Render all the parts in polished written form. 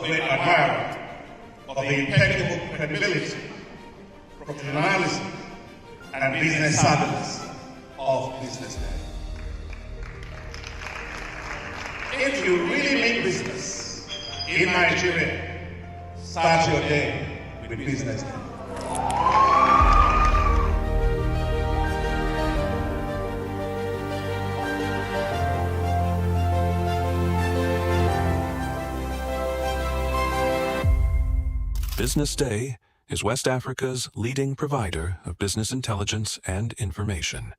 great admirer of the impeccable credibility, professionalism, and business savviness of BusinessDay. If you really mean business in Nigeria, start your day with BusinessDay. BusinessDay is West Africa's leading provider of business intelligence and information,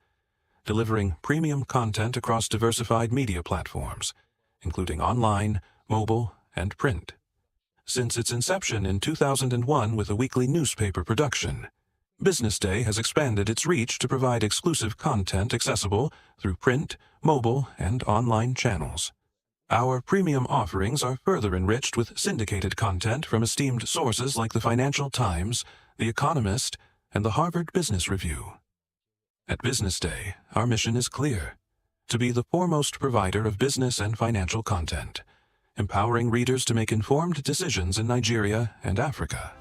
delivering premium content across diversified media platforms, including online, mobile, and print. Since its inception in 2001 with a weekly newspaper production, BusinessDay has expanded its reach to provide exclusive content accessible through print, mobile, and online channels. Our premium offerings are further enriched with syndicated content from esteemed sources like the Financial Times, The Economist, and the Harvard Business Review. At BusinessDay, our mission is clear: to be the foremost provider of business and financial content, empowering readers to make informed decisions in Nigeria and Africa.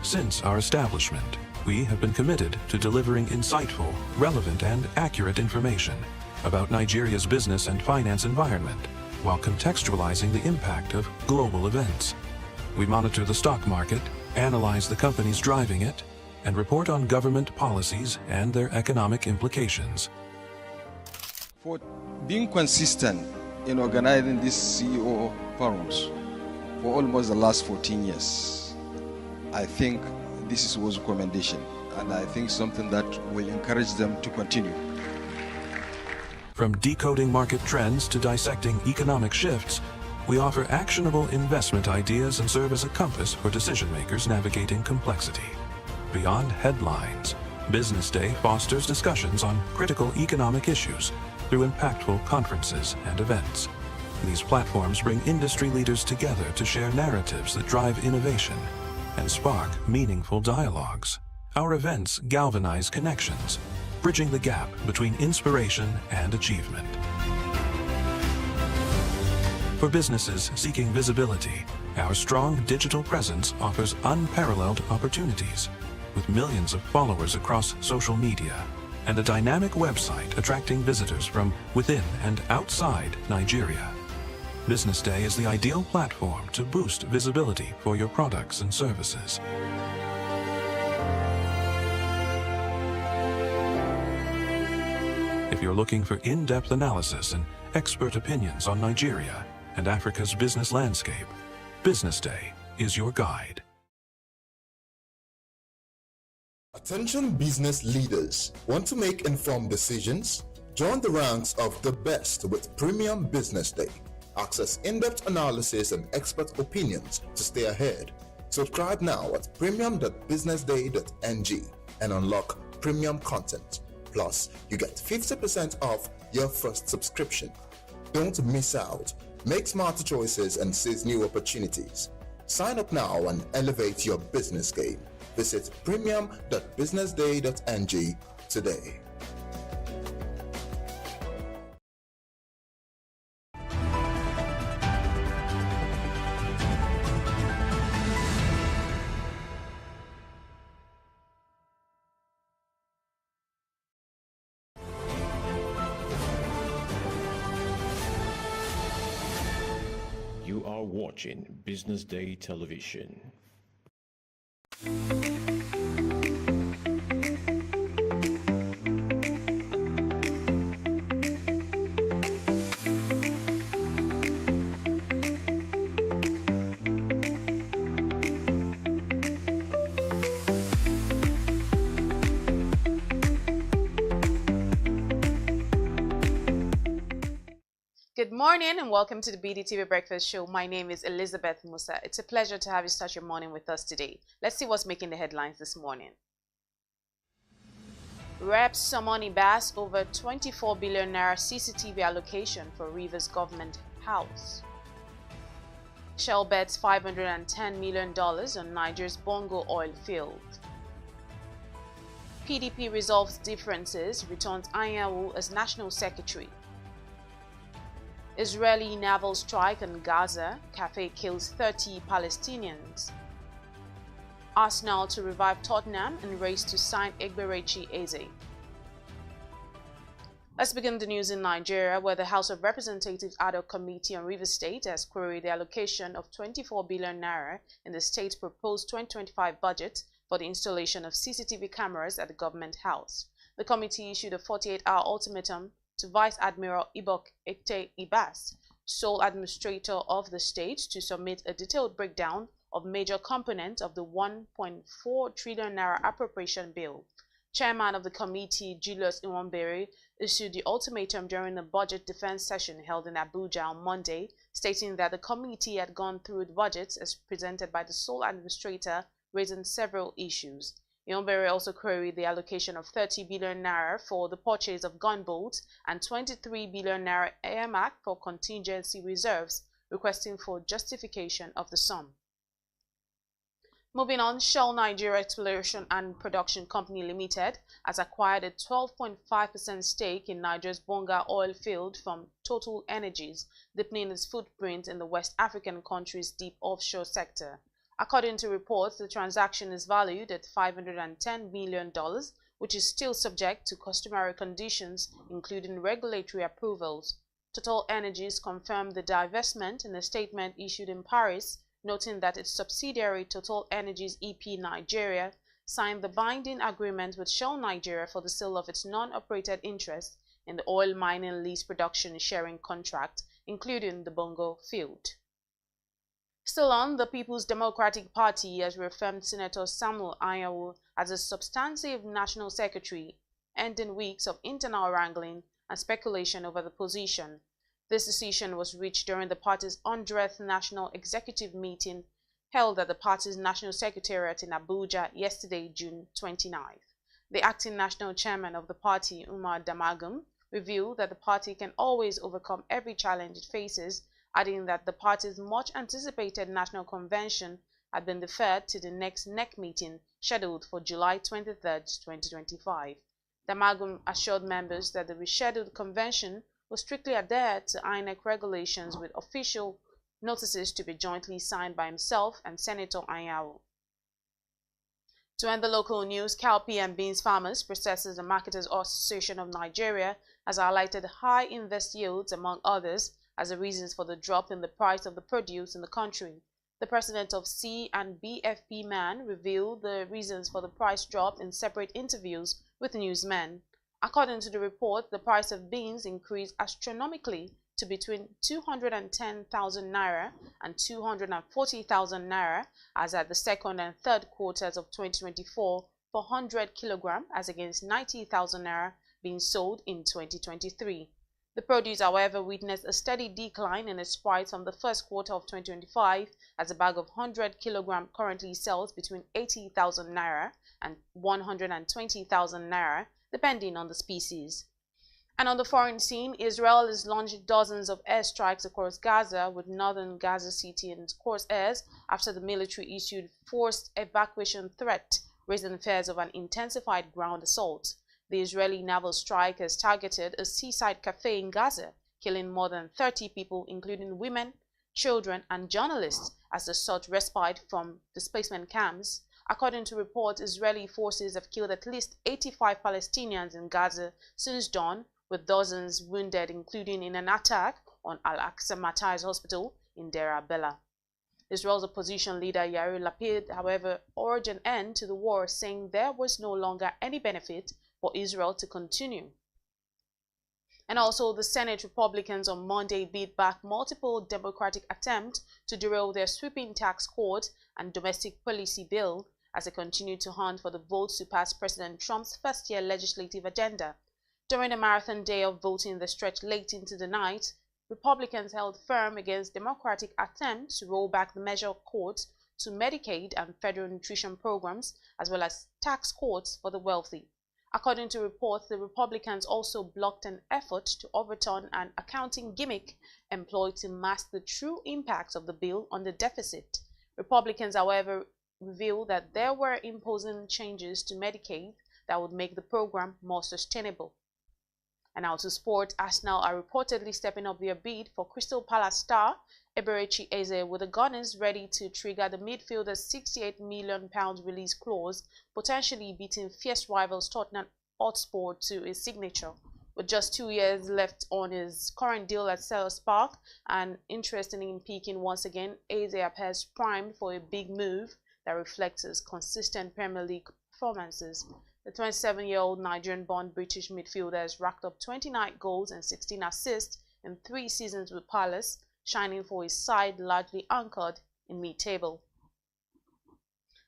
Since our establishment, we have been committed to delivering insightful, relevant, and accurate information about Nigeria's business and finance environment, while contextualizing the impact of global events. We monitor the stock market, analyze the companies driving it, and report on government policies and their economic implications. For being consistent in organizing these CEO forums for almost the last 14 years, I think this was a commendation, and I think something that will encourage them to continue. From decoding market trends to dissecting economic shifts, we offer actionable investment ideas and serve as a compass for decision-makers navigating complexity. Beyond headlines, BusinessDay fosters discussions on critical economic issues through impactful conferences and events. These platforms bring industry leaders together to share narratives that drive innovation and spark meaningful dialogues. Our events galvanize connections, bridging the gap between inspiration and achievement. For businesses seeking visibility, our strong digital presence offers unparalleled opportunities, with millions of followers across social media and a dynamic website attracting visitors from within and outside Nigeria. BusinessDay is the ideal platform to boost visibility for your products and services. If you're looking for in-depth analysis and expert opinions on Nigeria and Africa's business landscape, BusinessDay is your guide. Attention business leaders. Want to make informed decisions? Join the ranks of the best with Premium BusinessDay. Access in-depth analysis and expert opinions to stay ahead. Subscribe now at premium.businessday.ng and unlock premium content. Plus, you get 50% off your first subscription. Don't miss out. Make smarter choices and seize new opportunities. Sign up now and elevate your business game. Visit premium.businessday.ng today. You are watching BusinessDay Television. Good morning and welcome to the BDTV Breakfast Show. My name is Elizabeth Musa. It's a pleasure to have you start your morning with us today. Let's see what's making the headlines this morning. Reps summon Ibas over 24 billion naira CCTV allocation for Rivers Government House. Shell bets $510 million on Niger's Bongo oil field. PDP resolves differences, returns Anyanwu as national secretary. Israeli naval strike on Gaza, cafe kills 30 Palestinians. Arsenal to revive Tottenham and race to sign Egberechi Eze. Let's begin the news in Nigeria, where the House of Representatives Ad hoc Committee on Rivers State has queried the allocation of 24 billion naira in the state's proposed 2025 budget for the installation of CCTV cameras at the government house. The committee issued a 48-hour ultimatum to Vice Admiral Ibok Ekte Ibas, sole administrator of the state, to submit a detailed breakdown of major components of the 1.4 trillion naira appropriation bill. Chairman of the committee, Julius Iwambere, issued the ultimatum during the budget defense session held in Abuja on Monday, stating that the committee had gone through the budgets as presented by the sole administrator, raising several issues. Iwambere also queried the allocation of 30 billion naira for the purchase of gunboats and 23 billion naira earmarked for contingency reserves, requesting for justification of the sum. Moving on, Shell Nigeria Exploration and Production Company Limited has acquired a 12.5% stake in Nigeria's Bonga oil field from Total Energies, deepening its footprint in the West African country's deep offshore sector. According to reports, the transaction is valued at $510 million, which is still subject to customary conditions, including regulatory approvals. Total Energies confirmed the divestment in a statement issued in Paris, noting that its subsidiary Total Energies EP Nigeria signed the binding agreement with Shell Nigeria for the sale of its non-operated interest in the oil mining lease production sharing contract, including the Bongo field. Still on, the People's Democratic Party has reaffirmed Senator Samuel Anyanwu as a substantive national secretary, ending weeks of internal wrangling and speculation over the position. This decision was reached during the party's 100th National Executive Meeting held at the party's National Secretariat in Abuja yesterday, June 29th. The acting national chairman of the party, Umar Damagum, revealed that the party can always overcome every challenge it faces, adding that the party's much-anticipated national convention had been deferred to the next NEC meeting scheduled for July 23, 2025. Damagum assured members that the rescheduled convention will strictly adhere to INEC regulations, with official notices to be jointly signed by himself and Senator Anyanwu. To end the local news, Cowpea and Beans Farmers, Processors and Marketers Association of Nigeria has highlighted high invest yields, among others, as the reasons for the drop in the price of the produce in the country. The president of C and BFP Man revealed the reasons for the price drop in separate interviews with newsmen. According to the report, the price of beans increased astronomically to between 210,000 naira and 240,000 naira as at the second and third quarters of 2024 for 100 kilogram, as against 90,000 naira being sold in 2023. The produce, however, witnessed a steady decline in its price from the first quarter of 2025, as a bag of 100 kilogram currently sells between 80,000 naira and 120,000 naira, depending on the species. And on the foreign scene, Israel has launched dozens of airstrikes across Gaza, with northern Gaza City in its crosshairs after the military issued forced evacuation threat, raising fears of an intensified ground assault. The Israeli naval strike has targeted a seaside cafe in Gaza, killing more than 30 people, including women, children, and journalists, as they sought respite from displacement camps. According to reports, Israeli forces have killed at least 85 Palestinians in Gaza since dawn, with dozens wounded, including in an attack on Al-Aqsa Martyrs Hospital in Deir al-Bella. Israel's opposition leader Yair Lapid, however, urged an end to the war, saying there was no longer any benefit for Israel to continue. And also, the Senate Republicans on Monday beat back multiple Democratic attempts to derail their sweeping tax court and domestic policy bill as they continue to hunt for the votes to pass President Trump's first-year legislative agenda. During a marathon day of voting that stretched late into the night, Republicans held firm against Democratic attempts to roll back the measure of cuts to Medicaid and federal nutrition programs, as well as tax cuts for the wealthy. According to reports, the Republicans also blocked an effort to overturn an accounting gimmick employed to mask the true impacts of the bill on the deficit. Republicans, however, revealed that they were imposing changes to Medicaid that would make the program more sustainable. And now to sport, Arsenal are reportedly stepping up their bid for Crystal Palace star Eberechi Eze, with the Gunners ready to trigger the midfielder's £68 million release clause, potentially beating fierce rivals Tottenham Hotspur to his signature. With just 2 years left on his current deal at Selhurst Park and interested in peaking once again, Eze appears primed for a big move that reflects his consistent Premier League performances. The 27-year-old Nigerian-born British midfielder has racked up 29 goals and 16 assists in 3 seasons with Palace, shining for his side largely anchored in mid-table.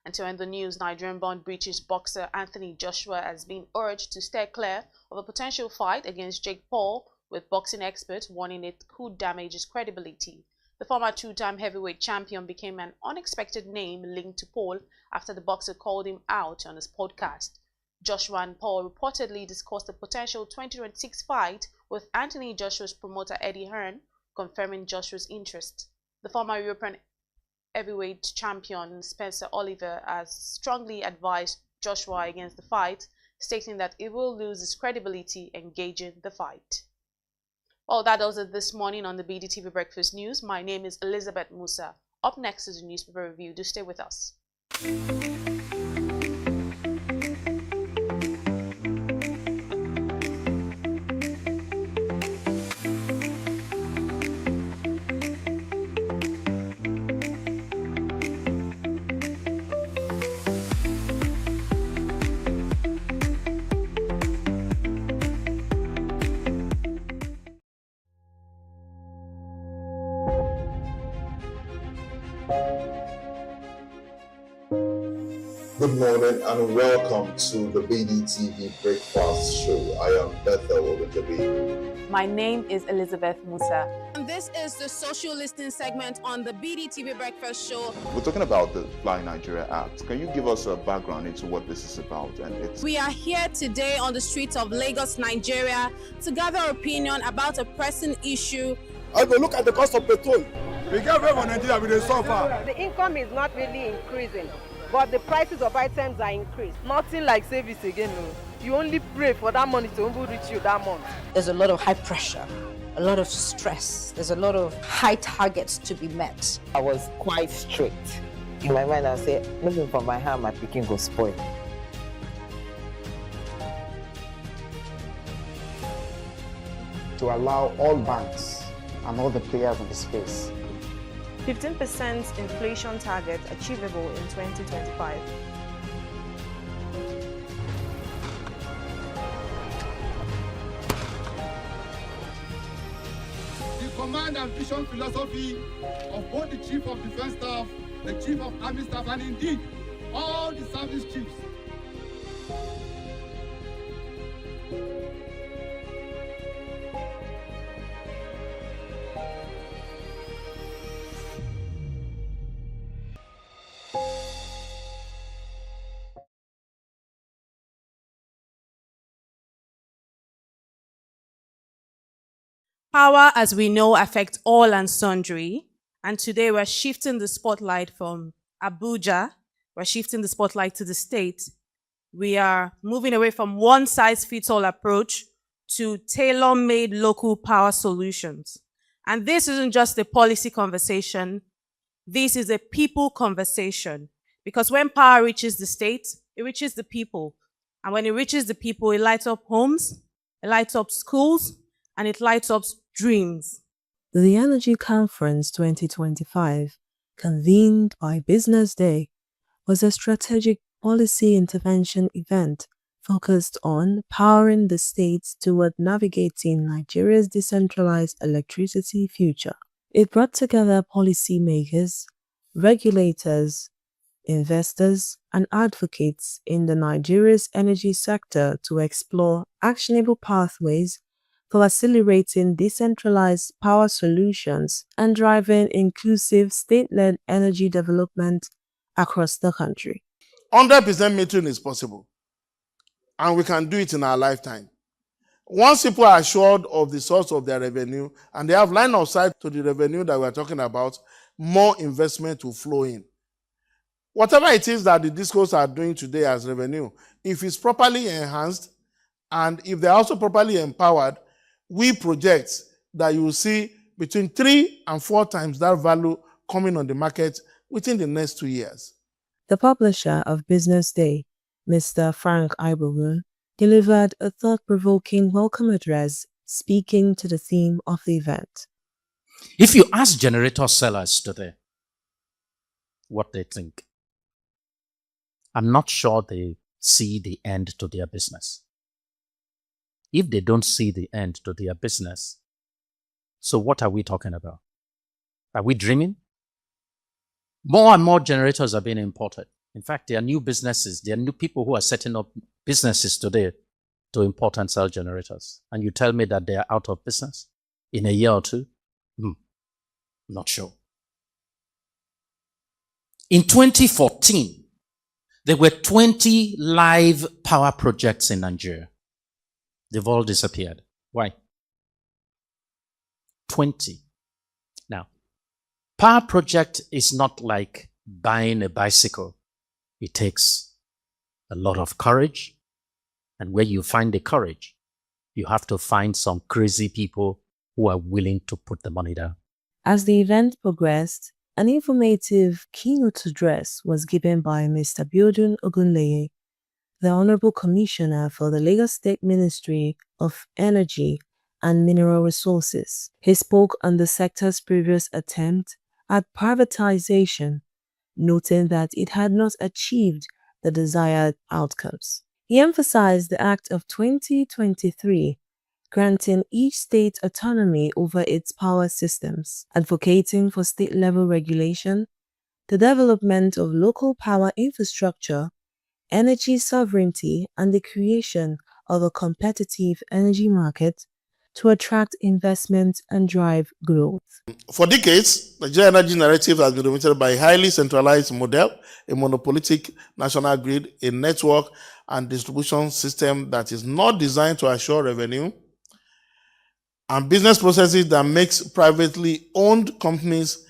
And to end the news, Nigerian-born British boxer Anthony Joshua has been urged to steer clear of a potential fight against Jake Paul, with boxing experts warning it could damage his credibility. The former 2-time heavyweight champion became an unexpected name linked to Paul after the boxer called him out on his podcast. Joshua and Paul reportedly discussed a potential 2026 fight, with Anthony Joshua's promoter Eddie Hearn confirming Joshua's interest. The former European heavyweight champion Spencer Oliver has strongly advised Joshua against the fight, stating that he will lose his credibility engaging the fight. Well, that does it this morning on the BDTV Breakfast News. My name is Elizabeth Musa. Up next is a newspaper review. Do stay with us. Good morning and welcome to the BDTV Breakfast Show. I am Bethel Ogunjobi. My name is Elizabeth Musa. And this is the social listening segment on the BDTV Breakfast Show. We're talking about the Fly Nigeria Act. Can you give us a background into what this is about? We are here today on the streets of Lagos, Nigeria, to gather opinion about a pressing issue. I will look at the cost of petrol. We get away from Nigeria with the suffer. The income is not really increasing, but the prices of items are increased. Nothing like service again. No. You only pray for that money to reach you that month. There's a lot of high pressure, a lot of stress. There's a lot of high targets to be met. I was quite strict. In my mind, I said, looking for my hand, my picking go spoil. To allow all banks and all the players in the space 15% inflation target achievable in 2025. The command and vision philosophy of both the Chief of Defense Staff, the Chief of Army Staff, and indeed all the service chiefs. Power, as we know, affects all and sundry. And today we're shifting the spotlight from Abuja, we're shifting the spotlight to the state. We are moving away from one-size-fits-all approach to tailor-made local power solutions. And this isn't just a policy conversation, this is a people conversation. Because when power reaches the state, it reaches the people. And when it reaches the people, it lights up homes, it lights up schools, and it lights up dreams. The Energy Conference 2025, convened by BusinessDay, was a strategic policy intervention event focused on powering the states toward navigating Nigeria's decentralized electricity future. It brought together policymakers, regulators, investors, and advocates in the Nigeria's energy sector to explore actionable pathways for accelerating decentralized power solutions and driving inclusive state-led energy development across the country. 100% metering is possible, and we can do it in our lifetime. Once people are assured of the source of their revenue and they have line of sight to the revenue that we're talking about, more investment will flow in. whatever it is that the discos are doing today as revenue, if it's properly enhanced and if they're also properly empowered, we project that you will see between 3 and 4 times that value coming on the market within the next 2 years. The publisher of Business Day, Mr. Frank Iborun, delivered a thought-provoking welcome address speaking to the theme of the event. If you ask generator sellers today what they think, I'm not sure they see the end to their business. If they don't see the end to their business, so what are we talking about? Are we dreaming? More and more generators are being imported. In fact, there are new businesses, there are new people who are setting up businesses today to import and sell generators. And you tell me that they are out of business in a year or two? Not sure. In 2014, there were 20 live power projects in Nigeria. They've all disappeared. Why? 20. Now, power project is not like buying a bicycle. It takes a lot of courage. And where you find the courage, you have to find some crazy people who are willing to put the money down. As the event progressed, an informative keynote address was given by Mr. Biodun Ogunleye, the Honorable Commissioner for the Lagos State Ministry of Energy and Mineral Resources. He spoke on the sector's previous attempt at privatization, noting that it had not achieved the desired outcomes. He emphasized the Act of 2023, granting each state autonomy over its power systems, advocating for state-level regulation, the development of local power infrastructure, energy sovereignty, and the creation of a competitive energy market to attract investment and drive growth. For decades, the Nigeria energy narrative has been dominated by a highly centralized model, a monopolistic national grid, a network and distribution system that is not designed to assure revenue, and business processes that makes privately owned companies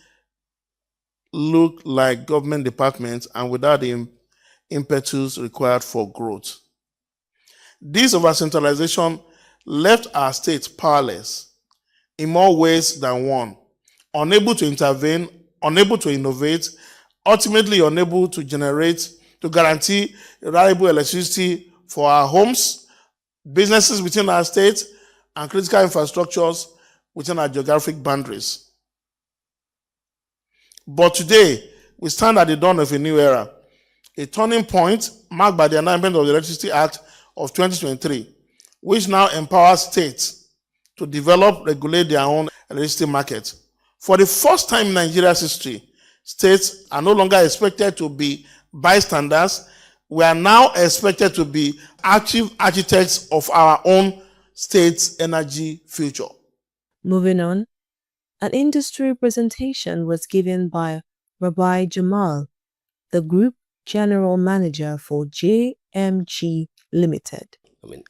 look like government departments and without the impetus required for growth. This over-centralization left our states powerless in more ways than one, unable to intervene, unable to innovate, ultimately unable to guarantee reliable electricity for our homes, businesses within our states, and critical infrastructures within our geographic boundaries. But today, we stand at the dawn of a new era, a turning point marked by the amendment of the Electricity Act of 2023, which now empowers states to develop, regulate their own electricity market. For the first time in Nigeria's history, states are no longer expected to be bystanders. We are now expected to be active architects of our own state's energy future. Moving on, an industry presentation was given by Rabbi Jamal, the Group General Manager for JMG Limited.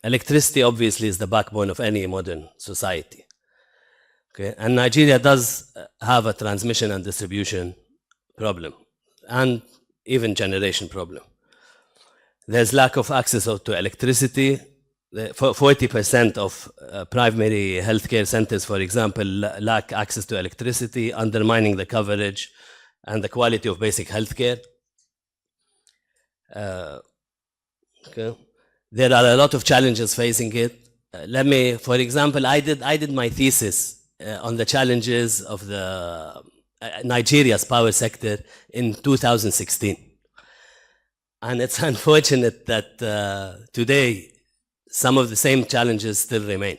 Electricity obviously is the backbone of any modern society. Okay, and Nigeria does have a transmission and distribution problem, and even generation problem. There's lack of access to electricity. 40% of primary healthcare centers, for example, lack access to electricity, undermining the coverage and the quality of basic healthcare. Okay. There are a lot of challenges facing it. For example, I did my thesis on the challenges of the Nigeria's power sector in 2016. And it's unfortunate that today some of the same challenges still remain.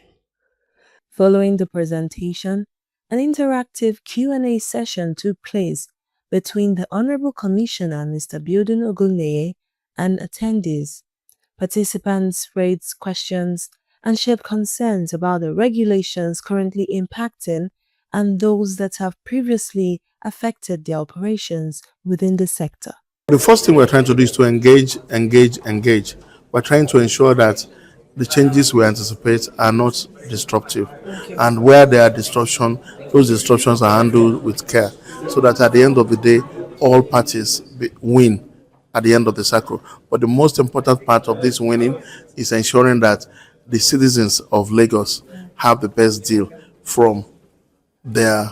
Following the presentation, an interactive Q&A session took place between the Honorable Commissioner, Mr. Biodun Ogunleye, and attendees. Participants raised questions and shared concerns about the regulations currently impacting and those that have previously affected their operations within the sector. The first thing we're trying to do is to engage. We're trying to ensure that the changes we anticipate are not disruptive. And where there are disruptions, those disruptions are handled with care, so that at the end of the day, all parties win at the end of the cycle. But the most important part of this winning is ensuring that the citizens of Lagos have the best deal from their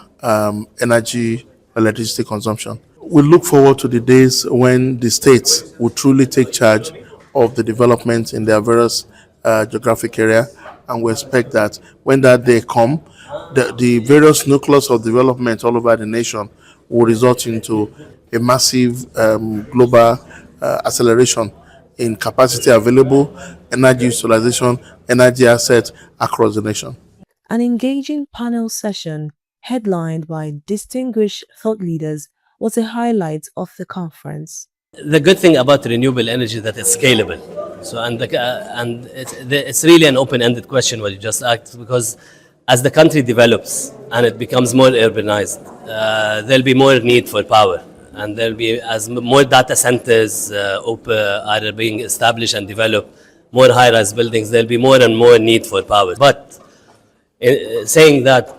electricity consumption. We look forward to the days when the states will truly take charge of the development in their various geographic area, and we expect that when that day come, the various nucleus of development all over the nation will result into a massive global acceleration in capacity available, energy utilization, energy assets across the nation. An engaging panel session headlined by distinguished thought leaders was a highlight of the conference. The good thing about renewable energy is that it's scalable. So, and it's really an open-ended question what you just asked, because as the country develops and it becomes more urbanized, there'll be more need for power, and there'll be, as more data centers are being established and developed, more high-rise buildings, there'll be more and more need for power. But saying that,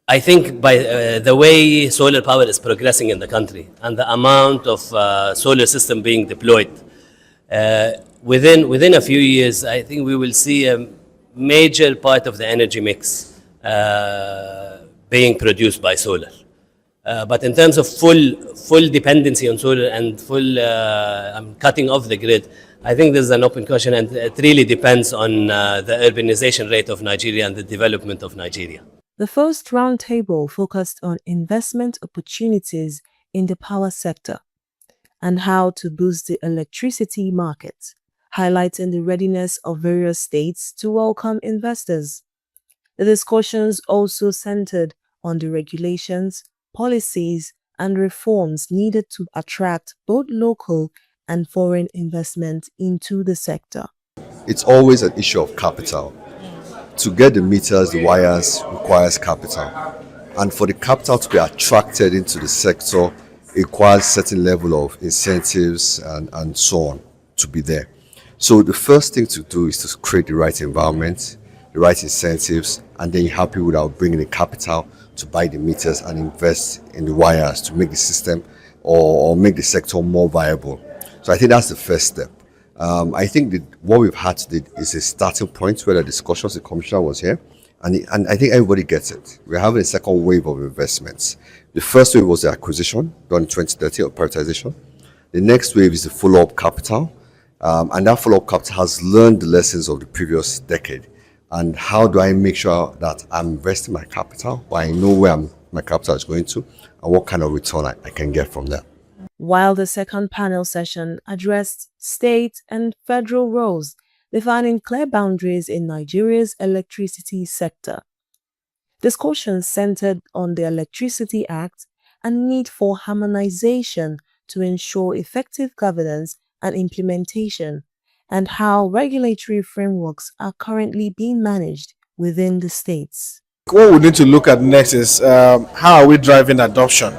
I think by the way solar power is progressing in the country and the amount of solar system being deployed, within a few years, I think we will see a major part of the energy mix being produced by solar. But in terms of full dependency on solar and full cutting off the grid, I think this is an open question, and it really depends on the urbanization rate of Nigeria and the development of Nigeria. The first roundtable focused on investment opportunities in the power sector and how to boost the electricity market, highlighting the readiness of various states to welcome investors. The discussions also centered on the regulations, policies, and reforms needed to attract both local and foreign investment into the sector. It's always an issue of capital. To get the meters, the wires requires capital. And for the capital to be attracted into the sector, it requires certain level of incentives and so on to be there. So the first thing to do is to create the right environment, the right incentives, and then you help people that will bring in the capital to buy the meters and invest in the wires to make the system or make the sector more viable. So I think that's the first step. I think that what we've had today is a starting point where the discussions, the commissioner was here, and I think everybody gets it. We're having a second wave of investments. The first wave was the acquisition done in 2030 or privatization. The next wave is the follow-up capital, and that follow-up capital has learned the lessons of the previous decade. And how do I make sure that I'm investing my capital, but I know where my capital is going to, and what kind of return I can get from that. While the second panel session addressed state and federal roles, defining clear boundaries in Nigeria's electricity sector. Discussions centered on the Electricity Act and need for harmonization to ensure effective governance and implementation, and how regulatory frameworks are currently being managed within the states. What we need to look at next is how are we driving adoption?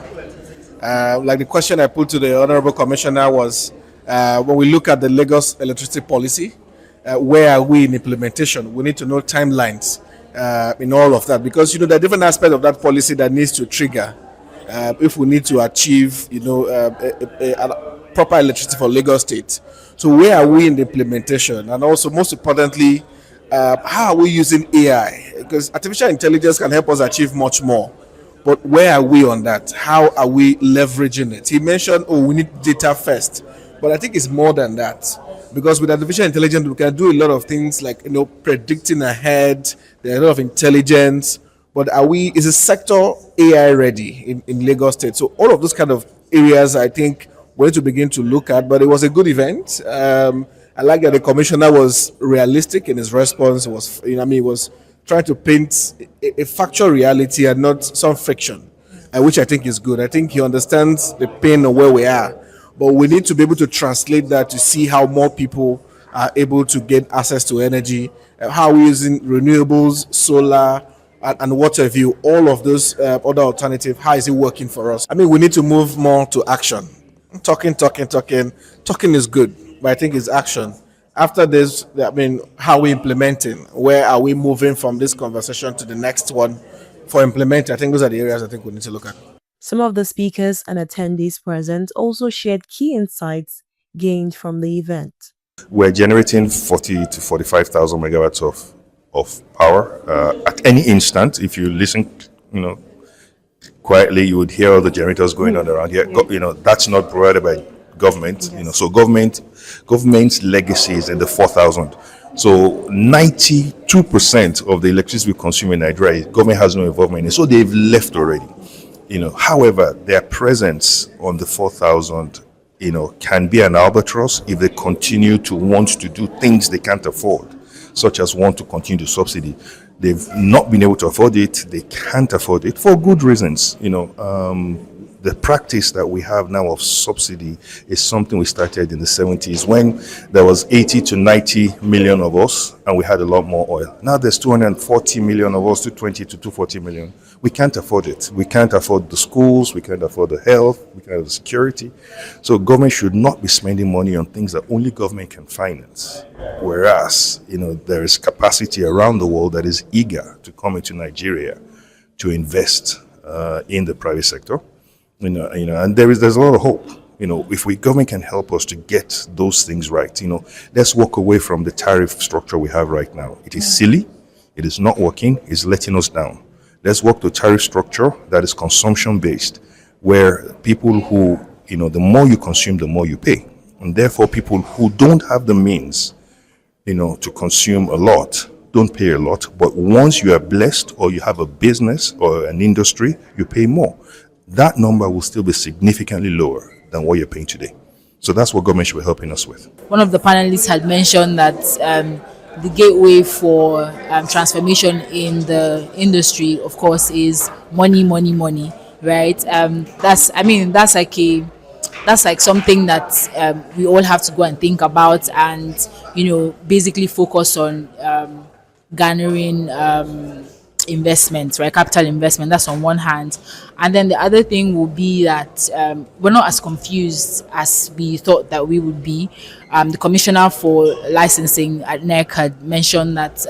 Like the question I put to the Honorable Commissioner was, when we look at the Lagos electricity policy, where are we in implementation? We need to know timelines in all of that, because there are different aspects of that policy that needs to trigger if we need to achieve a proper electricity for Lagos State. So where are we in the implementation? And also, most importantly, how are we using AI? Because artificial intelligence can help us achieve much more. But where are we on that? How are we leveraging it? He mentioned, we need data first. But I think it's more than that. Because with artificial intelligence, we can do a lot of things like, predicting ahead. There are a lot of intelligence. But is the sector AI ready in Lagos State? So all of those kind of areas, I think, we need to begin to look at. But it was a good event. I like that the commissioner was realistic in his response. It was, he was trying to paint a factual reality and not some friction, which I think is good. I think he understands the pain of where we are, but we need to be able to translate that to see how more people are able to get access to energy, how we're using renewables, solar, and water view, all of those other alternatives. How is it working for us? We need to move more to action. Talking is good, but I think it's action. After this, how are we implementing? Where are we moving from this conversation to the next one for implementing? I think those are the areas I think we need to look at. Some of the speakers and attendees present also shared key insights gained from the event. We're generating 40 to 45,000 megawatts of power at any instant. If you listen, quietly, you would hear all the generators going on around here. That's not provided by government. Yes. So government's legacy is in the 4,000. So 92% of the electricity we consume in Nigeria, government has no involvement in. So they've left already. However, their presence on the 4,000, can be an albatross if they continue to want to do things they can't afford, such as want to continue to subsidy. They've not been able to afford it. They can't afford it for good reasons. The practice that we have now of subsidy is something we started in the 70s when there was 80 to 90 million of us and we had a lot more oil. Now there's 240 million of us, 220 to 240 million. We can't afford it. We can't afford the schools. We can't afford the health. We can't afford the security. So government should not be spending money on things that only government can finance. Whereas, there is capacity around the world that is eager to come into Nigeria to invest in the private sector. And there's a lot of hope. If government can help us to get those things right, let's walk away from the tariff structure we have right now. It is silly. It is not working. It's letting us down. Let's work to a tariff structure that is consumption based, where people who, the more you consume, the more you pay. And therefore, people who don't have the means, to consume a lot, don't pay a lot. But once you are blessed or you have a business or an industry, you pay more. That number will still be significantly lower than what you're paying today. So that's what government should be helping us with. One of the panelists had mentioned that the gateway for transformation in the industry, of course, is money, right? That's like something that we all have to go and think about and, basically focus on garnering investment, right? Capital investment. That's on one hand. And then the other thing will be that we're not as confused as we thought that we would be. The commissioner for licensing at NEC had mentioned that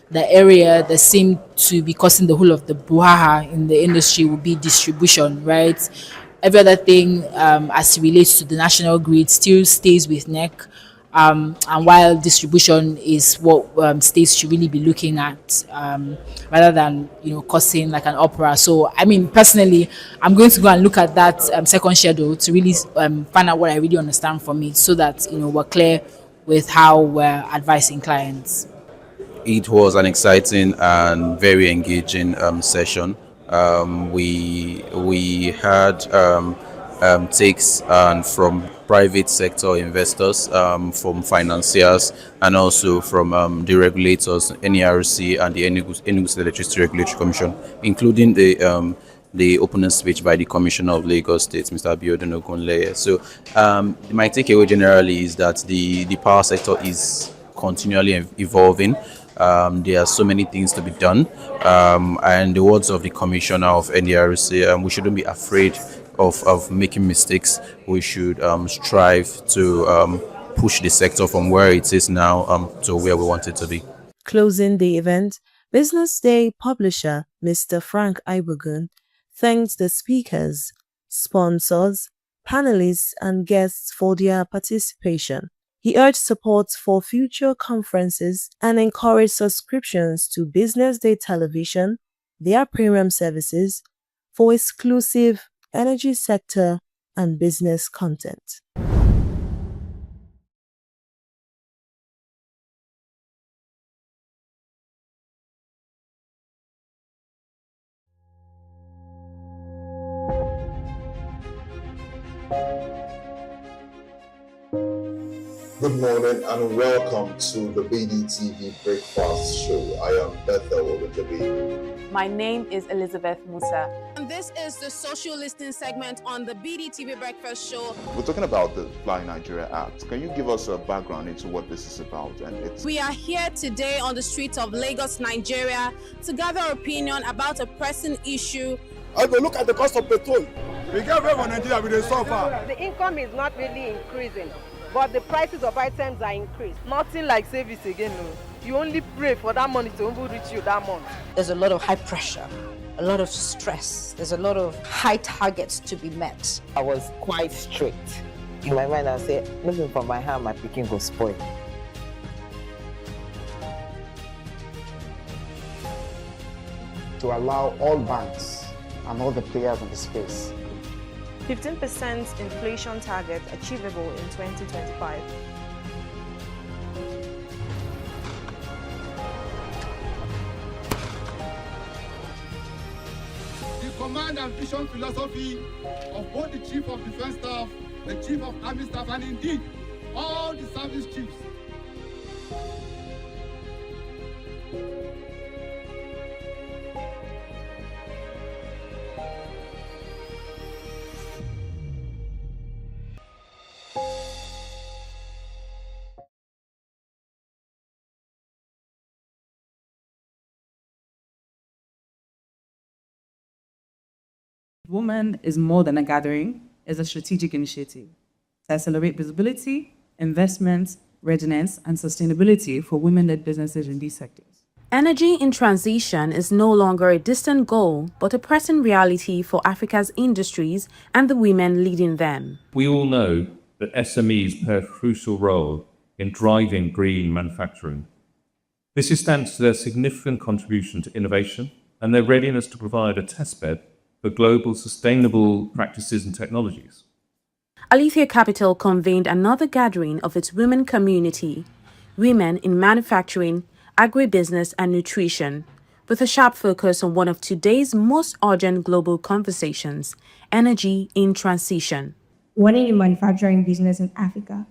the area that seemed to be causing the whole of the brouhaha in the industry will be distribution, right? Every other thing as it relates to the national grid still stays with NEC. And while distribution is what states should really be looking at, rather than causing like an opera. So personally, I'm going to go and look at that second schedule to really find out what I really understand from it, so that we're clear with how we're advising clients. It was an exciting and very engaging session. We had takes from private sector investors, from financiers, and also from the regulators, NERC and the Enugu State Electricity Regulatory Commission, including the opening speech by the Commissioner of Lagos State, Mr. Abiodun Ogunleye. So my takeaway generally is that the power sector is continually evolving. There are so many things to be done, and the words of the Commissioner of NERC, we shouldn't be afraid of making mistakes. We should strive to push the sector from where it is now to where we want it to be. Closing the event, Business Day publisher Mr. Frank Ibogun thanked the speakers, sponsors, panelists, and guests for their participation. He urged support for future conferences and encouraged subscriptions to Business Day Television, their premium services, for exclusive energy sector and business content. Good morning and welcome to the BDTV Breakfast Show. I am Bethel Olajabi. My name is Elizabeth Musa. And this is the social listening segment on the BDTV Breakfast Show. We're talking about the Fly Nigeria Act. Can you give us a background into what this is about? We are here today on the streets of Lagos, Nigeria, to gather opinion about a pressing issue. I go look at the cost of petrol. We get very Nigeria with the suffer. The income is not really increasing, but the prices of items are increased. Nothing like service again, no. You only pray for that money to reach you that month. There's a lot of high pressure, a lot of stress. There's a lot of high targets to be met. I was quite strict. In my mind, I said, looking for my hand, my picking will spoil. To allow all banks and all the players in the space 15% inflation target achievable in 2025. The command and vision philosophy of both the Chief of Defense Staff, the Chief of Army Staff, and indeed all the service chiefs. Women is more than a gathering, it's a strategic initiative to accelerate visibility, investment, readiness, and sustainability for women-led businesses in these sectors. Energy in transition is no longer a distant goal, but a present reality for Africa's industries and the women leading them. We all know that SMEs play a crucial role in driving green manufacturing. This is thanks to their significant contribution to innovation and their readiness to provide a testbed for global sustainable practices and technologies. Alethea Capital convened another gathering of its women community, women in manufacturing, agribusiness and nutrition, with a sharp focus on one of today's most urgent global conversations, energy in transition. Running a manufacturing business in Africa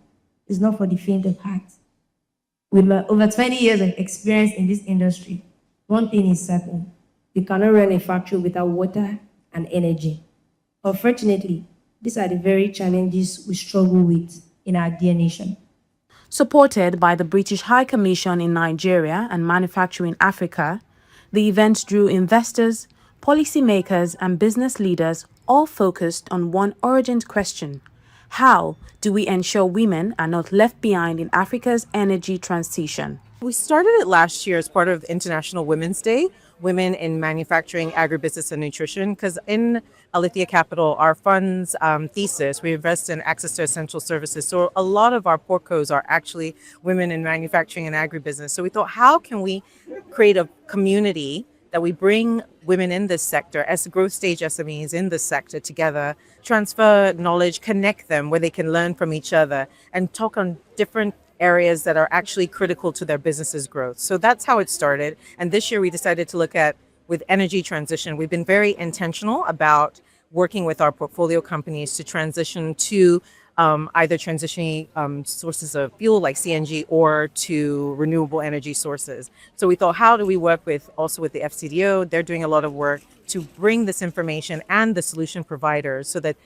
is not for the faint of heart. With my over 20 years of experience in this industry, one thing is certain: you cannot run a factory without water and energy. Unfortunately, these are the very challenges we struggle with in our dear nation. Supported by the British High Commission in Nigeria and Manufacturing Africa, the event drew investors, policymakers, and business leaders, all focused on one urgent question: how do we ensure women are not left behind in Africa's energy transition? We started it last year as part of International Women's Day, Women in Manufacturing, Agribusiness and Nutrition, because in Alethea Capital, our fund's thesis, we invest in access to essential services. So a lot of our portcos are actually women in manufacturing and agribusiness. So we thought, how can we create a community that we bring women in this sector as growth stage SMEs in this sector together, transfer knowledge, connect them where they can learn from each other and talk on different areas that are actually critical to their business's growth. So that's how it started. And this year we decided to look at, with energy transition, we've been very intentional about working with our portfolio companies to transition to either transitioning sources of fuel like CNG or to renewable energy sources. So we thought, how do we work with the FCDO? They're doing a lot of work to bring this information and the solution providers so that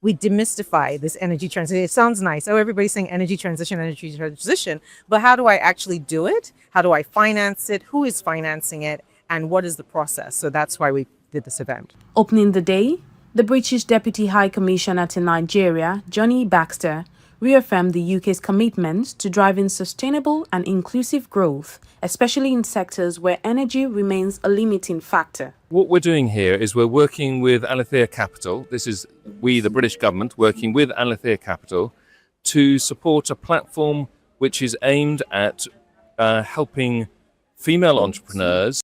we demystify this energy transition. It sounds nice. Oh, everybody's saying energy transition. But how do I actually do it? How do I finance it? Who is financing it? And what is the process? So that's why we did this event. Opening the day, the British Deputy High Commissioner to Nigeria, Johnny Baxter, reaffirmed the UK's commitment to driving sustainable and inclusive growth, especially in sectors where energy remains a limiting factor. What we're doing here is we're working with Alethea Capital. This is we, the British government, working with Alethea Capital to support a platform which is aimed at helping female entrepreneurs.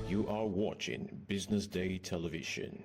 You are watching Business Day Television.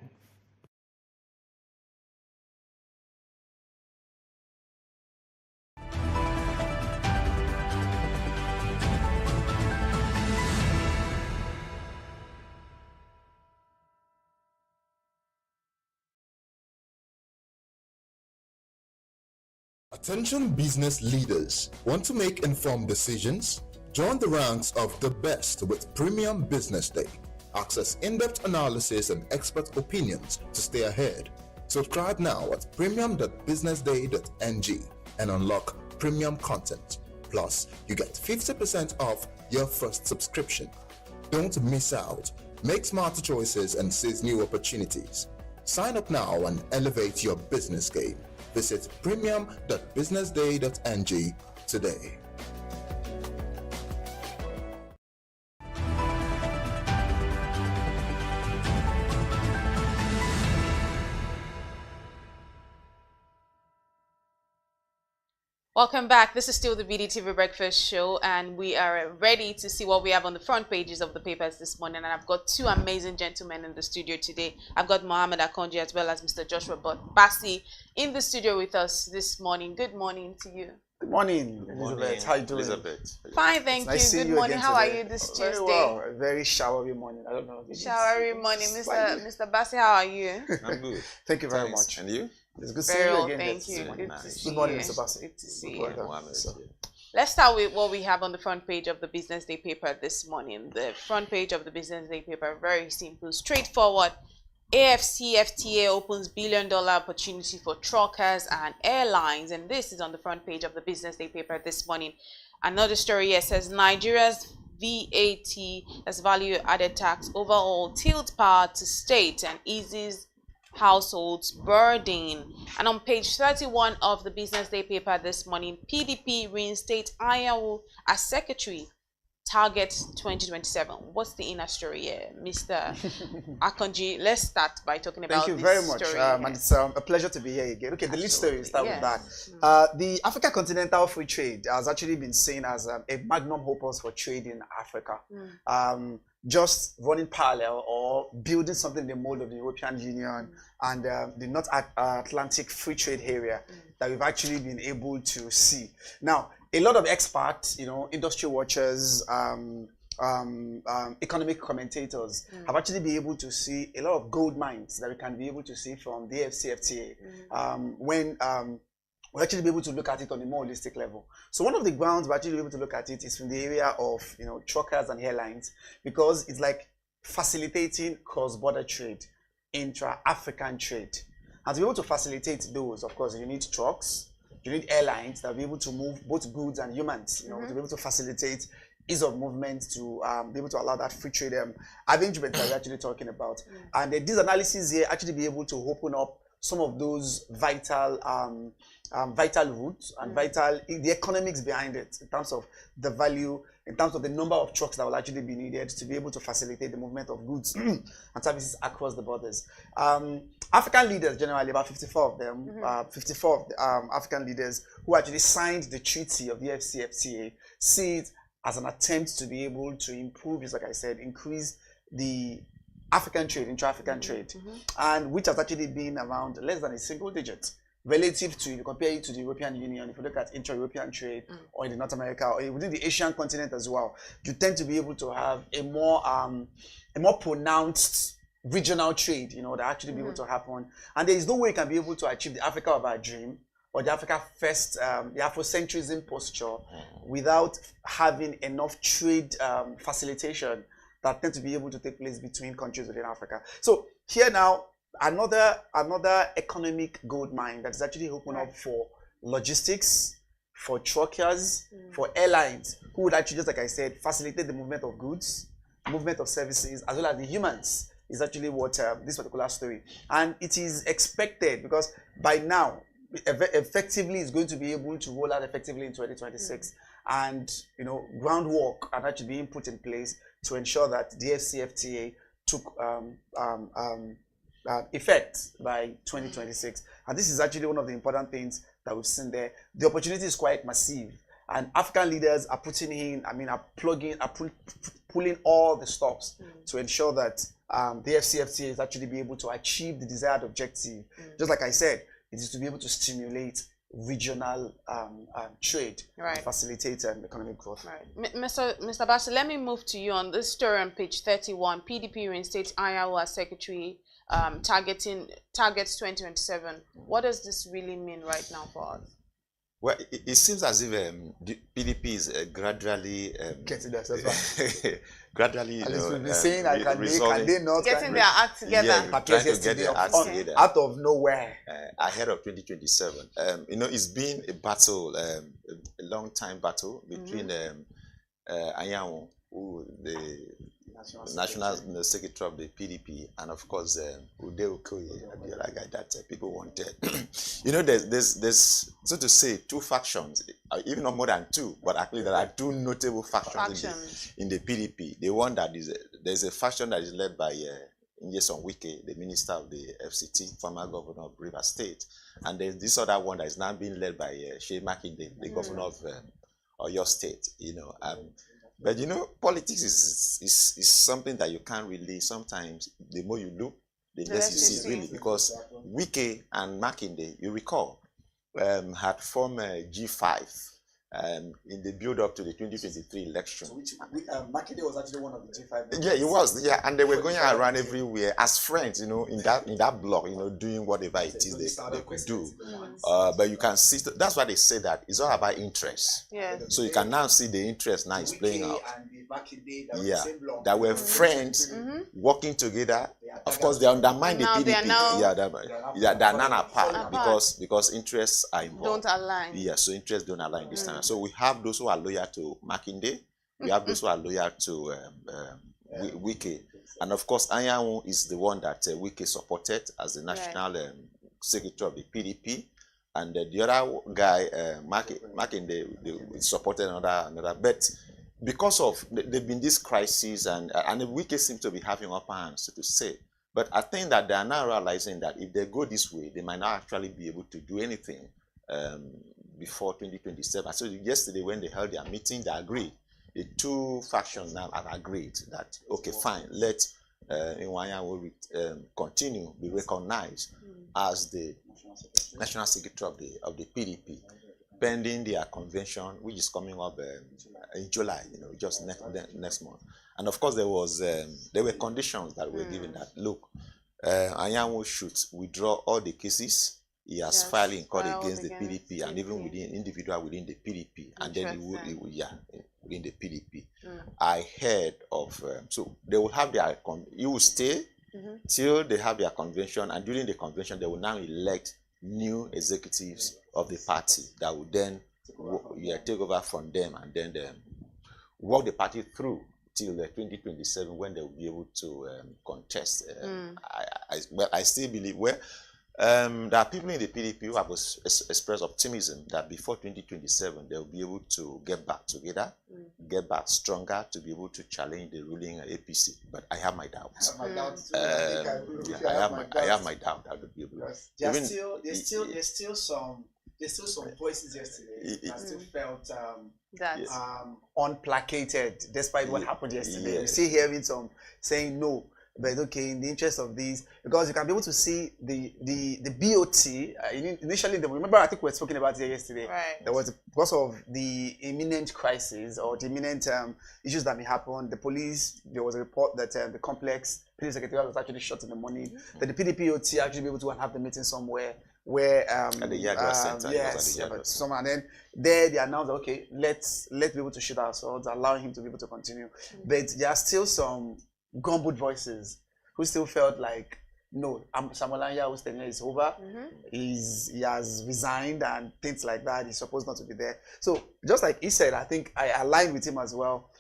Attention business leaders. Want to make informed decisions? Join the ranks of the best with Premium Business Day. Access in-depth analysis and expert opinions to stay ahead. Subscribe now at premium.businessday.ng and unlock premium content. Plus, you get 50% off your first subscription. Don't miss out. Make smarter choices and seize new opportunities. Sign up now and elevate your business game. Visit premium.businessday.ng today. Welcome back. This is still the BDTV Breakfast Show, and we are ready to see what we have on the front pages of the papers this morning. And I've got two amazing gentlemen in the studio today. I've got Mohammed Akonji as well as Mr. Joshua Bassi in the studio with us this morning. Good morning to you. Good morning, Elizabeth. How are you doing? Elizabeth. Fine, thank you. Nice Good morning. How are you this Tuesday? Very well. A very showery morning. I don't know. Showery morning. Mr. Bassi, how are you? I'm good. Thank you very much. And you? It's good to see you again. Thank you. Good to see Good morning, you. Mr. Bassi. Good to see you. Let's start with what we have on the front page of the Business Day paper this morning. The front page of the Business Day paper, very simple, straightforward. AFCFTA opens $1 billion opportunity for truckers and airlines, and this is on the front page of the Business Day paper this morning. Another story here says Nigeria's VAT, that's value added tax, overall tilts power to state and eases households burden. And on page 31 of the Business Day paper this morning, PDP reinstate Ayawu as secretary, target 2027. What's the inner story here, Mr. Akonji? Let's start by talking about Thank you very this much, story and it's a pleasure to be here again. Okay, the lead story, start with that. The Africa Continental Free Trade has actually been seen as a magnum opus for trade in Africa. Just running parallel or building something in the mold of the European Union and the North Atlantic Free Trade area that we've actually been able to see. Now, a lot of experts, industry watchers, economic commentators have actually been able to see a lot of gold mines that we can be able to see from the AFCFTA when we'll actually be able to look at it on a more holistic level. So one of the grounds we're actually able to look at it is from the area of truckers and airlines, because it's like facilitating cross-border trade, intra-African trade. And to be able to facilitate those, of course, you need trucks, you need airlines that will be able to move both goods and humans, to be able to facilitate ease of movement, to be able to allow that free trade arrangement that we're actually talking about. And these analyses here actually be able to open up some of those vital routes and the economics behind it in terms of the value, in terms of the number of trucks that will actually be needed to be able to facilitate the movement of goods and services across the borders. African leaders, generally about 54 of them, 54 African leaders who actually signed the treaty of the FCFTA, see it as an attempt to be able to improve, like I said, increase the African trade, intra-African trade, and which has actually been around less than a single digit relative to, if you compare it to the European Union, if you look at intra-European trade or in the North America or within the Asian continent as well, you tend to be able to have a more pronounced regional trade, that actually be able to happen. And there is no way you can be able to achieve the Africa of our dream or the Africa first, the Afrocentrism posture without having enough trade facilitation that tend to be able to take place between countries within Africa. So here now, another economic gold mine that is actually open up for logistics, for truckers, for airlines, who would actually, just like I said, facilitate the movement of goods, movement of services, as well as the humans, is actually what this particular story. And it is expected, because by now, effectively is going to be able to roll out effectively in 2026. And groundwork are actually being put in place to ensure that the FCFTA took effect by 2026. And this is actually one of the important things that we've seen there. The opportunity is quite massive, and African leaders are putting in, pulling all the stops to ensure that the FCFTA is actually be able to achieve the desired objective. Just like I said, it is to be able to stimulate regional trade, and facilitate economic growth. Mr. Bassi, let me move to you on this story on page 31. PDP reinstates Ayawu as secretary, targets 2027. What does this really mean right now for us? Well, it seems as if the PDP is gradually getting themselves gradually, we've been saying, can they not getting their act together? Yeah, trying to get their act together out of nowhere ahead of 2027. It's been a battle, a long time battle between Ayawu, who the National Secretary of the PDP, and of course Ude Okoye, the other guy that people wanted. There's so to say two factions, even not more than two, but actually there are two notable factions. In the PDP. The one that is there's a faction that is led by Nyesom Wike, the minister of the FCT, former governor of Rivers State, and there's this other one that is now being led by Shea Makinde, the governor of Oyo State. But politics is something that you can't really. Sometimes the more you look, the less you see really, because Wike and Makinde, you recall, had formed G5 in the build-up to the 2023 election. So Makinde was actually one of the G5. Yeah, he was. Yeah, and they were going around everywhere as friends, in that block, doing whatever it is they could do. But you can see that's why they say that it's all about interest. Yeah. So you can now see the interest now is playing out. Yeah, that were friends working together. Of course, they undermine the Now PDP. they are now- They're now apart because interests are involved. Don't align. Yeah, so interests don't align this time. So we have those who are loyal to Makinde. We have those who are loyal to Wike. And of course, Anyanwu is the one that Wike supported as the national secretary of the PDP. And the other guy, Makinde, they supported another. But because of there've been this crisis, and the Wike seems to be having upper hand, so to say. But I think that they are now realizing that if they go this way, they might not actually be able to do anything before 2027. So yesterday, when they held their meeting, they agreed. The two factions now have agreed that, okay, fine, let Nwanyanwu continue, be recognized as the national secretary of the PDP, pending their convention, which is coming up in July, just next month. And of course, there were conditions that were given that, look, Anyanwu should withdraw all the cases he has filed in court against the PDP, and even within the PDP, and then he will within the PDP. I heard of so they will have he will stay till they have their convention, and during the convention they will now elect new executives of the party that will then take over from them, and then walk the party through till 2027, when they will be able to contest. I still believe there are people in the PDP who have expressed optimism that before 2027 they will be able to get back together, get back stronger to be able to challenge the ruling APC. But I have my doubts. I have my doubt that will be able to. There's still some voices yesterday that still felt unplacated despite what happened yesterday. Yes. We still hearing some saying no, but okay, in the interest of these, because you can be able to see the BOT. Initially, remember, I think we were talking about it yesterday. Right. There was, because of the imminent crisis or the imminent issues that may happen, the police, there was a report that the complex police secretariat was actually shot in the morning. That the PDPOT actually be able to have the meeting somewhere where at the Yadwa Center. Yes, and then there they announced, okay, let's be able to shoot ourselves, allowing him to be able to continue. But there are still some gumboot voices who still felt like, no, Samuel Anyanwu's tenure is over. He has resigned and things like that. He's supposed not to be there. So just like he said, I think I aligned with him as well.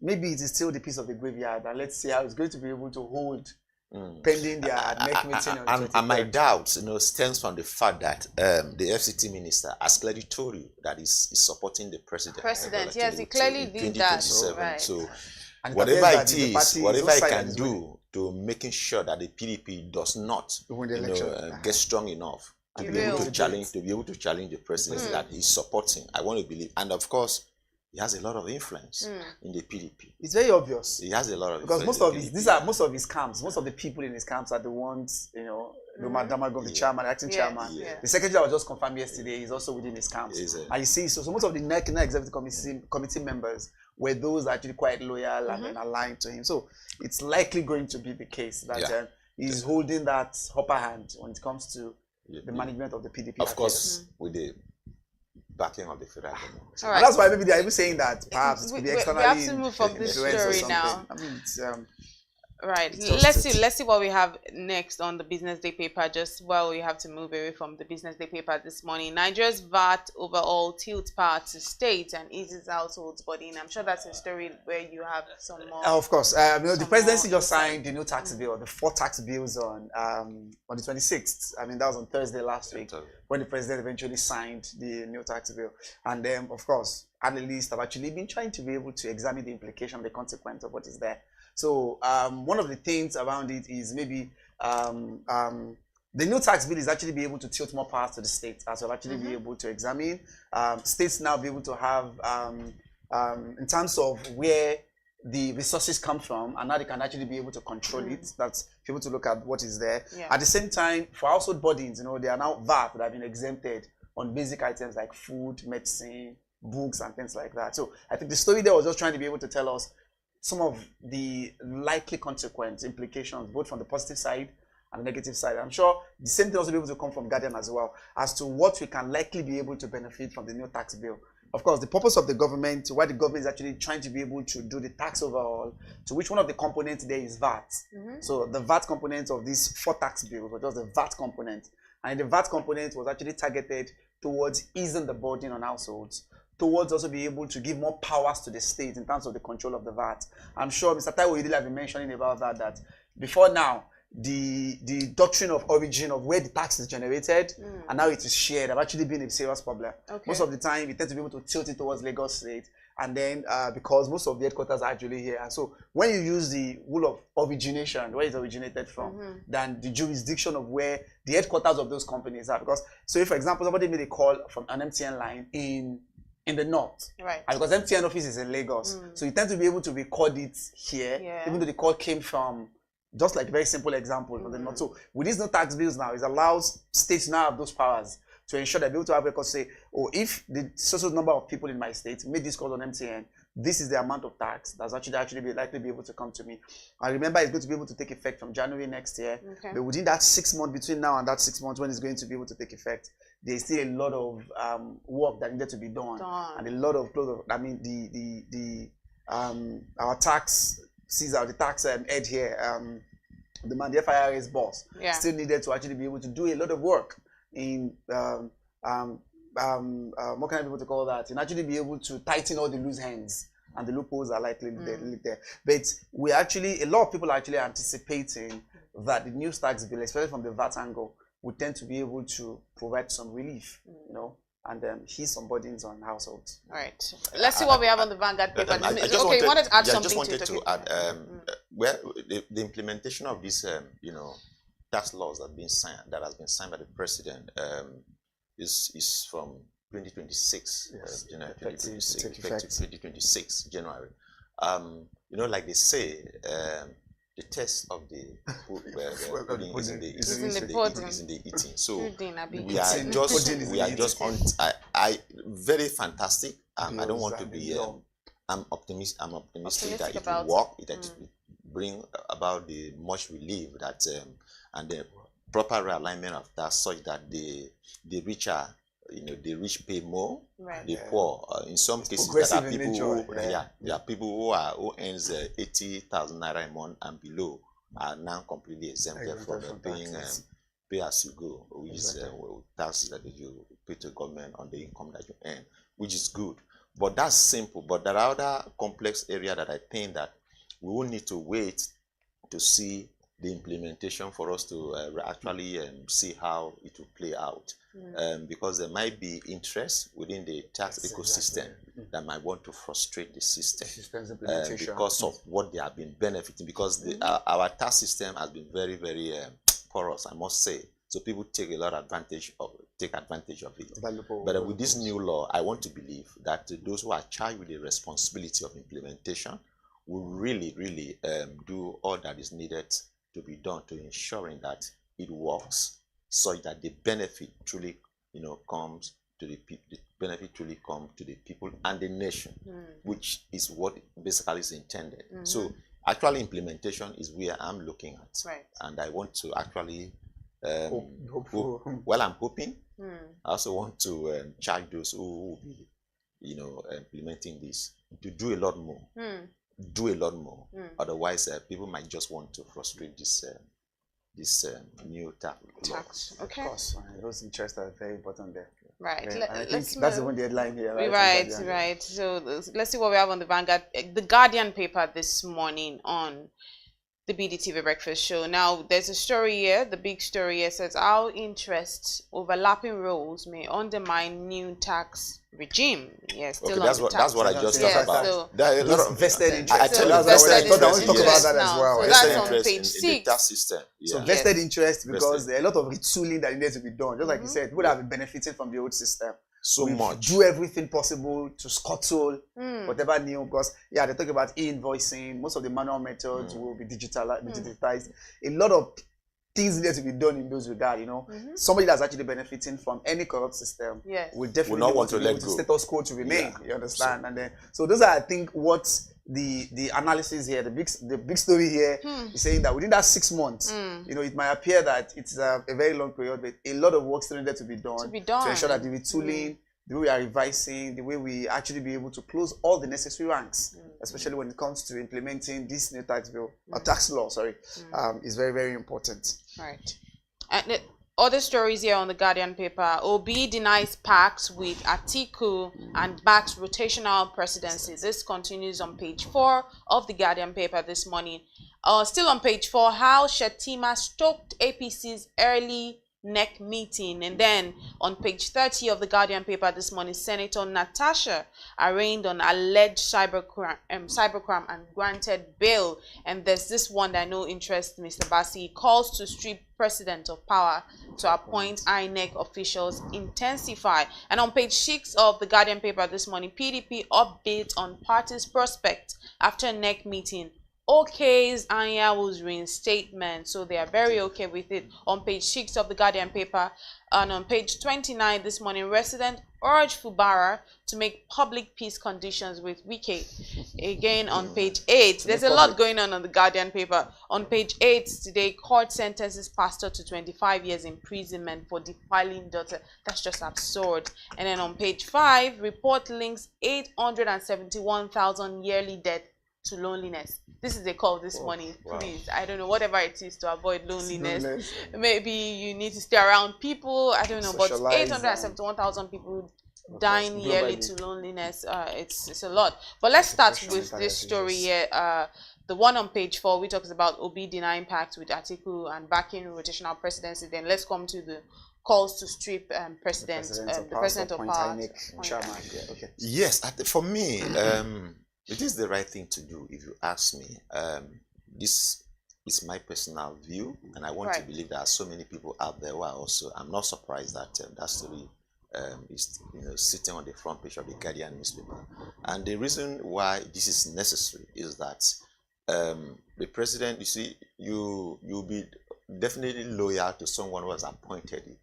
Maybe it is still the piece of the graveyard, and let's see how it's going to be able to hold pending their next meeting. And my doubts, stems from the fact that the FCT minister has clearly told you that he's supporting the president. Yes, he clearly did that. Right. So whatever it is, whatever he can do to making sure that the PDP does not get strong enough to be able to challenge the presidency that he's supporting. I want to believe, and of course, he has a lot of influence in the PDP. It's very obvious. He has a lot of because influence. most of his camps, most of the people in his camps are the ones, the Madamago, the chairman, acting chairman. The secretary that was just confirmed yesterday is also within his camps. And you see, so most of the national executive committee members were those that are actually quite loyal and then aligned to him. So it's likely going to be the case that he's holding that upper hand when it comes to the management of the PDP. Of course, with the backing of the federal government. And that's why maybe they are even saying that perhaps it could be externally. We have to move from this story now. I mean, it's, right. Let's see what we have next on the Business Day paper. Just while we have to move away from the Business Day paper this morning, Nigeria's VAT overall tilts power to state and eases households burden. I'm sure that's a story where you have some more. Of course, the presidency just signed the new tax bill, the 4 tax bills on the 26th. I mean, that was on Thursday last week when the president eventually signed the new tax bill. And then, of course, analysts have actually been trying to be able to examine the implication, the consequence of what is there. So one of the things around it is maybe the new tax bill is actually be able to tilt more powers to the states, as we'll actually be able to examine. States now be able to have, in terms of where the resources come from, and now they can actually be able to control it. That's be able to look at what is there. Yeah. At the same time, for household burdens, they are now VAT that have been exempted on basic items like food, medicine, books, and things like that. So I think the story there was just trying to be able to tell us some of the likely consequence implications, both from the positive side and the negative side. I'm sure the same thing also be able to come from Guardian as well, as to what we can likely be able to benefit from the new tax bill. Of course, the purpose of the government, why the government is actually trying to be able to do the tax overall, to which one of the components there is VAT. So the VAT component of these 4 tax bills was just the VAT component. And the VAT component was actually targeted towards easing the burden on households, towards also be able to give more powers to the state in terms of the control of the VAT. I'm sure Mr. Taiwo Idil have been mentioning about that before now, the doctrine of origin of where the tax is generated and now it is shared have actually been a serious problem. Most of the time, we tend to be able to tilt it towards Lagos State, and then because most of the headquarters are actually here. And so when you use the rule of origination, where it originated from, than the jurisdiction of where the headquarters of those companies are. Because, so if, for example, somebody made a call from an MTN line in the north, right? And because MTN office is in Lagos, so you tend to be able to record it here, even though the call came from, just like a very simple example from the north. So with these new tax bills now, it allows states now have those powers to ensure that they're able to have records say, oh, if the social number of people in my state made this call on MTN, this is the amount of tax that's actually likely be able to come to me. And remember, it's going to be able to take effect from January next year. But within that 6 months, between now and that 6 months when it's going to be able to take effect, there's still a lot of work that needed to be done. And a lot of, I mean, our tax Caesar, the tax head here, the FIRS boss, still needed to actually be able to do a lot of work in what can I be able to call that? And actually be able to tighten all the loose ends, and the loopholes are likely there. But we actually, a lot of people are actually anticipating that the new tax bill, especially from the VAT angle, would tend to be able to provide some relief, and ease some burdens on households. All right. Let's see what we have on the Vanguard paper. You wanted to add something to it. I just wanted to add, where the implementation of these, tax laws that has been signed by the president, is from 2026, January 2026, January. Like they say, the test of the food is in the eating. So we are just on. I very fantastic. I don't want to be. I'm optimistic that it will work. It will bring about the much relief that and the proper realignment of that, such that the richer, the rich pay more, the poor. In some cases, there are people there are people who earns 80,000 naira a month and below are now completely exempted from paying pay as you go, which is taxes that you pay to government on the income that you earn, which is good. But that's simple. But there are other complex areas that I think that we will need to wait to see the implementation for us to actually see how it will play out. Because there might be interest within the tax ecosystem that might want to frustrate the system because of what they have been benefiting. Because our tax system has been very, very porous, I must say. So people take a lot of advantage of it. But with this new law, I want to believe that those who are charged with the responsibility of implementation will really, really do all that is needed to be done to ensuring that it works, so that the benefit truly, comes to the people. The benefit truly comes to the people and the nation, which is what basically is intended. So, actually, implementation is where I'm looking at, and I want to actually. I'm hoping. I also want to charge those who will be, implementing this to do a lot more. Do a lot more. Otherwise, people might just want to frustrate this new tax. Okay. Of course, those interests are very important there. Right. That's the one headline here. Right. So let's see what we have on the Vanguard, the Guardian paper this morning on the BDTV Breakfast Show. Now, there's a story here. The big story here says how interests overlapping roles may undermine new tax regime. Yes, still okay, on that's what I just talked about. So there are a lot of vested interest. I tell you, vested interest. I want to talk about that as well. So Vested that's on interest page in 6. the tax system. So Yeah. vested interest because Vested. there are a lot of retooling that needs to be done. Just like you said, people have been benefiting from the old system. So much. Do everything possible to scuttle whatever new, because they talk about e-invoicing. Most of the manual methods will be digitized. A lot of things need to be done in those regard. Somebody that's actually benefiting from any corrupt system will definitely not want to let the go. status quo to remain. You understand? And then so those are, I think, what the analysis here, the big story here is saying that within that 6 months, it might appear that it's a very long period, but a lot of work still needed to be done to ensure that the retooling, the way we are revising, the way we actually be able to close all the necessary ranks, especially when it comes to implementing this new tax bill or tax law, is very, very important. Right. And other stories here on the Guardian paper. Obi denies pacts with Atiku and backs rotational presidency. This continues on page 4 of the Guardian paper this morning. Still on page 4, how Shettima stoked APC's early NEC meeting. And then on page 30 of the Guardian paper this morning, Senator Natasha arraigned on alleged cybercrime and granted bail. And there's this one that I know interests Mr. Bassi. Calls to strip president of power to appoint INEC officials intensify. And on page 6 of the Guardian paper this morning, PDP update on party's prospect after NEC meeting. OK's Anyawo's reinstatement, so they are very okay with it. On page 6 of the Guardian paper, and on page 29 this morning, resident urge Fubara to make public peace conditions with Wike. Again on page 8, there's a lot going on the Guardian paper. On page 8 today, court sentences pastor to 25 years imprisonment for defiling daughter. That's just absurd. And then on page 5, report links 871,000 yearly death to loneliness. This is a call this morning. Please, I don't know, whatever it is to avoid loneliness. Maybe you need to stay around people. I don't know, but 871,000 people dying yearly to loneliness. It's a lot. But let's start with this story here. The one on page 4, which talks about Obi denying pact with Atiku and backing rotational presidency. Then let's come to the calls to strip the president of power. Yes, for me, it is the right thing to do, if you ask me. This is my personal view, and I want to believe there are so many people out there who are also. I'm not surprised that that story is sitting on the front page of the Guardian newspaper. And the reason why this is necessary is that the president, you see, you'll be definitely loyal to someone who has appointed you.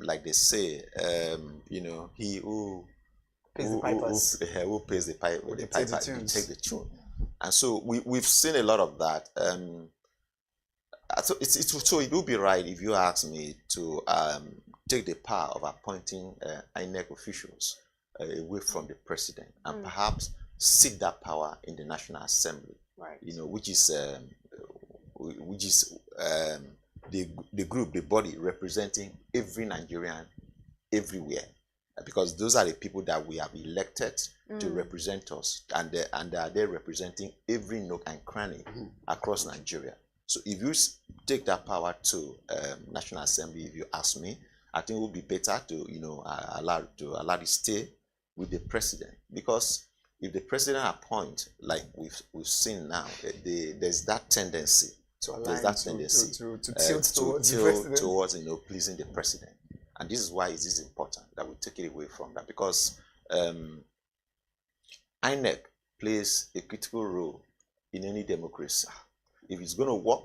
Like they say, he who pays the piper, you take the tune. And so we've seen a lot of that. So it would be right, if you ask me, to take the power of appointing INEC officials away from the president and perhaps seat that power in the National Assembly. Which is the group, the body representing every Nigerian everywhere. Because those are the people that we have elected to represent us, and they are there representing every nook and cranny across Nigeria. So if you take that power to National Assembly, if you ask me, I think it would be better to allow it stay with the president, because if the president appoints, like we've seen now, there's that tendency to tilt towards pleasing the president. And this is why it is important that we take it away from that, because INEC plays a critical role in any democracy. If it's going to work,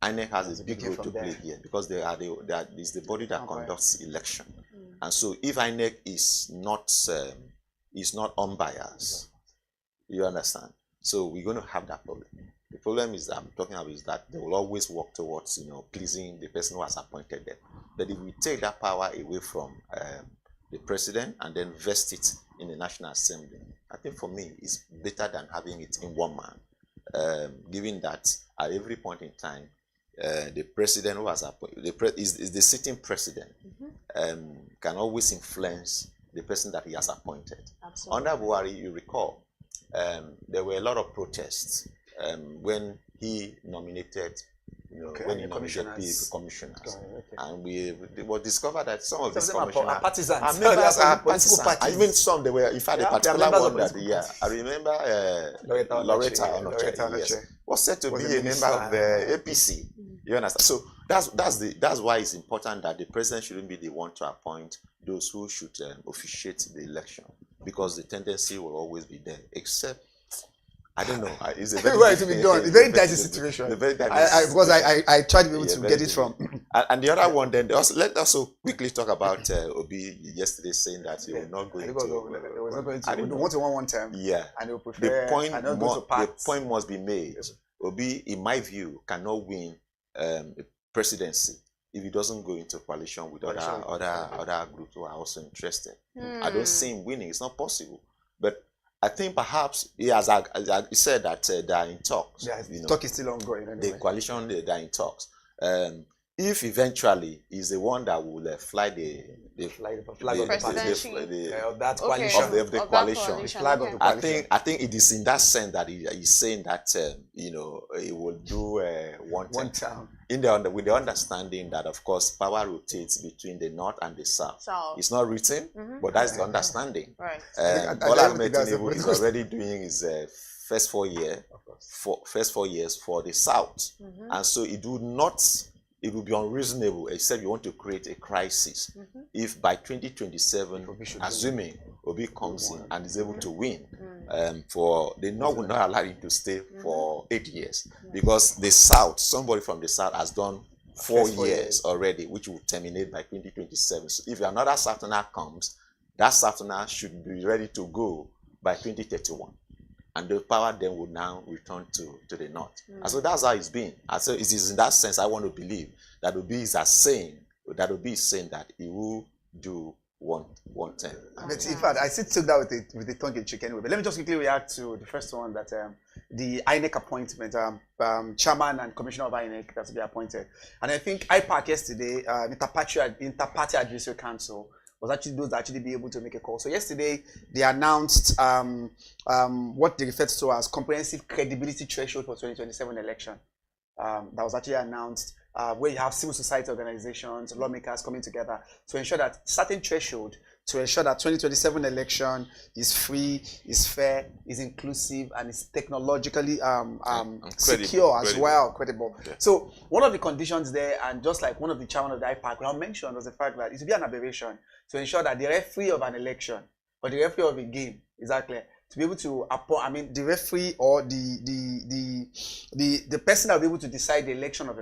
INEC has a big role to play here, because they are the body that conducts election. And so if INEC is not unbiased, you understand? So we're going to have that problem. The problem is that I'm talking about is that they will always work towards pleasing the person who has appointed them. But if we take that power away from the president and then vest it in the National Assembly, I think for me it's better than having it in one man. Given that at every point in time, the president who has appointed is the sitting president can always influence the person that he has appointed. Absolutely. Under Buhari, you recall, there were a lot of protests when he nominated when he nominated commissioners. And we discovered that some of these commissioners are partisans. Are members are partisans. And even some, they were, in fact, a particular one that, I remember Loretta Onoche was said to be a member of the APC. You understand? So that's why it's important that the president shouldn't be the one to appoint those who should officiate the election, because the tendency will always be there, except I don't know. It's a very to be done. A very dicey situation. Because I tried to be able to get it from. And the other one, then let's also quickly talk about Obi yesterday saying that he will not go into. He want to one term. Yeah. And he will prefer. The point must be made. Obi, in my view, cannot win presidency if he doesn't go into coalition with other groups who are also interested. I don't see him winning. It's not possible. But I think perhaps he said that they are in talks. Yeah, talk is still ongoing. Anyway. The coalition, they are in talks. If eventually he's the one that will fly the flag of the coalition, I think it is in that sense that he's saying that he will do one term with the understanding that, of course, power rotates between the north and the south. It's not written, but that's the understanding. Right. Bola Ahmed Tinubu is already doing his first 4 years for the south, and so it would be unreasonable, except you want to create a crisis, if by 2027, assuming Obi comes in and is able to win, they will not allow him to stay for 8 years, because the South, somebody from the South has done 4 years already, which will terminate by 2027. So if another Southerner comes, that Southerner should be ready to go by 2031. And the power then will now return to the north. And so that's how it's been. And so it is in that sense I want to believe that Obi is saying that he will do one term. But in fact, I still took that with the tongue in cheek anyway. But let me just quickly react to the first one, that the INEC appointment, chairman and commissioner of INEC that's to be appointed. And I think IPAC yesterday, Interparty Advisory Council, was actually those that actually be able to make a call. So yesterday they announced what they referred to as comprehensive credibility threshold for 2027 election. That was actually announced, where you have civil society organizations, lawmakers coming together to ensure that certain threshold, to ensure that 2027 election is free, is fair, is inclusive, and is technologically secure as well, credible. Yeah. So one of the conditions there, and just like one of the chairman of the IPAC now mentioned, was the fact that it would be an aberration to ensure that the referee of an election or the referee of a game, exactly, to be able to appoint, the referee or the person that will be able to decide the election of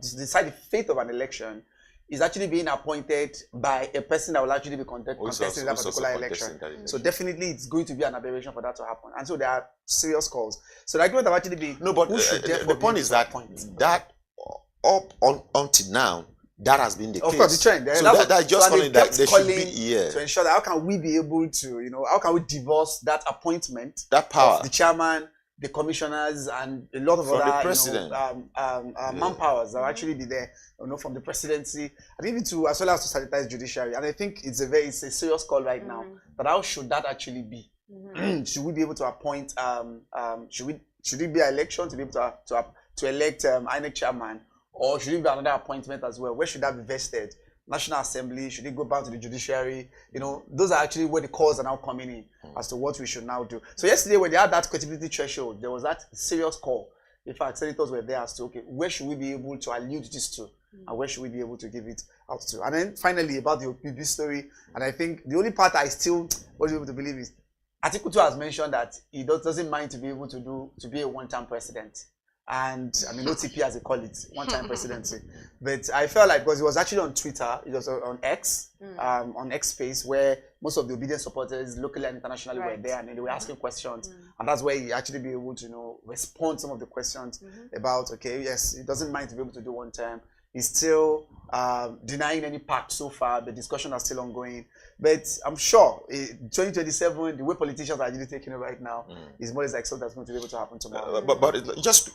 decide the fate of an election is actually being appointed by a person that will actually be contesting that particular election. So definitely it's going to be an aberration for that to happen. And so there are serious calls. So the argument of actually be the point is that up until now, that has been the case. Of course, the trend. So that's just calling that they should be to ensure that how can we be able to, how can we divorce that appointment, that power, of the chairman, the commissioners, and a lot of from other the president. manpowers that will actually be there, from the presidency, and even to as well as to sanitize judiciary. And I think it's a serious call right now. But how should that actually be? Should we be able to appoint? Should it be an election to be able to elect INEC chairman? Or should it be another appointment as well? Where should that be vested? National Assembly? Should it go back to the judiciary? Those are actually where the calls are now coming in as to what we should now do. So yesterday, when they had that credibility threshold, there was that serious call. In fact, senators were there as to, okay, where should we be able to allude this to? And where should we be able to give it out to? And then finally, about the OPB story, and I think the only part I still was able to believe is, Atiku has mentioned that he doesn't mind to be able to be a one-term president. And OTP as they call it, one-time presidency. But I felt like, because it was actually on Twitter, it was on X, on X space, where most of the obedient supporters locally and internationally were there, and they were asking questions. And that's where he actually be able to respond some of the questions about, okay, yes, he doesn't mind to be able to do one term. is still denying any pact so far. The discussions are still ongoing. But I'm sure 2027, the way politicians are really taking it right now, is more or less like something that's going to be able to happen tomorrow.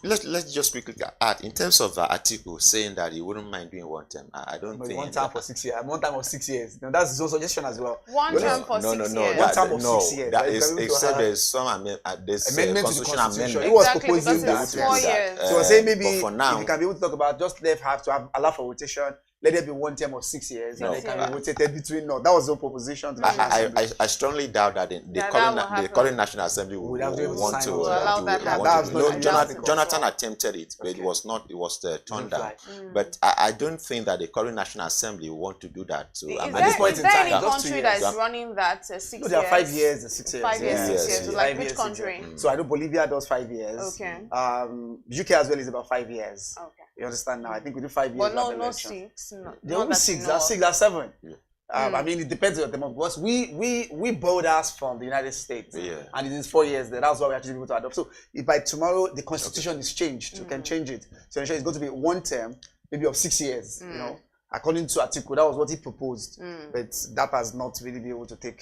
Let's just quickly add in terms of Atiku saying that he wouldn't mind doing one term. I don't think one term for 6 years. One term of 6 years. Now, that's his own suggestion as well. One term for 6 years. One term of 6 years. That is, except there's some amendment to the Constitution. He was proposing that. 4 years. So he was saying maybe for now, if you can be able to talk about just have to allow for rotation. Let there be one term of 6 years, and they can be rotated between. No, that was the proposition. I strongly doubt that the current National Assembly would want to allow that. Jonathan attempted it, but it was not. It was turned down. But I don't think that the current National Assembly will want to do that. So at this point in time, any country that is running that 6 years? No, there are 5 years and 6 years. 5 years, 6 years. So like which country? So I know Bolivia does 5 years. Okay. UK as well is about 5 years. Okay. You understand now? I think we do 5 years. But no 6. There will be 6. That's 6. That's 7. Yeah. I mean, it depends on them. Because we borrowed us from the United States, and it is 4 years there. That's why we actually able to adopt. So if by tomorrow the constitution is changed, we can change it. So ensure it's going to be one term, maybe of 6 years. You know, according to Atiku, that was what he proposed, but that has not really been able to take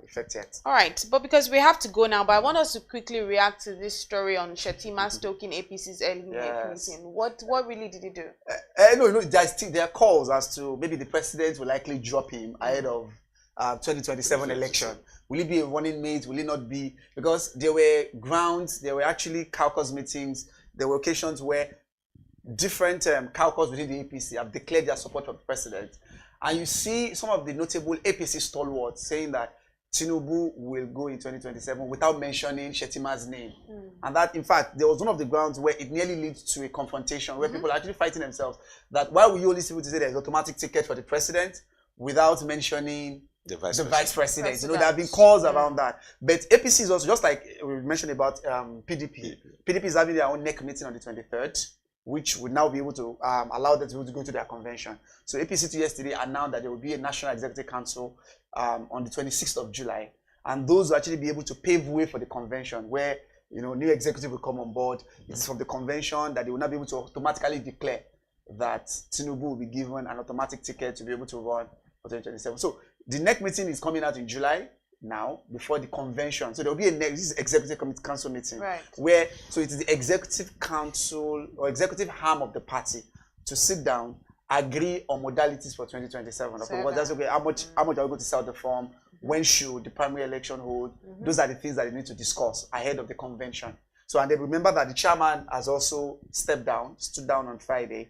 effect yet. All right, but because we have to go now, but I want us to quickly react to this story on Shettima stoking APC's early meeting. What really did he do? No, there are calls as to maybe the president will likely drop him ahead of 2027 election. Will he be a running mate? Will he not be? Because there were grounds, there were actually caucus meetings, there were occasions where different caucus within the APC have declared their support for the president. And you see some of the notable APC stalwarts saying that Tinubu will go in 2027 without mentioning Shettima's name. And that, in fact, there was one of the grounds where it nearly leads to a confrontation where people are actually fighting themselves. That why will you only see people to say there's automatic ticket for the president without mentioning the vice president? You know, there have been calls around that. But APC is also, just like we mentioned about PDP. PDP is having their own NEC meeting on the 23rd. Which would now be able to allow them to go to their convention. So APC yesterday announced that there will be a National Executive Council on the 26th of July. And those will actually be able to pave way for the convention where, you know, new executive will come on board. It's from the convention that they will not be able to automatically declare that Tinubu will be given an automatic ticket to be able to run for 2027. So the next meeting is coming out in July. Now, before the convention, so there will be this executive council meeting, where so it is the executive council or executive arm of the party to sit down, agree on modalities for 2027. That's okay. How much are we going to sell the form? When should the primary election hold? Those are the things that they need to discuss ahead of the convention. So, and then remember that the chairman has also stood down on Friday.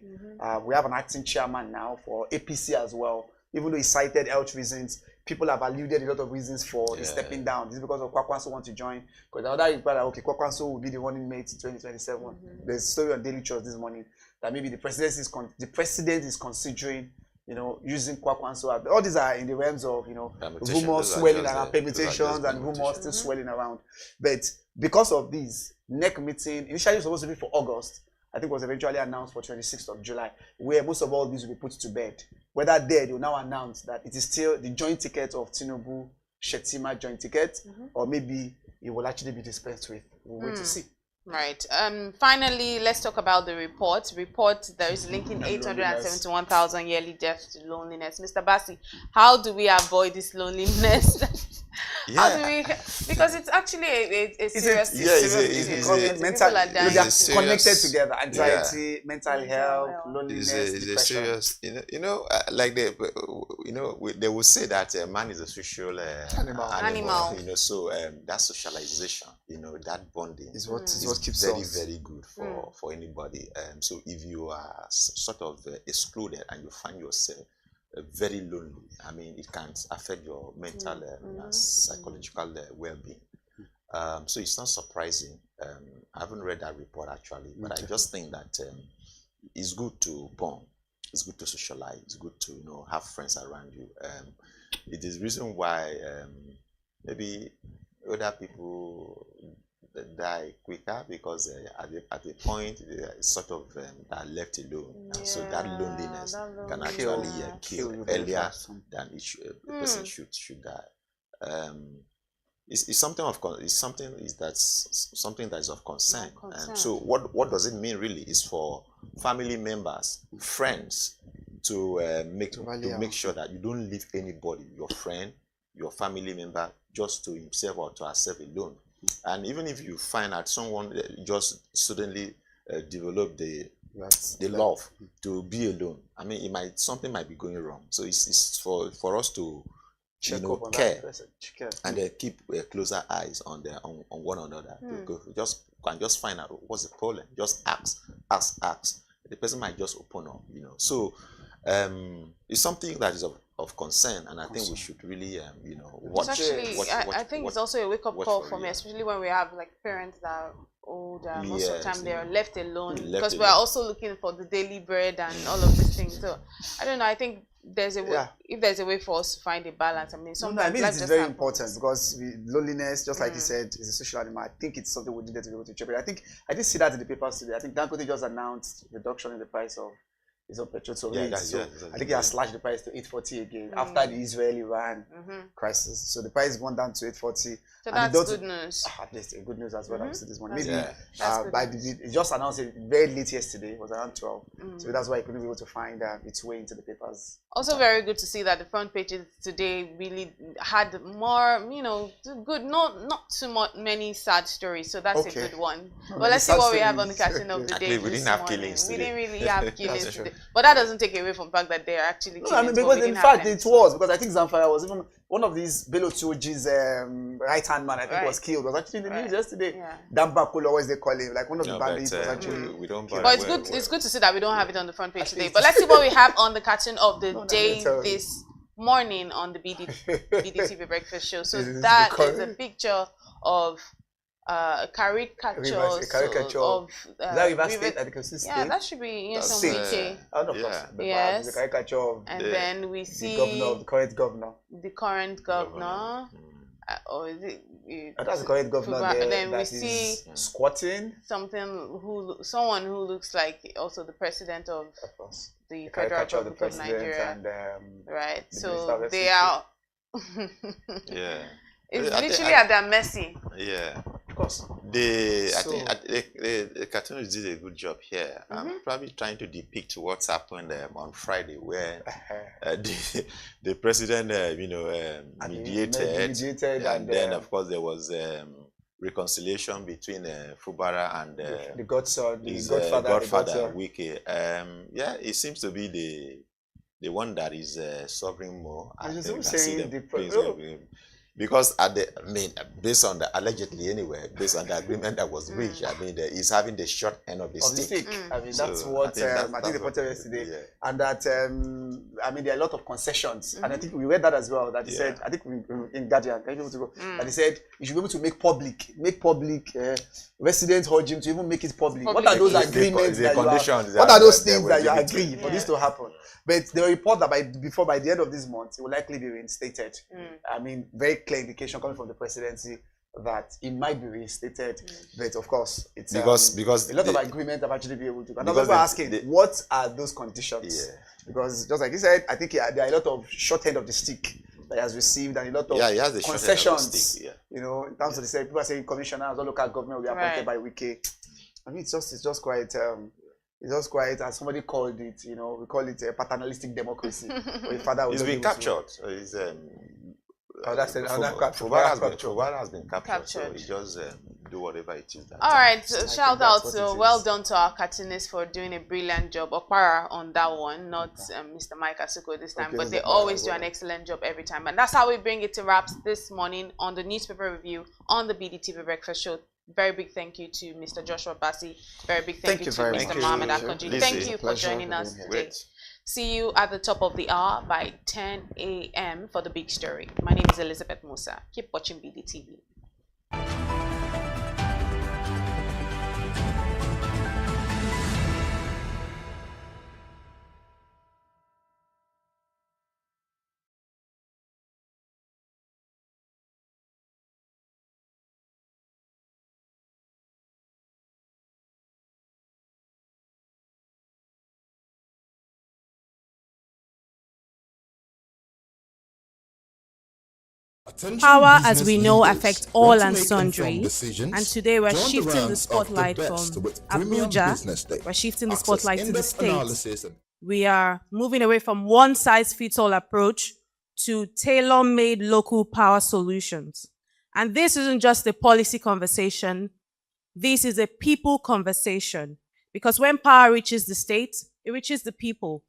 We have an acting chairman now for APC as well, even though he cited health reasons. People have alluded a lot of reasons for the stepping down. This is because of Kwakwanso want to join. Because the other reply that okay, Kwakwanso will be the running mate in 2027. There's a story on Daily Trust this morning that maybe the president is considering, you know, using Kwakwanso. All these are in the realms of, you know, rumors swirling around, permutations and rumors still swirling around. But because of this NEC meeting, initially it was supposed to be for August. I think was eventually announced for 26th of July, where most of all these will be put to bed. Whether they will now announce that it is still the joint ticket of Tinubu, Shettima joint ticket, or maybe it will actually be dispensed with. We'll wait to see. Right. Finally, let's talk about the report. There is linking 871,000 yearly deaths to loneliness. Mr. Bassi, how do we avoid this loneliness? How do we? Because it's actually a serious issue. Mental, they are connected together. Anxiety, mental health, loneliness, depression. Like they will say that man is a social animal. You know, so that socialization, you know, that bonding is what keeps very good for anybody. So if you are sort of excluded and you find yourself very lonely, I mean, it can affect your mental and psychological well-being. So it's not surprising. I haven't read that report actually, but I just think that it's good to bond. It's good to socialize. It's good to, you know, have friends around you. It is reason why maybe other people die quicker because at a point they sort of are left alone, and so that loneliness can actually kill earlier than a person should die. it's something something that is of concern. So what does it mean really? Is for family members, friends, to make sure that you don't leave anybody, your friend, your family member, just to himself or to herself alone. And even if you find out someone just suddenly develop the love to be alone, I mean, something might be going wrong. So it's for us to care and keep closer eyes on one another. Just find out what's the problem. Just ask. The person might just open up, So it's something that is of concern, and I think we should really, watch. I think it's also a wake-up call for me, especially when we have like parents that are older. Most of the time they are left alone because we are also looking for the daily bread and all of these things. So I don't know. I think there's a way, if there's a way for us to find a balance. I mean, sometimes it's very important because loneliness, just like you said, is a social animal. I think it's something we needed to be able to check. I did see that in the papers today. I think Dangote just announced reduction in the price of petrol. So I think he has slashed the price to 840 again after the Israel-Iran crisis. So the price went down to 840. So that's good news. At least good news as well. This morning. Maybe it just announced it very late yesterday. It was around 12. So that's why it couldn't be able to find its way into the papers. Also very good to see that the front pages today really had more, good, not too many sad stories. So that's a good one. But let's see what we have on the carton of the day. We didn't have killings today. We didn't really have killings today. But that doesn't take away from the fact that they are actually killings. I mean, because in fact it was, because I think Zamfara was even one of these Bello Tuoji's right-hand man, I think, was killed. Was actually in the news yesterday. Dambakul, always they call him, like one of the bandits was actually. But it's good to see that we don't have it on the front page today. But let's see what we have on the carton of the day this morning on the BDTV Breakfast Show. So that is a picture of a caricature of Rivers State, that should be some UK. Yes. The caricature of then we see the current governor. The current governor. Or is it? That's the current governor there. Then we see squatting. Someone who looks like also the president of the Federal Republic of Nigeria. And, right. So they are. It's literally at their mercy. Yeah, of course. I think the cartoonists did a good job here. Probably trying to depict what's happened on Friday, where the president, mediated, and then of course there was reconciliation between Fubara and the godfather Wike. It seems to be the one that is suffering more. Because based on the allegedly anyway, based on the agreement that was reached, he's having the short end of the stick. I mean, that's what I think they reported yesterday, and that there are a lot of concessions, and I think we read that as well. That he said, I think in Guardian, that he said you should be able to make public residents urge him to even make it public. What are those agreements? What are those things that you agree for this to happen? But the report that by the end of this month, it will likely be reinstated. I mean, very clear indication coming from the presidency that it might be reinstated. But of course, it's because a lot of agreements have actually been able to. And I'm asking, what are those conditions? Because just like you said, I think there are a lot of short end of the stick that he has received, and a lot of concessions. In terms of the people are saying commissioners or local government will be appointed by Wike. I mean, it's just quite. It's just quite, as somebody called it, we call it a paternalistic democracy. He's been captured. Fubara has been captured. So he just do whatever it is. All right, so shout out, well done to our cartoonists for doing a brilliant job. Okpara on that one, not Mr. Mike Asuko this time, but they always do an excellent job every time. And that's how we bring it to wraps this morning on the newspaper review on the BDTV Breakfast Show. Very big thank you to Mr. Joshua Bassi. Very big thank you to Mr. Mohamed Akonji. Thank you for joining us today. See you at the top of the hour by 10 a.m. for the big story. My name is Elizabeth Musa. Keep watching BDTV. Power, as we know, leaders affects all want to and make sundry. informed decisions? And today we're Join the shifting the ranks of the spotlight best from with Premium Business Day. Abuja. We're shifting the Access spotlight to the in-depth states. analysis and We are moving away from one-size-fits-all approach to tailor-made local power solutions. And this isn't just a policy conversation. This is a people conversation. Because when power reaches the state, it reaches the people.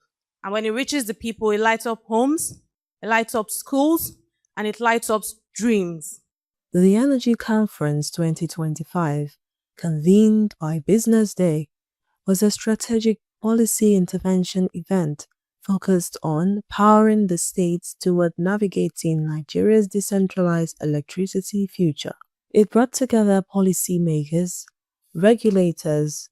And when it reaches the people, it lights up homes, it lights up schools, and it lights up dreams. The Energy Conference 2025, convened by Business Day, was a strategic policy intervention event focused on powering the states toward navigating Nigeria's decentralized electricity future. It brought together policymakers, regulators,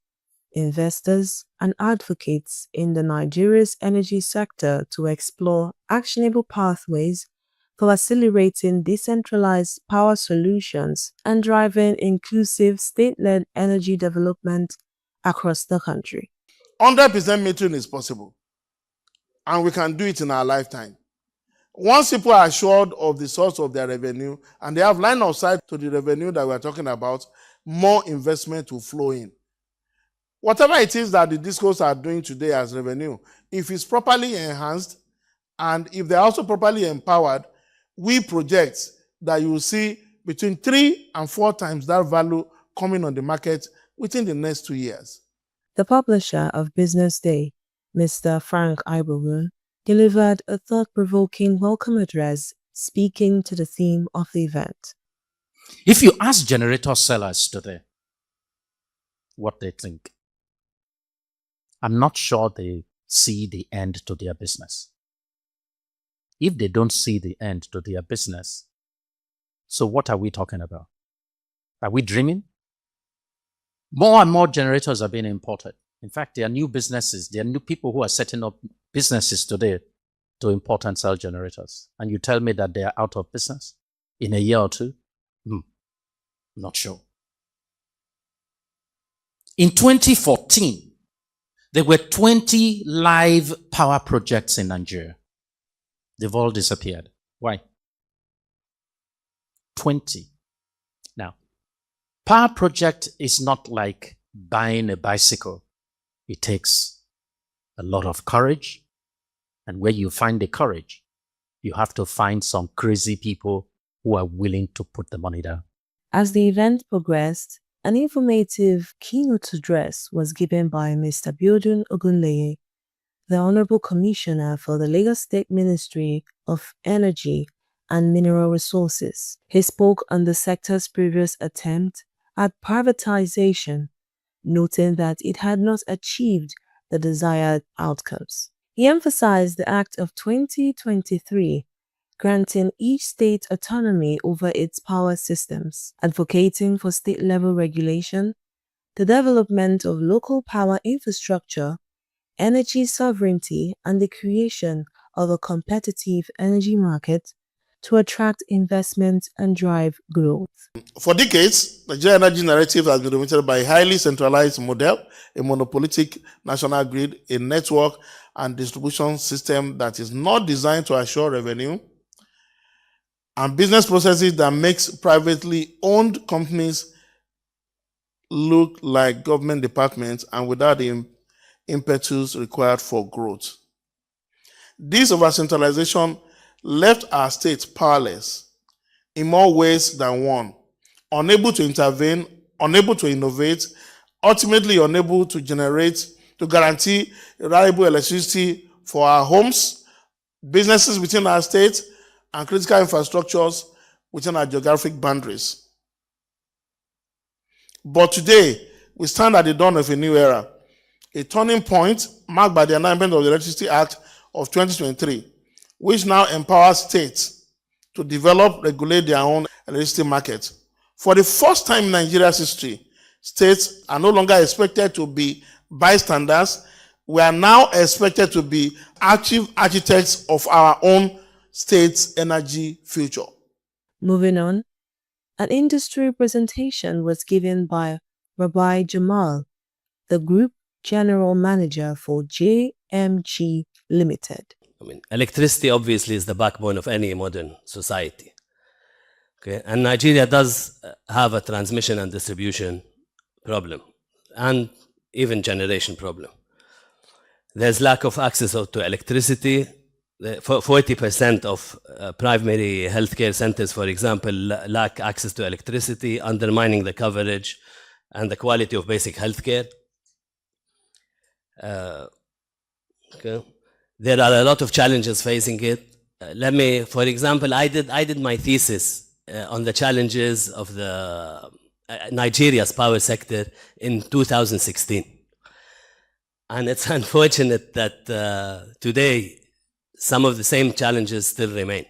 investors, and advocates in the Nigeria's energy sector to explore actionable pathways for accelerating decentralized power solutions and driving inclusive state-led energy development across the country. 100% metering is possible, and we can do it in our lifetime. Once people are assured of the source of their revenue and they have line of sight to the revenue that we're talking about, more investment will flow in. Whatever it is that the discos are doing today as revenue, if it's properly enhanced and if they're also properly empowered, we project that you will see between 3 and 4 times that value coming on the market within the next 2 years. The publisher of Business Day, Mr. Frank Ibogun, delivered a thought-provoking welcome address speaking to the theme of the event. If you ask generator sellers today what they think, I'm not sure they see the end to their business. If they don't see the end to their business, so what are we talking about? Are we dreaming? More and more generators are being imported. In fact, there are new businesses, there are new people who are setting up businesses today to import and sell generators. And you tell me that they are out of business in a year or two? Not sure. In 2014, there were 20 live power projects in Nigeria. They've all disappeared. Why? 20. Now, power project is not like buying a bicycle. It takes a lot of courage. And where you find the courage, you have to find some crazy people who are willing to put the money down. As the event progressed, an informative keynote address was given by Mr. Biodun Ogunleye, the Honorable Commissioner for the Lagos State Ministry of Energy and Mineral Resources. He spoke on the sector's previous attempt at privatization, noting that it had not achieved the desired outcomes. He emphasized the Act of 2023, granting each state autonomy over its power systems, advocating for state-level regulation, the development of local power infrastructure, energy sovereignty, and the creation of a competitive energy market to attract investment and drive growth. For decades, the Nigerian energy narrative has been dominated by a highly centralized model, a monopolistic national grid, a network and distribution system that is not designed to assure revenue, and business processes that makes privately owned companies look like government departments and without the impetus required for growth. This over-centralization left our states powerless in more ways than one, unable to intervene, unable to innovate, ultimately unable to guarantee reliable electricity for our homes, businesses within our states, and critical infrastructures within our geographic boundaries. But today, we stand at the dawn of a new era, a turning point marked by the amendment of the Electricity Act of 2023, which now empowers states to develop, regulate their own electricity market. For the first time in Nigeria's history, states are no longer expected to be bystanders. We are now expected to be active architects of our own state's energy future. Moving on, an industry presentation was given by Rabbi Jamal, the Group General Manager for JMG Limited. Electricity obviously is the backbone of any modern society. Okay, and Nigeria does have a transmission and distribution problem, and even generation problem. There's lack of access to electricity. 40% of primary healthcare centers, for example, lack access to electricity, undermining the coverage and the quality of basic healthcare. Okay. There are a lot of challenges facing it. Let me, for example, I did my thesis on the challenges of the Nigeria's power sector in 2016. And it's unfortunate that today some of the same challenges still remain.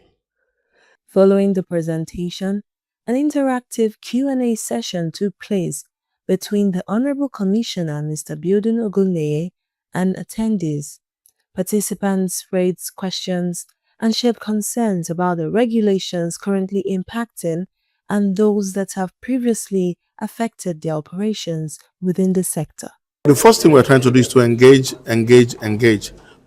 Following the presentation, an interactive Q&A session took place between the Honorable Commissioner, Mr. Biodun Ogunleye, and attendees. Participants raised questions and shared concerns about the regulations currently impacting and those that have previously affected their operations within the sector. The first thing we're trying to do is to engage.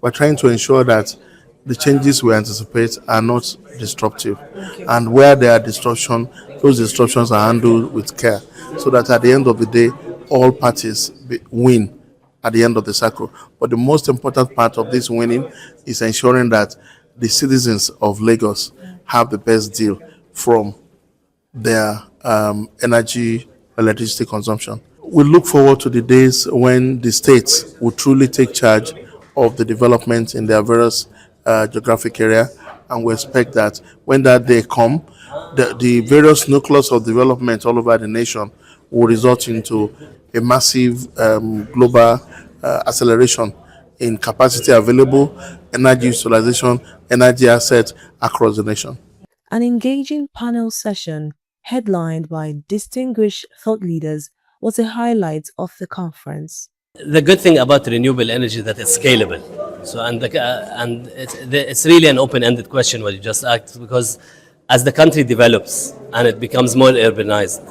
We're trying to ensure that the changes we anticipate are not disruptive. And where there are disruptions, those disruptions are handled with care so that at the end of the day, all parties win at the end of the cycle. But the most important part of this winning is ensuring that the citizens of Lagos have the best deal from their electricity consumption. We look forward to the days when the states will truly take charge of the development in their various geographic area, and we expect that when that day comes, the various nucleus of development all over the nation will result into a massive global acceleration in capacity available, energy utilization, energy assets across the nation. An engaging panel session headlined by distinguished thought leaders was a highlight of the conference. The good thing about renewable energy is that it's scalable. So, and it's really an open-ended question what you just asked, because as the country develops and it becomes more urbanized,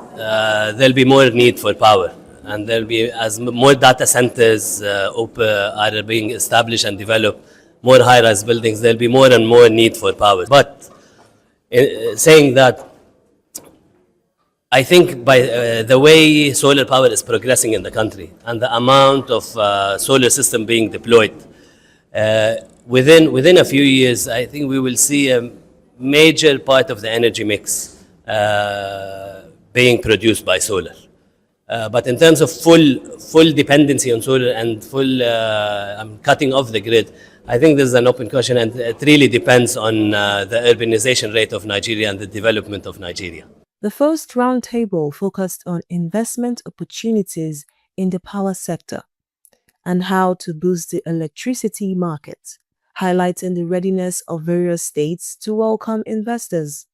there'll be more need for power, and there'll be, as more data centers are being established and developed, more high-rise buildings, there'll be more and more need for power. But saying that, I think by the way solar power is progressing in the country and the amount of solar system being deployed, within a few years, I think we will see a major part of the energy mix being produced by solar. But in terms of full dependency on solar and full cutting off the grid, I think this is an open question, and it really depends on the urbanization rate of Nigeria and the development of Nigeria. The first roundtable focused on investment opportunities in the power sector and how to boost the electricity market, highlighting the readiness of various states to welcome investors.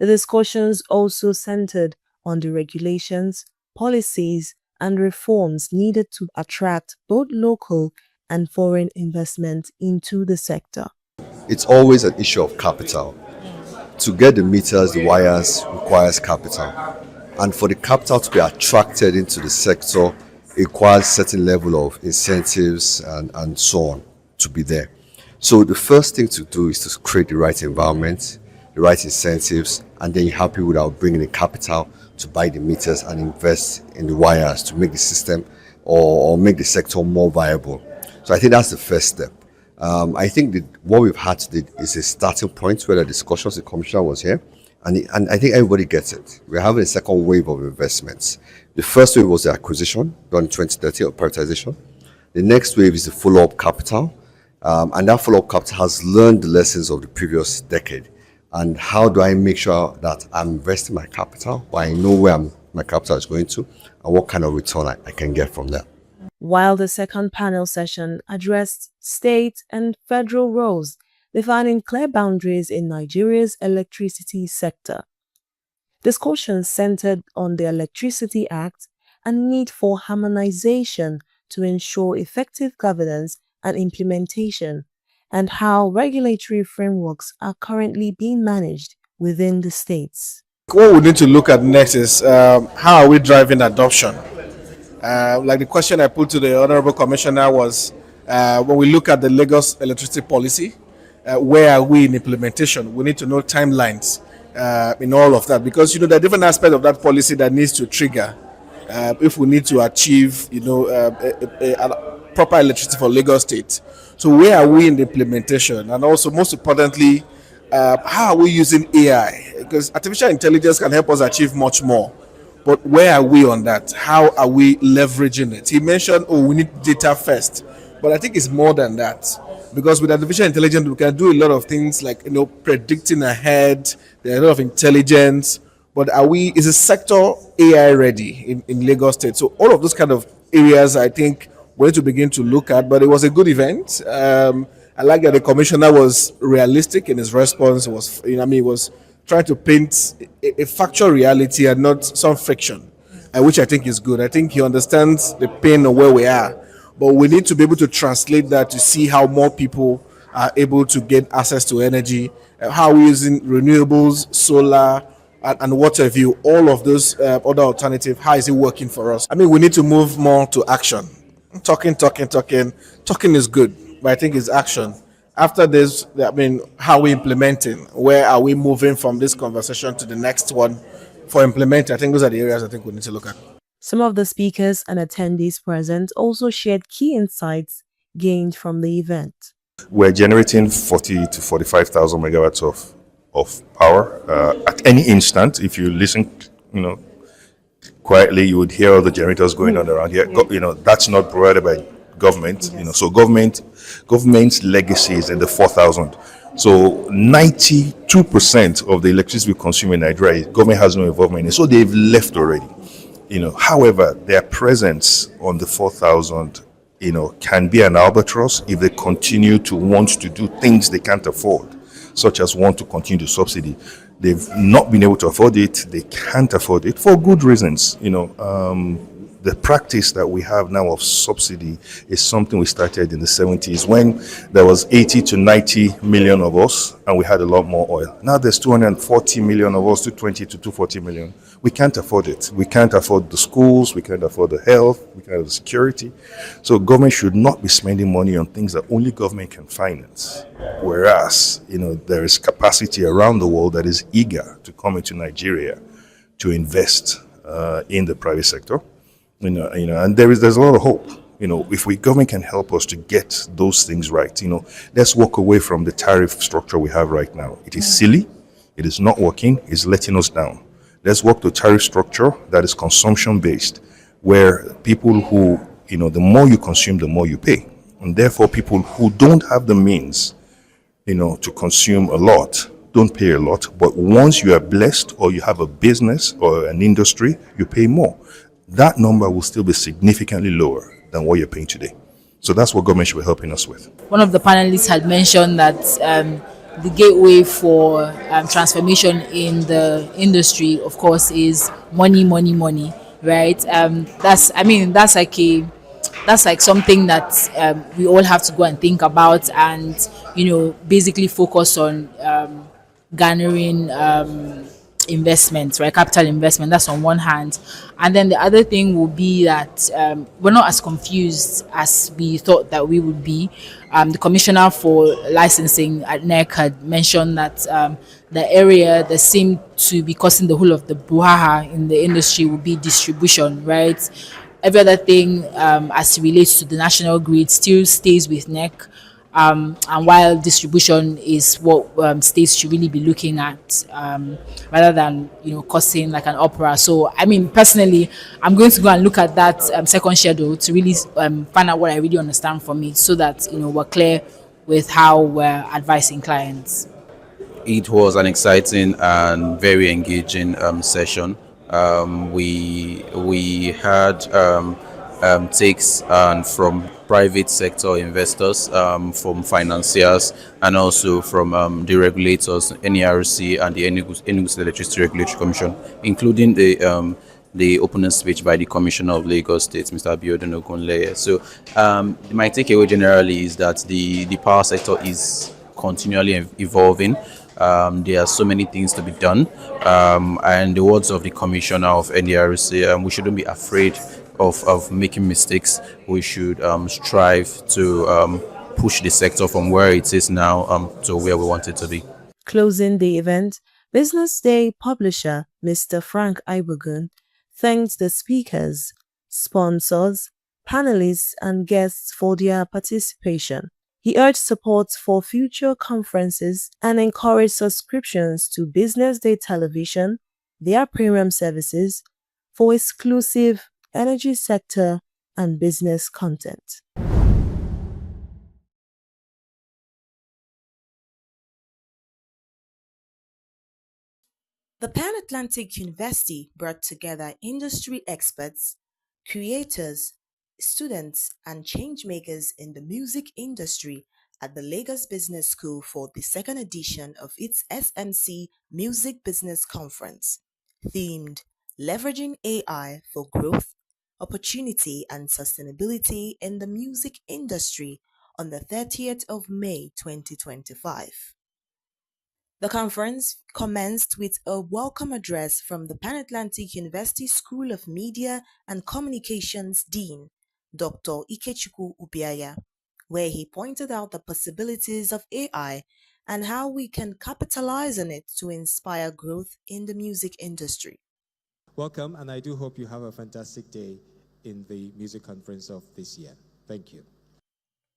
The discussions also centered on the regulations, policies, and reforms needed to attract both local and foreign investment into the sector. It's always an issue of capital. To get the meters, the wires requires capital. And for the capital to be attracted into the sector, it requires certain level of incentives and so on to be there. So the first thing to do is to create the right environment, the right incentives, and then you help people that will bring in the capital to buy the meters and invest in the wires to make the system or make the sector more viable. So I think that's the first step. I think that what we've had today is a starting point where the discussions, the commissioner was here, and I think everybody gets it. We're having a second wave of investments. The first wave was the acquisition done in 2030 or privatization. The next wave is the follow-up capital, and that follow-up capital has learned the lessons of the previous decade. And how do I make sure that I'm investing my capital, but I know where my capital is going to, and what kind of return I can get from that. While the second panel session addressed state and federal roles, defining clear boundaries in Nigeria's electricity sector. Discussions centered on the Electricity Act and need for harmonization to ensure effective governance and implementation, and how regulatory frameworks are currently being managed within the states. What we need to look at next is how are we driving adoption? Like the question I put to the Honorable Commissioner was, when we look at the Lagos electricity policy, where are we in implementation? We need to know timelines. in all of that, because there are different aspects of that policy that needs to trigger if we need to achieve a proper electricity for Lagos State. So where are we in the implementation, and also most importantly, how are we using AI? Because artificial intelligence can help us achieve much more. But where are we on that? How are we leveraging it? He mentioned, we need data first. But I think it's more than that. Because with artificial intelligence, we can do a lot of things like, predicting ahead. There are a lot of intelligence. But is the sector AI ready in Lagos State? So all of those kind of areas, I think, we need to begin to look at. But it was a good event. I like that the commissioner was realistic in his response. It was, he was trying to paint a factual reality and not some fiction, which I think is good. I think he understands the pain of where we are, but we need to be able to translate that to see how more people are able to get access to energy, how we're using renewables, solar, and water view, all of those other alternatives. How is it working for us? We need to move more to action. Talking is good, but I think it's action. After this, how are we implementing? Where are we moving from this conversation to the next one for implementing? I think those are the areas I think we need to look at. Some of the speakers and attendees present also shared key insights gained from the event. We're generating 40 to 45,000 megawatts of power at any instant. If you listen, quietly, you would hear all the generators going on around here. That's not provided by government. So government's legacy is in the 4,000. So 92% of the electricity we consume in Nigeria, government has no involvement in. So they've left already. However, their presence on the 4,000, can be an albatross if they continue to want to do things they can't afford, such as want to continue to subsidy. They've not been able to afford it. They can't afford it for good reasons. The practice that we have now of subsidy is something we started in the 70s when there was 80 to 90 million of us and we had a lot more oil. Now there's 240 million of us, 220 to 240 million. We can't afford it. We can't afford the schools. We can't afford the health. We can't afford the security. So government should not be spending money on things that only government can finance. Whereas, there is capacity around the world that is eager to come into Nigeria to invest in the private sector. And there's a lot of hope. If government can help us to get those things right, let's walk away from the tariff structure we have right now. It is silly. It is not working. It's letting us down. Let's work to a tariff structure that is consumption based, where people who, the more you consume, the more you pay. And therefore, people who don't have the means, to consume a lot, don't pay a lot. But once you are blessed or you have a business or an industry, you pay more. That number will still be significantly lower than what you're paying today. So that's what government should be helping us with. One of the panelists had mentioned that the gateway for transformation in the industry, of course, is money, right? That's like something that we all have to go and think about and, basically focus on garnering investment, right? Capital investment. That's on one hand, and then the other thing will be that we're not as confused as we thought that we would be. The commissioner for licensing at NEC had mentioned that the area that seemed to be causing the whole of the brouhaha in the industry will be distribution, right? Every other thing as it relates to the national grid still stays with NEC. And while distribution is what states should really be looking at, rather than causing like an opera. So personally, I'm going to go and look at that second schedule to really find out what I really understand from it, so that we're clear with how we're advising clients. It was an exciting and very engaging session. We had takes from private sector investors, from financiers, and also from the regulators, NERC and the Enugu State Electricity Regulatory Commission, including the opening speech by the Commissioner of Lagos State, Mr. Abiodun Ogunleye. So my takeaway generally is that the power sector is continually evolving. There are so many things to be done, and the words of the Commissioner of NERC, we shouldn't be afraid of making mistakes. We should strive to push the sector from where it is now to where we want it to be. Closing the event, Business Day publisher Mr. Frank Ibogun thanked the speakers, sponsors, panelists, and guests for their participation. He urged support for future conferences and encouraged subscriptions to Business Day Television, their premium services, for exclusive energy sector and business content. The Pan Atlantic University brought together industry experts, creators, students, and changemakers in the music industry at the Lagos Business School for the second edition of its SMC Music Business Conference, themed Leveraging AI for Growth, Opportunity, and Sustainability in the Music Industry on the 30th of May 2025. The conference commenced with a welcome address from the Pan Atlantic University School of Media and Communications Dean, Dr. Ikechukwu Ubiaya, where he pointed out the possibilities of AI and how we can capitalize on it to inspire growth in the music industry. Welcome, and I do hope you have a fantastic day in the music conference of this year. Thank you.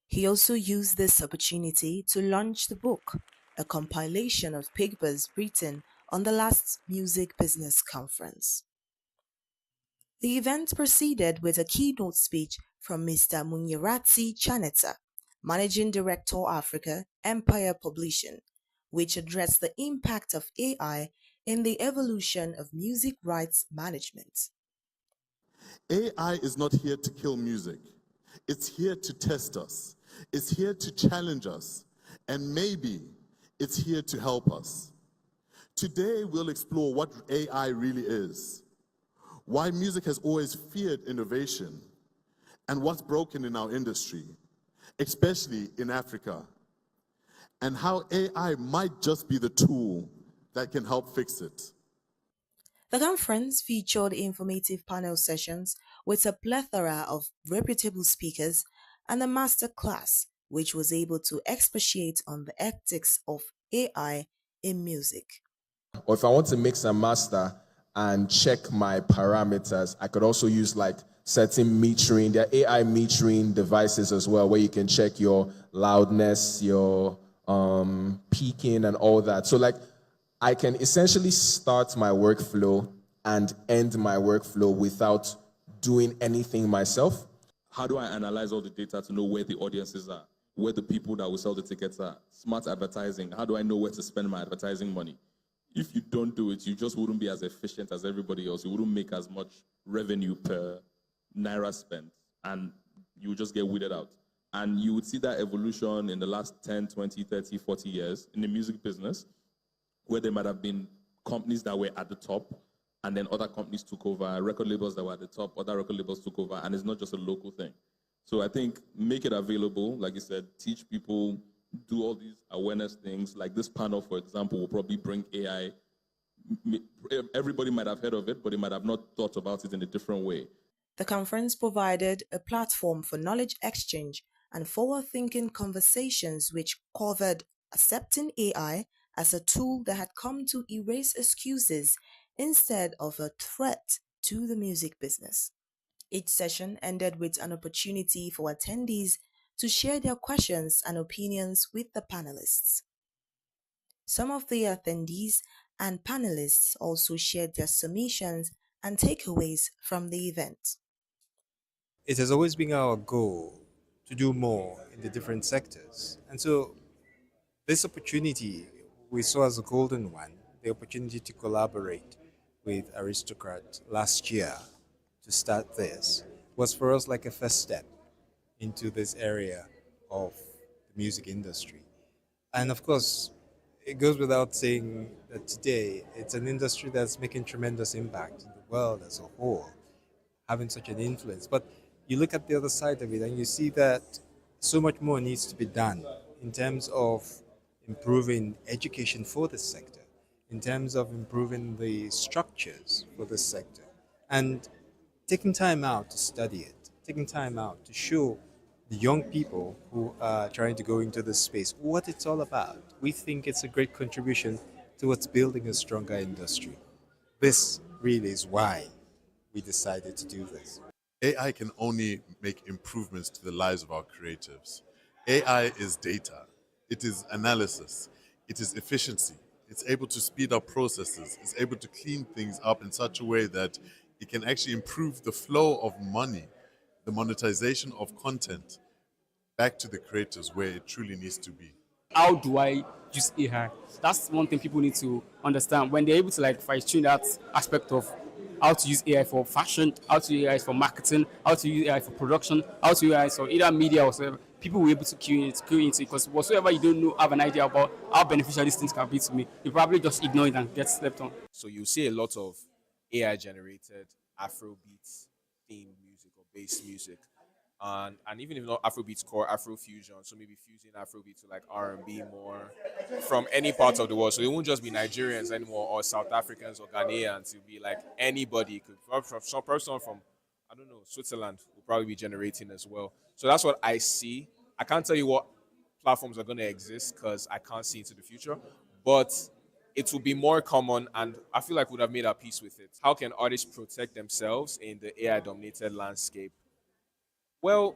He also used this opportunity to launch the book, a compilation of papers written on the last Music Business Conference. The event proceeded with a keynote speech from Mr. Munyiratsi Chaneta, Managing Director Africa, Empire Publishing, which addressed the impact of AI in the evolution of music rights management. AI is not here to kill music. It's here to test us. It's here to challenge us. And maybe it's here to help us. Today, we'll explore what AI really is, why music has always feared innovation, and what's broken in our industry, especially in Africa, and how AI might just be the tool that can help fix it. The conference featured informative panel sessions with a plethora of reputable speakers and a master class which was able to expatiate on the ethics of AI in music. Or if I want to mix and master and check my parameters, I could also use like certain metering. There are AI metering devices as well, where you can check your loudness, your peaking and all that. So like I can essentially start my workflow and end my workflow without doing anything myself. How do I analyze all the data to know where the audiences are, where the people that will sell the tickets are? Smart advertising. How do I know where to spend my advertising money? If you don't do it, you just wouldn't be as efficient as everybody else. You wouldn't make as much revenue per naira spent, and you would just get weeded out. And you would see that evolution in the last 10, 20, 30, 40 years in the music business, where there might have been companies that were at the top, and then other companies took over, record labels that were at the top, other record labels took over, and it's not just a local thing. So I think make it available, like you said, teach people, do all these awareness things. Like this panel, for example, will probably bring AI. Everybody might have heard of it, but they might have not thought about it in a different way. The conference provided a platform for knowledge exchange and forward-thinking conversations which covered accepting AI as a tool that had come to erase excuses instead of a threat to the music business. Each session ended with an opportunity for attendees to share their questions and opinions with the panelists. Some of the attendees and panelists also shared their submissions and takeaways from the event. It has always been our goal to do more in the different sectors. And so this opportunity we saw as a golden one, the opportunity to collaborate with Aristocrat last year to start this, was for us like a first step into this area of the music industry. And of course, it goes without saying that today it's an industry that's making tremendous impact in the world as a whole, having such an influence. But you look at the other side of it and you see that so much more needs to be done in terms of improving education for this sector, in terms of improving the structures for this sector, and taking time out to study it, taking time out to show the young people who are trying to go into this space what it's all about. We think it's a great contribution towards building a stronger industry. This really is why we decided to do this. AI can only make improvements to the lives of our creatives. AI is data, it is analysis, it is efficiency. It's able to speed up processes, it's able to clean things up in such a way that it can actually improve the flow of money, the monetization of content back to the creators where it truly needs to be. How do I use AI? That's one thing people need to understand. When they're able to fine-tune that aspect of how to use AI for fashion, how to use AI for marketing, how to use AI for production, how to use AI for either media or whatever, people will be able to cue into it, because whatsoever you don't know, have an idea about how beneficial these things can be to me, you probably just ignore it and get slept on. So you see a lot of AI-generated Afrobeats theme music or bass music. And even if not Afrobeats core, Afrofusion, so maybe fusing Afrobeat to R&B more from any part of the world. So it won't just be Nigerians anymore or South Africans or Ghanaians. It'll be anybody. From some person from, I don't know, Switzerland will probably be generating as well. So that's what I see. I can't tell you what platforms are going to exist because I can't see into the future, but it will be more common, and I feel like we would have made our peace with it. How can artists protect themselves in the AI-dominated landscape? Well,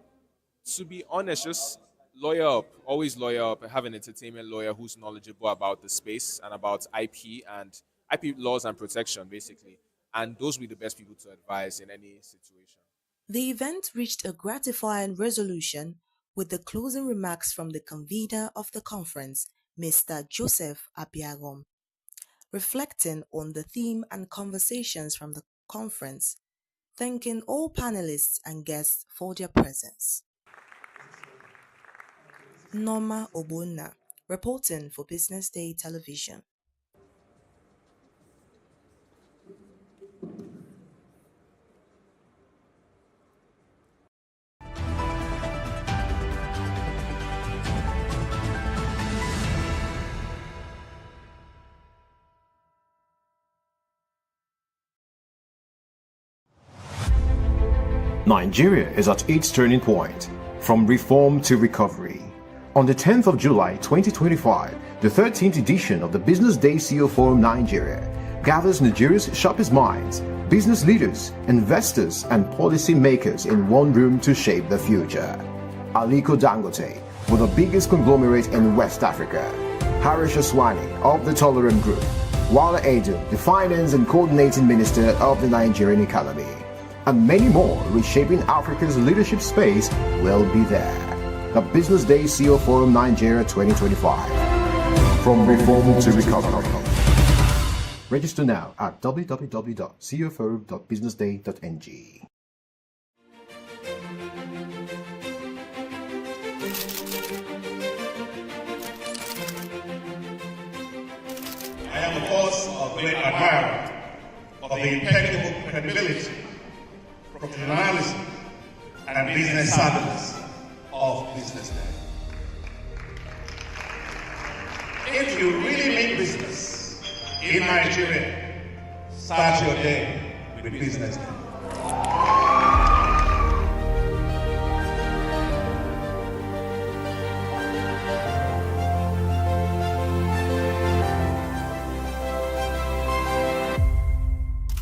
to be honest, just lawyer up, always lawyer up, and have an entertainment lawyer who's knowledgeable about the space and about IP and IP laws and protection, basically. And those will be the best people to advise in any situation. The event reached a gratifying resolution with the closing remarks from the convener of the conference, Mr. Joseph Abiagom. Reflecting on the theme and conversations from the conference, thanking all panelists and guests for their presence. Norma Obonna, reporting for Business Day Television. Nigeria is at its turning point, from reform to recovery. On the 10th of July 2025, the 13th edition of the Business Day CEO Forum Nigeria gathers Nigeria's sharpest minds, business leaders, investors, and policy makers in one room to shape the future. Aliko Dangote, with the biggest conglomerate in West Africa, Harish Aswani of the Tolerant Group, Wala Edu, the Finance and Coordinating Minister of the Nigerian economy, and many more reshaping Africa's leadership space will be there. The Business Day CEO Forum Nigeria 2025. From reform to recovery. Register now at www.ceoforum.businessday.ng. I am, of course, a great admirer of the impeccable credibility, professionalism, and business savviness of Business Day. If you really mean business in Nigeria, start your day with Business Day.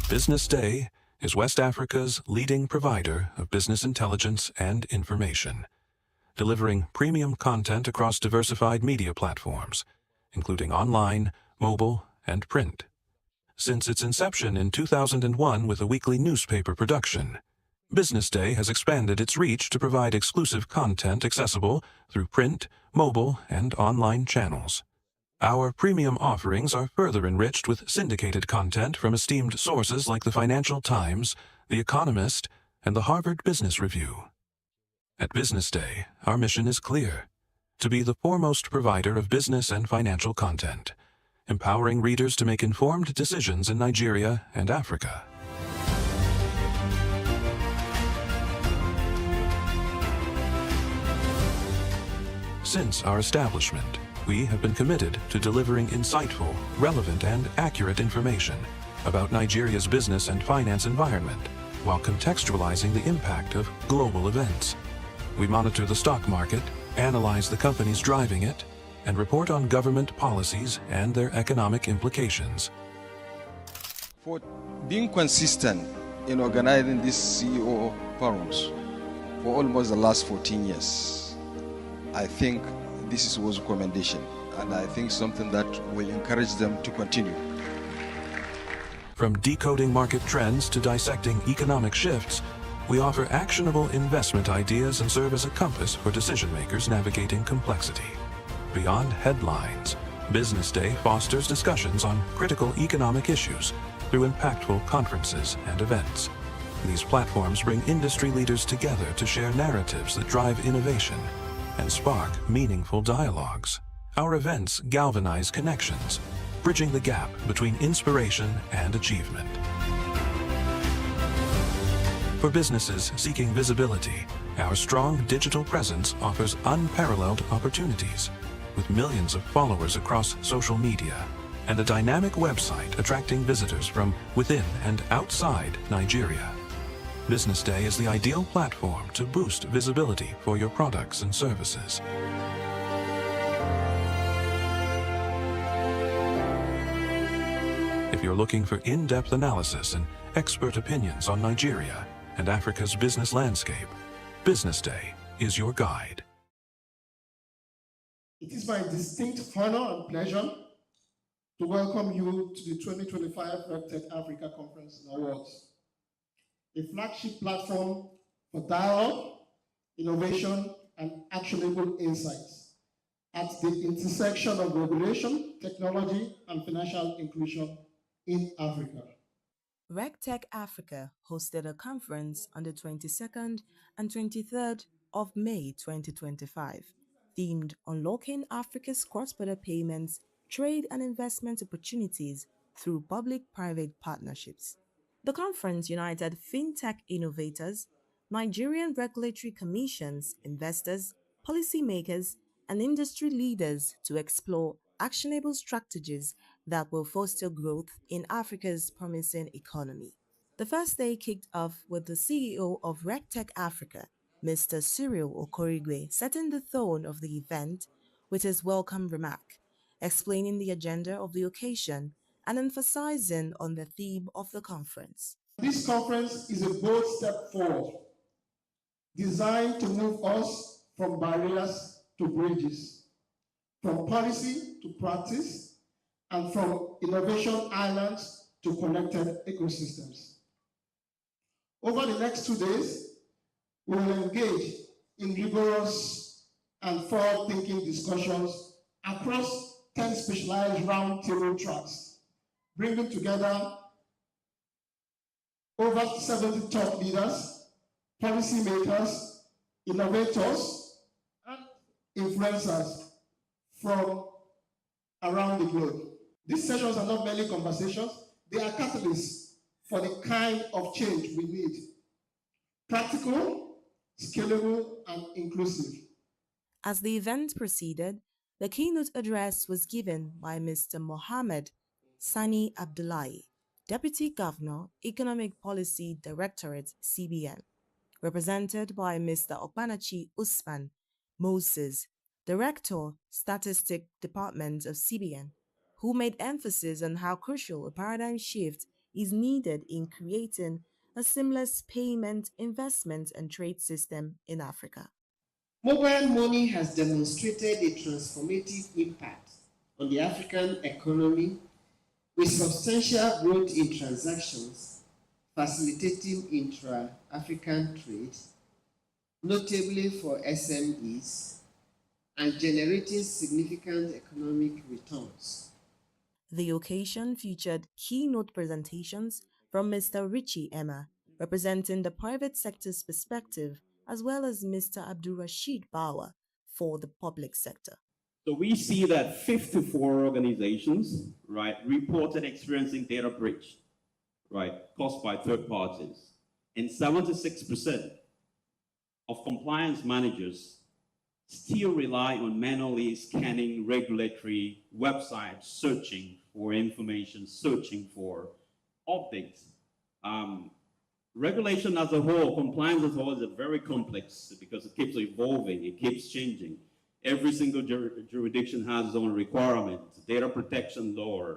Business Day is West Africa's leading provider of business intelligence and information, delivering premium content across diversified media platforms, including online, mobile, and print. Since its inception in 2001 with a weekly newspaper production, Business Day has expanded its reach to provide exclusive content accessible through print, mobile, and online channels. Our premium offerings are further enriched with syndicated content from esteemed sources like the Financial Times, The Economist, and the Harvard Business Review. At Business Day, our mission is clear: to be the foremost provider of business and financial content, empowering readers to make informed decisions in Nigeria and Africa. Since our establishment, we have been committed to delivering insightful, relevant, and accurate information about Nigeria's business and finance environment, while contextualizing the impact of global events. We monitor the stock market, analyze the companies driving it, and report on government policies and their economic implications. For being consistent in organizing these CEO forums for almost the last 14 years, I think this is worth commendation, and I think something that will encourage them to continue. From decoding market trends to dissecting economic shifts, we offer actionable investment ideas and serve as a compass for decision makers navigating complexity. Beyond headlines, Business Day fosters discussions on critical economic issues through impactful conferences and events. These platforms bring industry leaders together to share narratives that drive innovation and spark meaningful dialogues. Our events galvanize connections, bridging the gap between inspiration and achievement. For businesses seeking visibility, our strong digital presence offers unparalleled opportunities. With millions of followers across social media and a dynamic website attracting visitors from within and outside Nigeria, Business Day is the ideal platform to boost visibility for your products and services. If you're looking for in-depth analysis and expert opinions on Nigeria and Africa's business landscape, Business Day is your guide. It is my distinct honor and pleasure to welcome you to the 2025 RegTech Africa Conference and Awards, a flagship platform for dialogue, innovation, and actionable insights at the intersection of regulation, technology, and financial inclusion in Africa. RegTech Africa hosted a conference on the 22nd and 23rd of May 2025, themed Unlocking Africa's Cross-Border Payments, Trade and Investment Opportunities through Public-Private Partnerships. The conference united fintech innovators, Nigerian regulatory commissions, investors, policymakers, and industry leaders to explore actionable strategies that will foster growth in Africa's promising economy. The first day kicked off with the CEO of RegTech Africa, Mr. Cyril Okorigwe, setting the tone of the event with his welcome remark, explaining the agenda of the occasion and emphasizing on the theme of the conference. This conference is a bold step forward, designed to move us from barriers to bridges, from policy to practice, and from innovation islands to connected ecosystems. Over the next 2 days, we will engage in rigorous and forward-thinking discussions across 10 specialized roundtable tracks, bringing together over 70 top leaders, policymakers, innovators, and influencers from around the globe. These sessions are not merely conversations, they are catalysts for the kind of change we need. Practical, scalable, and inclusive. As the event proceeded, the keynote address was given by Mr. Mohammed Sani Abdullahi, Deputy Governor, Economic Policy Directorate, CBN, represented by Mr. Okpanachi Usman Moses, Director, Statistic Department of CBN, who made emphasis on how crucial a paradigm shift is needed in creating a seamless payment, investment, and trade system in Africa. Mobile money has demonstrated a transformative impact on the African economy with substantial growth in transactions, facilitating intra-African trade, notably for SMEs, and generating significant economic returns. The occasion featured keynote presentations from Mr. Richie Emma, representing the private sector's perspective, as well as Mr. Abdul Rashid Bawa for the public sector. So we see that 54 organizations, right, reported experiencing data breach, right, caused by third parties. And 76% of compliance managers still rely on manually scanning regulatory websites, searching for information, searching for updates. Regulation as a whole, compliance as a whole is very complex because it keeps evolving, it keeps changing. Every single jurisdiction has its own requirements, data protection law,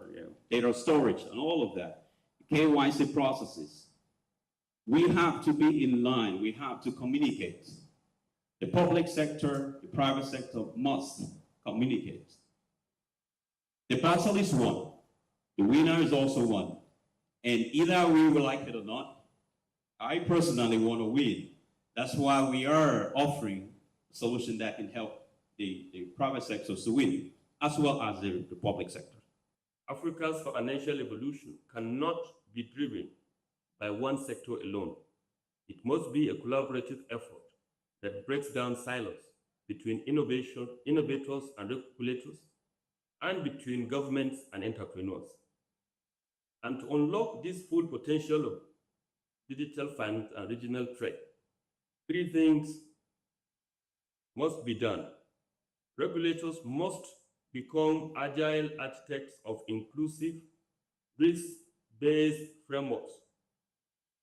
data storage, and all of that. KYC processes. We have to be in line. We have to communicate. The public sector, the private sector must communicate. The battle is won. The winner is also won. And either we will like it or not, I personally want to win. That's why we are offering a solution that can help the private sector to win, as well as the public sector. Africa's financial evolution cannot be driven by one sector alone. It must be a collaborative effort that breaks down silos between innovators and regulators, and between governments and entrepreneurs. And to unlock this full potential of digital finance and regional trade, three things must be done. Regulators must become agile architects of inclusive, risk-based frameworks.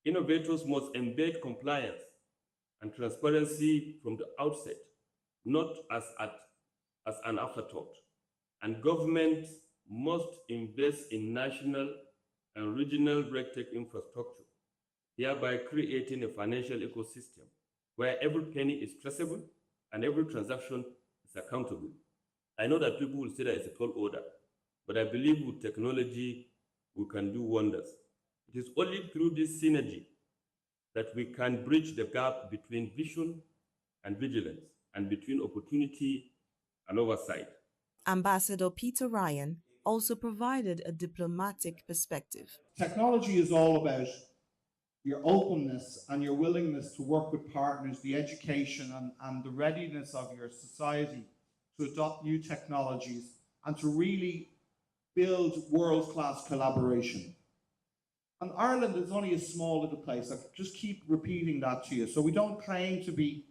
Innovators must embed compliance and transparency from the outset, not as an afterthought. And governments must invest in national and regional RegTech infrastructure, thereby creating a financial ecosystem where every penny is traceable and every transaction is accountable. I know that people will say that it's a tall order, but I believe with technology, we can do wonders. It is only through this synergy that we can bridge the gap between vision and vigilance, and between opportunity and oversight. Ambassador Peter Ryan also provided a diplomatic perspective. Technology is all about your openness and your willingness to work with partners, the education and the readiness of your society to adopt new technologies and to really build world-class collaboration. And Ireland is only a small little place. I just keep repeating that to you. So we don't claim to be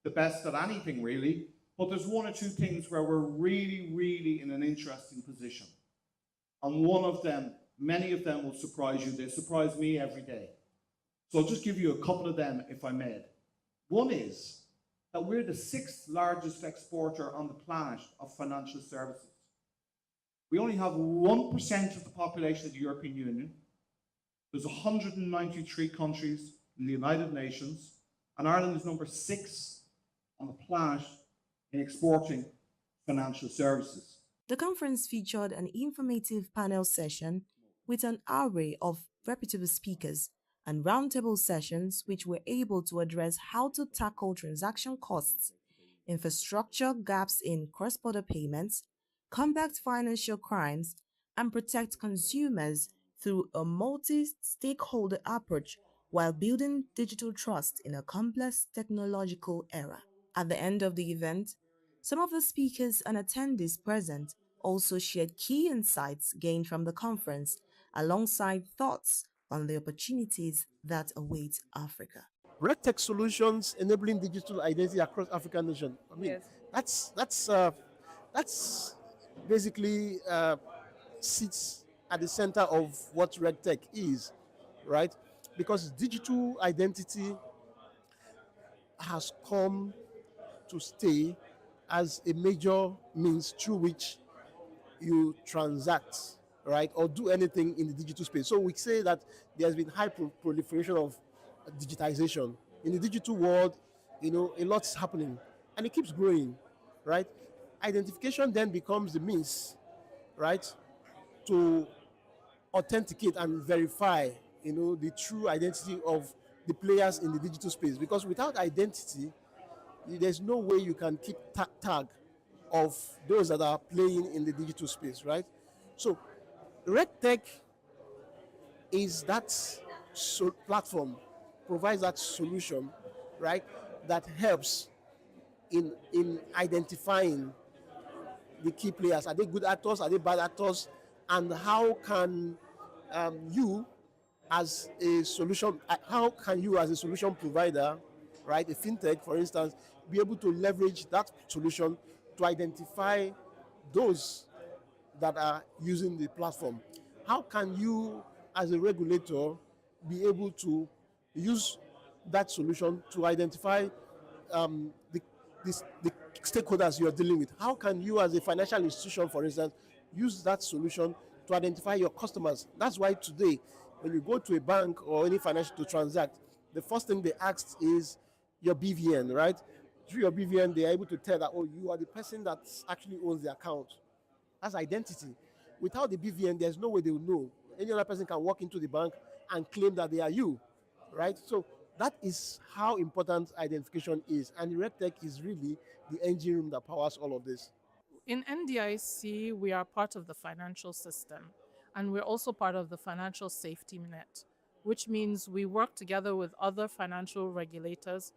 the best at anything really, but there's one or two things where we're really, really in an interesting position. And one of them, many of them will surprise you. They surprise me every day. So I'll just give you a couple of them if I may. One is that we're the 6th largest exporter on the planet of financial services. We only have 1% of the population of the European Union. There's 193 countries in the United Nations, and Ireland is number 6 on the planet in exporting financial services. The conference featured an informative panel session with an array of reputable speakers and roundtable sessions which were able to address how to tackle transaction costs, infrastructure gaps in cross-border payments, combat financial crimes, and protect consumers through a multi-stakeholder approach while building digital trust in a complex technological era. At the end of the event, some of the speakers and attendees present also shared key insights gained from the conference, alongside thoughts on the opportunities that await Africa. RegTech solutions enabling digital identity across African nations. I mean, yes. that's basically sits at the center of what RegTech is, right? Because digital identity has come to stay as a major means through which you transact, right, or do anything in the digital space. So we say that there's been high proliferation of digitization. In the digital world, a lot's happening, and it keeps growing, right? Identification then becomes the means, right, to authenticate and verify, the true identity of the players in the digital space. Because without identity, there's no way you can keep tag of those that are playing in the digital space, right? So RegTech is that platform, provides that solution, right, that helps in identifying the key players. Are they good actors? Are they bad actors? And how can you as a solution provider, right, a fintech, for instance, be able to leverage that solution to identify those that are using the platform? How can you, as a regulator, be able to use that solution to identify the the stakeholders you are dealing with. How can you, as a financial institution, for instance, use that solution to identify your customers? That's why today, when you go to a bank or any financial to transact, the first thing they ask is your BVN, right? Through your BVN, they are able to tell that, oh, you are the person that actually owns the account. That's identity. Without the BVN, there's no way they will know. Any other person can walk into the bank and claim that they are you, right? So that is how important identification is. And RegTech is really the engine room that powers all of this. In NDIC, we are part of the financial system, and we're also part of the financial safety net, which means we work together with other financial regulators,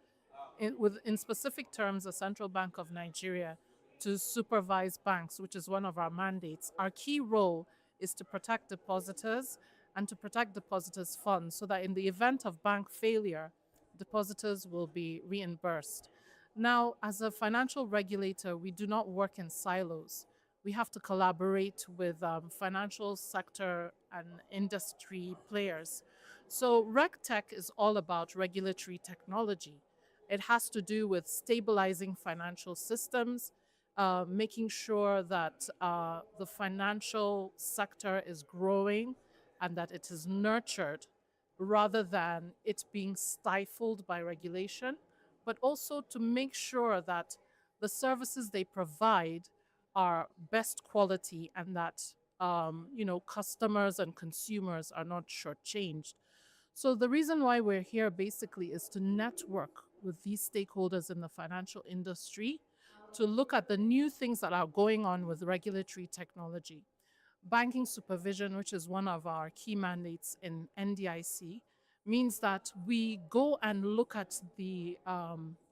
in specific terms, the Central Bank of Nigeria, to supervise banks, which is one of our mandates. Our key role is to protect depositors and to protect depositors' funds so that in the event of bank failure, depositors will be reimbursed. Now, as a financial regulator, we do not work in silos. We have to collaborate with financial sector and industry players. So RegTech is all about regulatory technology. It has to do with stabilizing financial systems, making sure that the financial sector is growing and that it is nurtured rather than it being stifled by regulation, but also to make sure that the services they provide are best quality and that customers and consumers are not shortchanged. So the reason why we're here basically is to network with these stakeholders in the financial industry to look at the new things that are going on with regulatory technology. Banking supervision, which is one of our key mandates in NDIC, means that we go and look at the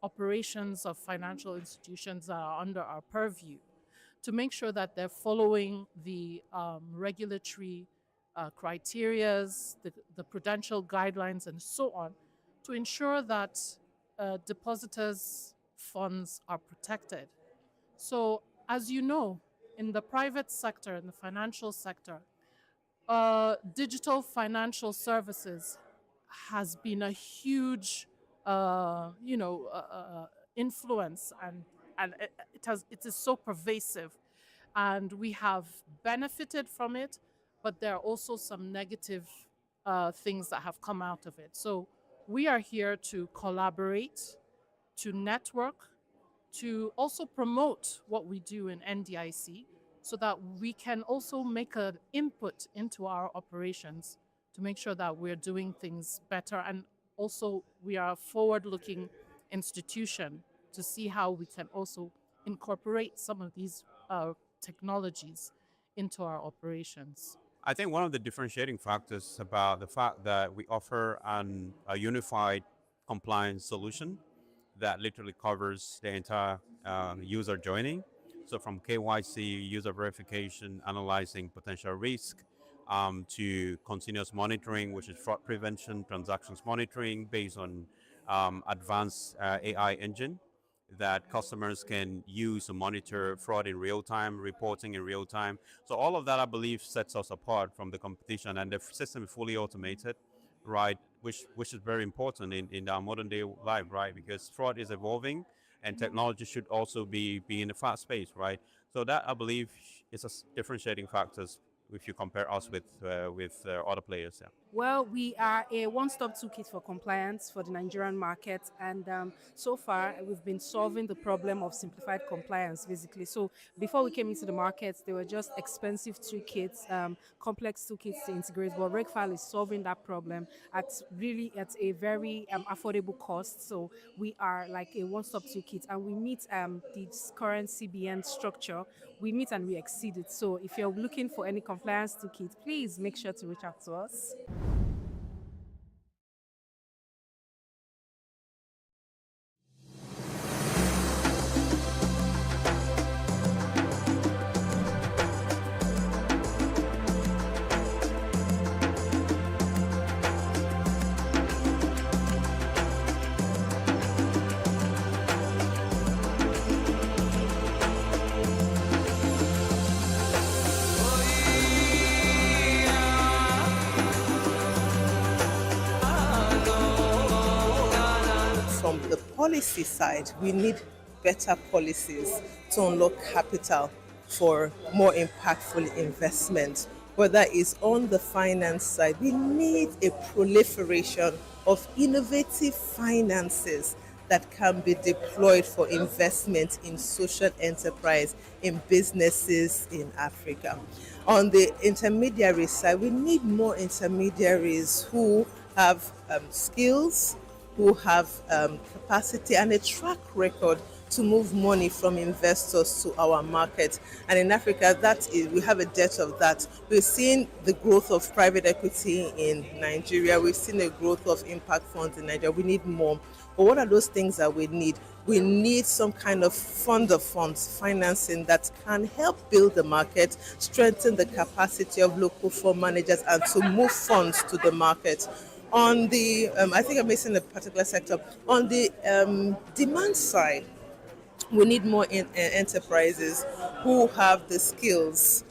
operations of financial institutions that are under our purview to make sure that they're following the regulatory criterias, the prudential guidelines, and so on, to ensure that depositors' funds are protected. So, as you know, in the private sector, in the financial sector, digital financial services has been a huge, influence, and it is so pervasive, and we have benefited from it, but there are also some negative things that have come out of it. So we are here to collaborate, to network, to also promote what we do in NDIC so that we can also make an input into our operations to make sure that we're doing things better. And also we are a forward-looking institution to see how we can also incorporate some of these technologies into our operations. I think one of the differentiating factors about the fact that we offer a unified compliance solution that literally covers the entire user journey. So from KYC, user verification, analyzing potential risk, to continuous monitoring, which is fraud prevention, transactions monitoring based on advanced AI engine that customers can use to monitor fraud in real time, reporting in real time. So all of that, I believe, sets us apart from the competition, and the system is fully automated, right? Which is very important in our modern day life, right? Because fraud is evolving and technology should also be in a fast pace, right? So that, I believe, is a differentiating factors if you compare us with other players. Yeah. Well, we are a one-stop toolkit for compliance for the Nigerian market, and so far we've been solving the problem of simplified compliance, basically. So before we came into the market, they were just expensive toolkits, complex toolkits to integrate, but RegFile is solving that problem at a very affordable cost. So we are like a one-stop toolkit, and we meet the current CBN structure. We meet and we exceed it. So if you're looking for any compliance toolkit, please make sure to reach out to us. From the policy side, we need better policies to unlock capital for more impactful investment. Whether it's on the finance side, we need a proliferation of innovative finances that can be deployed for investment in social enterprise, in businesses in Africa. On the intermediary side, we need more intermediaries who have skills, who have capacity and a track record to move money from investors to our market. And in Africa, we have a debt of that. We've seen the growth of private equity in Nigeria. We've seen the growth of impact funds in Nigeria. We need more. But what are those things that we need? We need some kind of fund of funds financing that can help build the market, strengthen the capacity of local fund managers, and to move funds to the market. On the, I think I'm missing a particular sector. On the demand side, we need more enterprises who have the skills,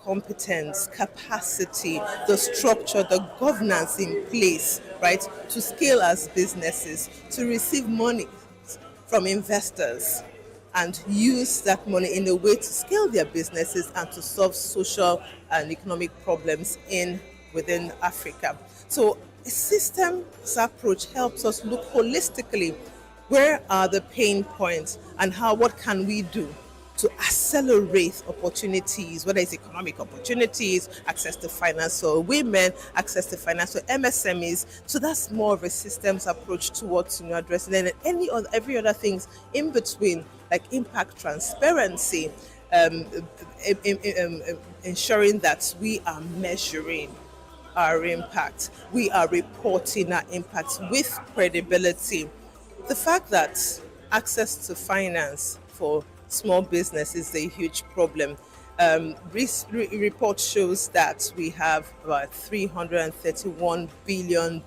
competence, capacity, the structure, the governance in place, right, to scale as businesses, to receive money from investors and use that money in a way to scale their businesses and to solve social and economic problems within Africa. So a systems approach helps us look holistically where are the pain points and what can we do to accelerate opportunities, whether it's economic opportunities, access to finance for women, access to finance for MSMEs. So that's more of a systems approach towards addressing and every other things in between, like impact transparency, ensuring that we are measuring our impact, we are reporting our impacts with credibility. The fact that access to finance for small business is a huge problem. Report shows that we have about $331 billion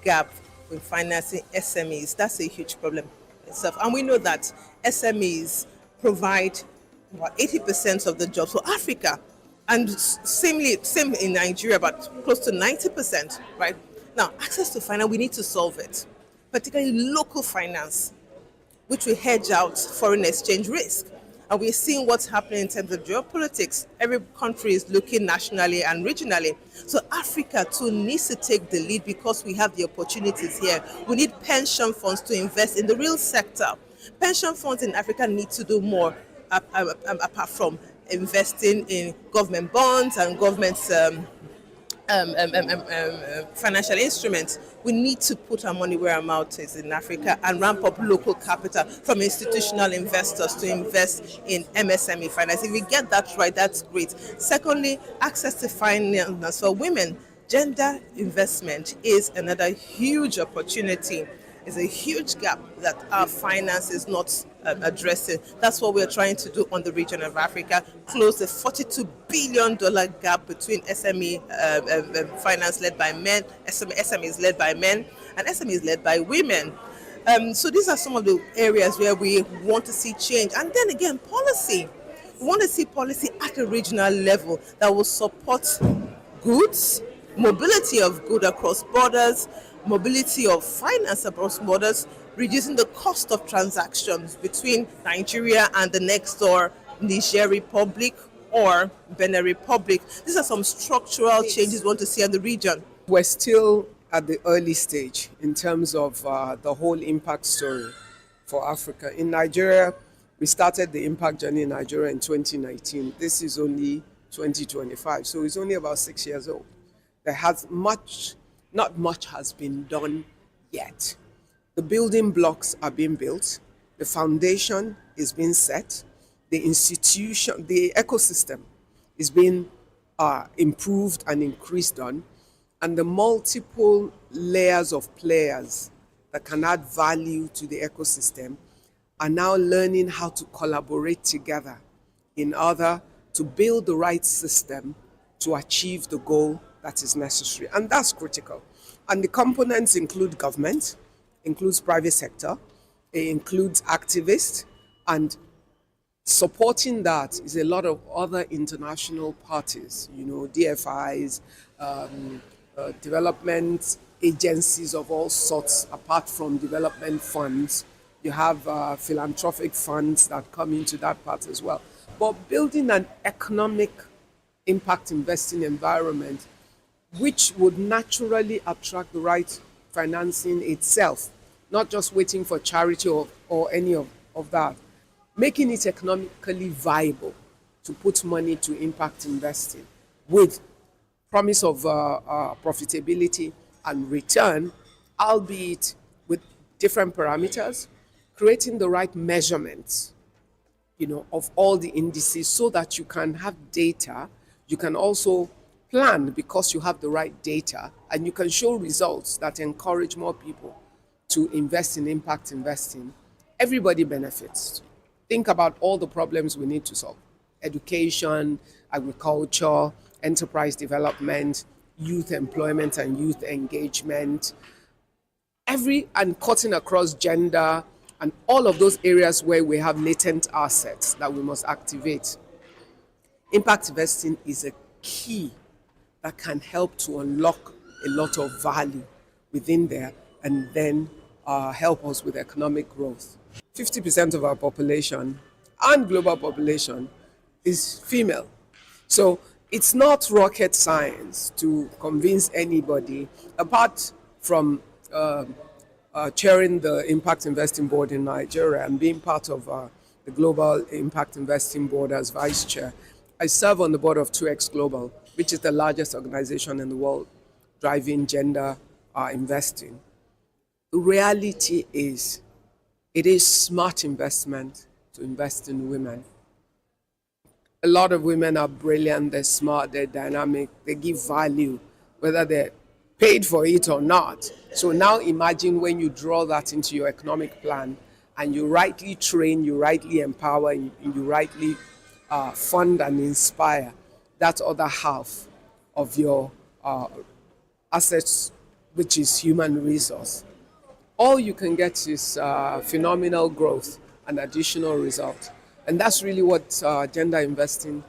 gap in financing SMEs. That's a huge problem itself. And we know that SMEs provide about 80% of the jobs for Africa. And same in Nigeria, but close to 90%, right? Now, access to finance, we need to solve it, particularly local finance, which will hedge out foreign exchange risk. And we're seeing what's happening in terms of geopolitics. Every country is looking nationally and regionally. So Africa too needs to take the lead because we have the opportunities here. We need pension funds to invest in the real sector. Pension funds in Africa need to do more apart from investing in government bonds and government financial instruments. We need to put our money where our mouth is in Africa and ramp up local capital from institutional investors to invest in MSME finance. If we get that right, that's great. Secondly, access to finance for women. Gender investment is another huge opportunity. It's a huge gap that our finance is not addressing. That's what we're trying to do on the region of Africa, close the $42 billion gap between SME finance led by men, SMEs led by men, and SMEs led by women. So these are some of the areas where we want to see change. And then again, policy. We want to see policy at a regional level that will support goods, mobility of goods across borders, mobility of finance across borders, reducing the cost of transactions between Nigeria and the next door Niger Republic or Benin Republic. These are some structural changes we want to see in the region. We're still at the early stage in terms of the whole impact story for Africa. In Nigeria, we started the impact journey in Nigeria in 2019. This is only 2025, so it's only about 6 years old. Not much has been done yet. The building blocks are being built, the foundation is being set, the institution, the ecosystem is being improved and increased on, and the multiple layers of players that can add value to the ecosystem are now learning how to collaborate together in order to build the right system to achieve the goal that is necessary. And that's critical. And the components include government, includes private sector, it includes activists, and supporting that is a lot of other international parties, DFIs, development agencies of all sorts, apart from development funds, You have philanthropic funds that come into that part as well. But building an economic impact investing environment which would naturally attract the right financing itself, not just waiting for charity or any of that. Making it economically viable to put money to impact investing with promise of profitability and return, albeit with different parameters, creating the right measurements, of all the indices so that you can have data. You can also plan because you have the right data, and you can show results that encourage more people to invest in impact investing. Everybody benefits. Think about all the problems we need to solve: education, agriculture, enterprise development, youth employment and youth engagement, and cutting across gender and all of those areas where we have latent assets that we must activate. Impact investing is a key that can help to unlock a lot of value within there and then help us with economic growth. 50% of our population and global population is female. So it's not rocket science to convince anybody, apart from chairing the Impact Investing Board in Nigeria and being part of the Global Impact Investing Board as vice chair. I serve on the board of 2X Global, which is the largest organization in the world driving gender investing. The reality is, it is smart investment to invest in women. A lot of women are brilliant, they're smart, they're dynamic, they give value, whether they're paid for it or not. So now imagine when you draw that into your economic plan and you rightly train, you rightly empower, and you rightly fund and inspire that other half of your assets, which is human resource. All you can get is phenomenal growth and additional result. And that's really what gender investing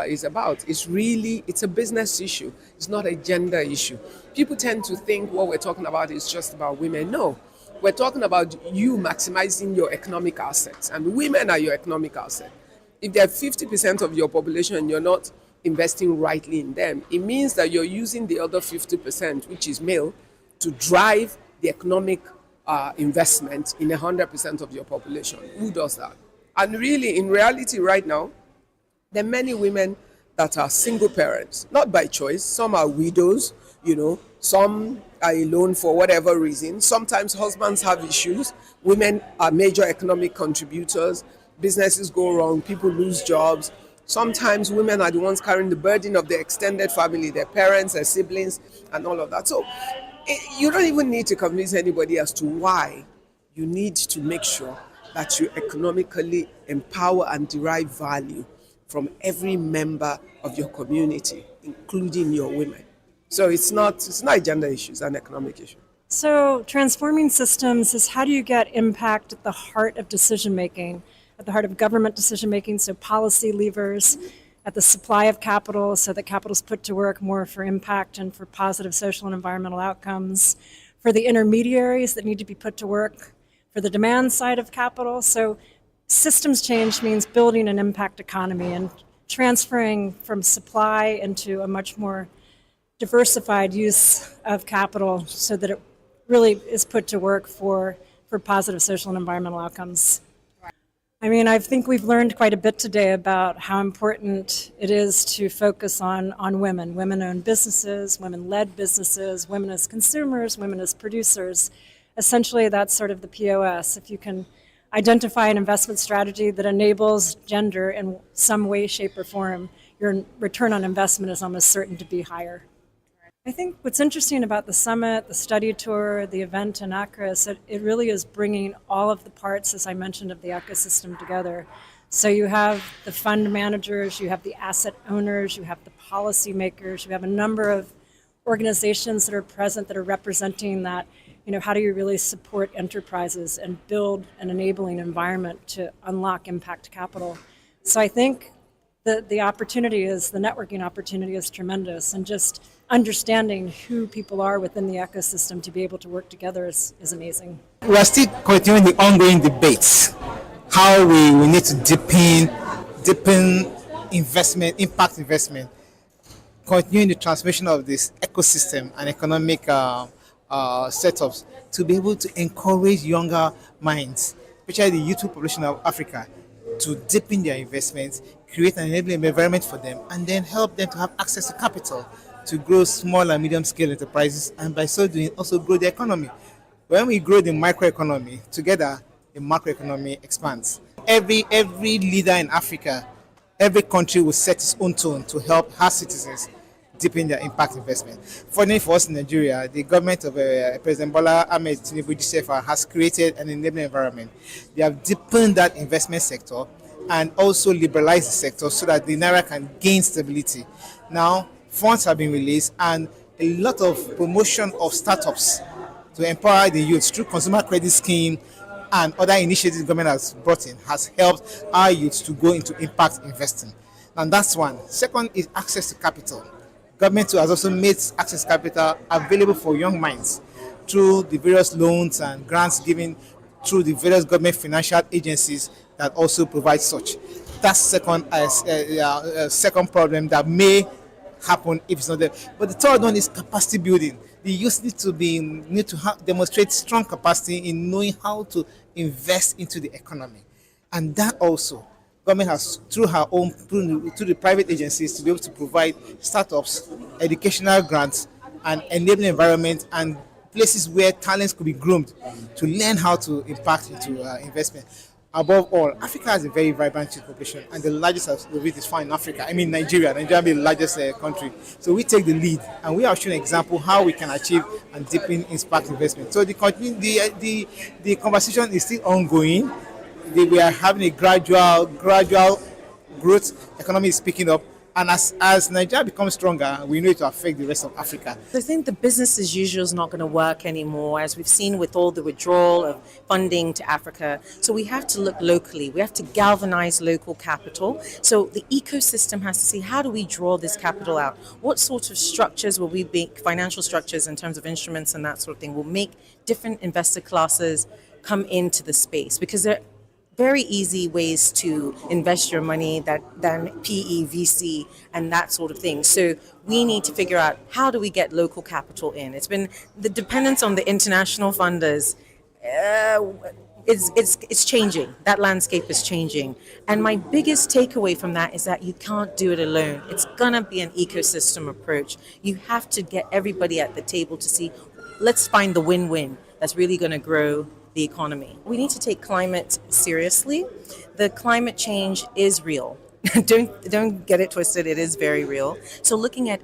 is about. It's a business issue. It's not a gender issue. People tend to think what we're talking about is just about women. No, we're talking about you maximizing your economic assets, and women are your economic asset. If they're 50% of your population and you're not investing rightly in them, it means that you're using the other 50%, which is male, to drive the economic investment in 100% of your population. Who does that? And really, in reality right now, there are many women that are single parents, not by choice. Some are widows, some are alone for whatever reason. Sometimes husbands have issues. Women are major economic contributors. Businesses go wrong, people lose jobs. Sometimes women are the ones carrying the burden of the extended family, their parents, their siblings, and all of that. So you don't even need to convince anybody as to why. You need to make sure that you economically empower and derive value from every member of your community, including your women. So it's not a gender issue, it's an economic issue. So transforming systems is, how do you get impact at the heart of decision making, at the heart of government decision making, so policy levers, at the supply of capital so that capital is put to work more for impact and for positive social and environmental outcomes, for the intermediaries that need to be put to work, for the demand side of capital. So systems change means building an impact economy and transferring from supply into a much more diversified use of capital so that it really is put to work for positive social and environmental outcomes. I think we've learned quite a bit today about how important it is to focus on women, women-owned businesses, women-led businesses, women as consumers, women as producers. Essentially, that's sort of the POS. If you can identify an investment strategy that enables gender in some way, shape, or form, your return on investment is almost certain to be higher. I think what's interesting about the summit, the study tour, the event in Accra is that it really is bringing all of the parts, as I mentioned, of the ecosystem together. So you have the fund managers, you have the asset owners, you have the policymakers, you have a number of organizations that are present that are representing that, how do you really support enterprises and build an enabling environment to unlock impact capital? So I think the opportunity is, the networking opportunity is tremendous, and just understanding who people are within the ecosystem to be able to work together is amazing. we are still continuing the ongoing debates how we need to deepen investment, impact investment, continuing the transformation of this ecosystem and economic setups to be able to encourage younger minds, especially the youthful population of Africa, to deepen their investments, create an enabling environment for them, and then help them to have access to capital to grow small and medium scale enterprises, and by so doing also grow the economy. When we grow the microeconomy together, the macroeconomy expands. Every leader in Africa, every country will set its own tone to help her citizens deepen their impact investment. Fortunately for us in Nigeria, the government of President Bola Ahmed Tinubu GCFR has created an enabling environment. They have deepened that investment sector and also liberalized the sector so that the Naira can gain stability. Now, funds have been released and a lot of promotion of startups to empower the youth through consumer credit scheme and other initiatives the government has brought in has helped our youth to go into impact investing. And that's one. Second is access to capital. Government too has also made access to capital available for young minds through the various loans and grants given through the various government financial agencies that also provide such. That's second problem that may happen if it's not there. But the third one is capacity building. The youth need to demonstrate strong capacity in knowing how to invest into the economy, and that also government has through the private agencies to be able to provide startups, educational grants, and enabling environment and places where talents could be groomed to learn how to impact into investment. Above all, Africa has a very vibrant youth population, and the largest of it is found in Africa. I mean, Nigeria being the largest country. So we take the lead, and we are showing an example how we can achieve and deepen impact investment. So the conversation is still ongoing. We are having a gradual growth. Economy is picking up, and as Nigeria becomes stronger, we know it to affect the rest of Africa. I think the business as usual is not going to work anymore, as we've seen with all the withdrawal of funding to Africa. So we have to look locally. We have to galvanize local capital. So the ecosystem has to see, how do we draw this capital out? What sort of structures will we make, financial structures in terms of instruments and that sort of thing, will make different investor classes come into the space? Because they're very easy ways to invest your money than PE, VC, and that sort of thing. So we need to figure out, how do we get local capital in? It's been the dependence on the international funders. It's changing. That landscape is changing. And my biggest takeaway from that is that you can't do it alone. It's gonna be an ecosystem approach. You have to get everybody at the table to see, let's find the win-win that's really gonna grow the economy. We need to take climate seriously. The climate change is real. Don't get it twisted. It is very real. So looking at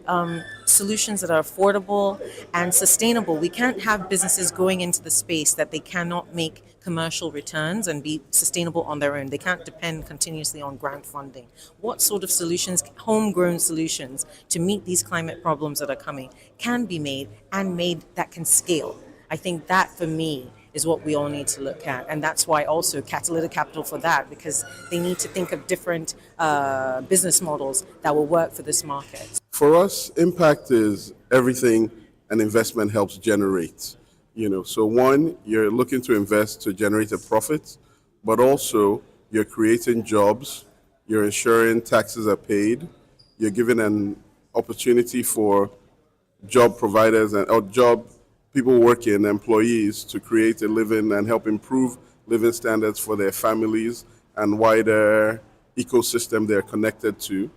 solutions that are affordable and sustainable. We can't have businesses going into the space that they cannot make commercial returns and be sustainable on their own. They can't depend continuously on grant funding. What sort of solutions, homegrown solutions to meet these climate problems that are coming, can be made and made that can scale? I think that for me is what we all need to look at. And that's why also catalytic capital for that, because they need to think of different business models that will work for this market. For us, impact is everything an investment helps generate. So one, you're looking to invest to generate a profit, but also you're creating jobs, you're ensuring taxes are paid, you're giving an opportunity for job providers or job people working, employees, to create a living and help improve living standards for their families and wider ecosystem they're connected to.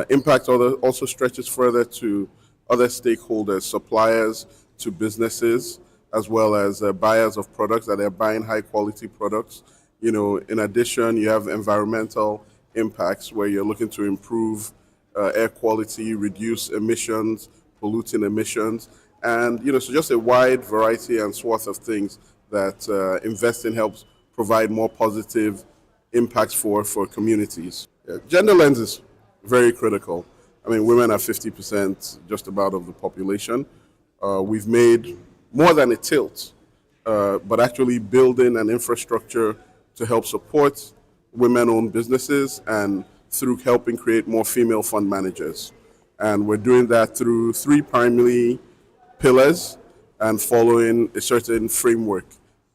Impact also stretches further to other stakeholders, suppliers to businesses, as well as buyers of products, that they're buying high quality products. In addition, you have environmental impacts where you're looking to improve air quality, reduce emissions, polluting emissions. And, so just a wide variety and swath of things that investing helps provide more positive impacts for communities. Gender lens is very critical. I mean, women are 50% just about of the population. We've made more than a tilt, but actually building an infrastructure to help support women-owned businesses and through helping create more female fund managers. And we're doing that through 3 primary pillars and following a certain framework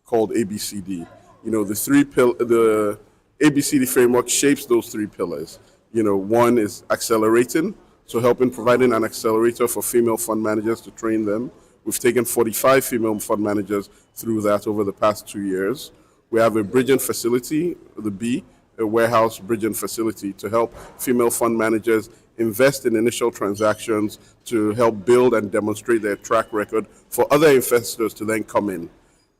called ABCD. The ABCD framework shapes those three pillars. One is accelerating, so providing an accelerator for female fund managers to train them. We've taken 45 female fund managers through that over the past 2 years. We have a bridging facility, the B, a warehouse bridging facility to help female fund managers invest in initial transactions to help build and demonstrate their track record for other investors to then come in.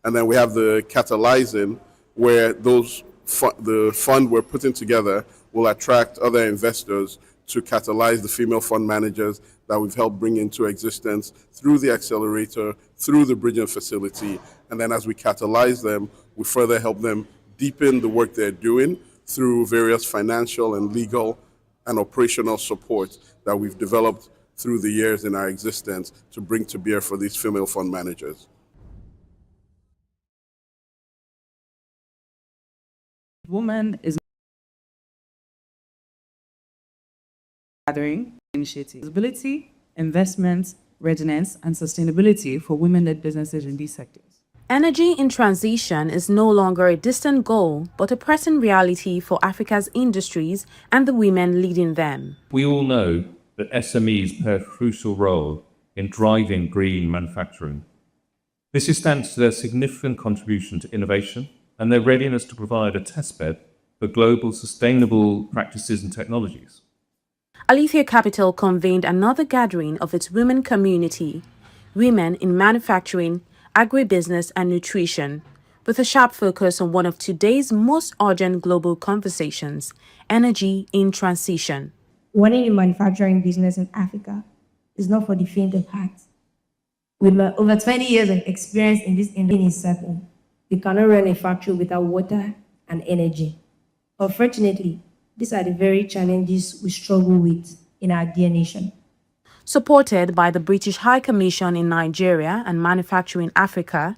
And then we have the catalyzing, where the fund we're putting together will attract other investors to catalyze the female fund managers that we've helped bring into existence through the accelerator, through the bridging facility. And then as we catalyze them, we further help them deepen the work they're doing through various financial and legal and operational support that we've developed through the years in our existence to bring to bear for these female fund managers. Woman is gathering initiatives, visibility, investment, readiness, and sustainability for women-led businesses in these sectors. Energy in transition is no longer a distant goal, but a present reality for Africa's industries and the women leading them. We all know that SMEs play a crucial role in driving green manufacturing. This is thanks to their significant contribution to innovation and their readiness to provide a testbed for global sustainable practices and technologies. Alethea Capital convened another gathering of its women community, women in manufacturing, agribusiness and nutrition, with a sharp focus on one of today's most urgent global conversations, energy in transition. Running a manufacturing business in Africa is not for the faint of heart. With over 20 years of experience in this industry is certain, you cannot run a factory without water and energy. Unfortunately, these are the very challenges we struggle with in our dear nation. Supported by the British High Commission in Nigeria and Manufacturing Africa,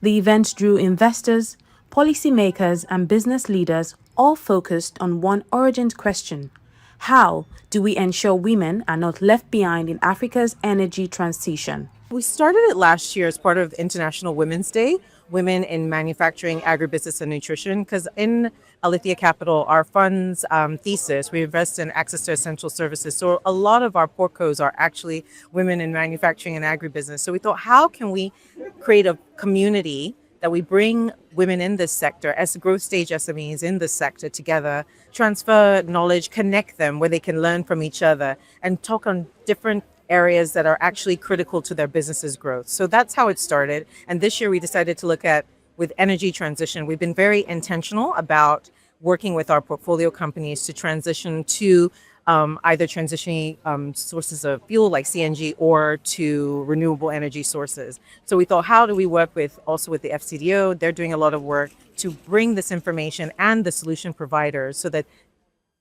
the event drew investors, policymakers, and business leaders all focused on one urgent question: how do we ensure women are not left behind in Africa's energy transition? We started it last year as part of International Women's Day, Women in Manufacturing, Agribusiness and Nutrition, because in Alethea Capital, our fund's thesis, we invest in access to essential services. So a lot of our portcos are actually women in manufacturing and agribusiness. So we thought, how can we create a community that we bring women in this sector as growth stage SMEs in this sector together, transfer knowledge, connect them where they can learn from each other and talk on different areas that are actually critical to their business's growth. So that's how it started. And this year we decided to look at, with energy transition, we've been very intentional about working with our portfolio companies to transition to either transitioning sources of fuel like CNG or to renewable energy sources. So we thought, how do we work also with the FCDO? They're doing a lot of work to bring this information and the solution providers so that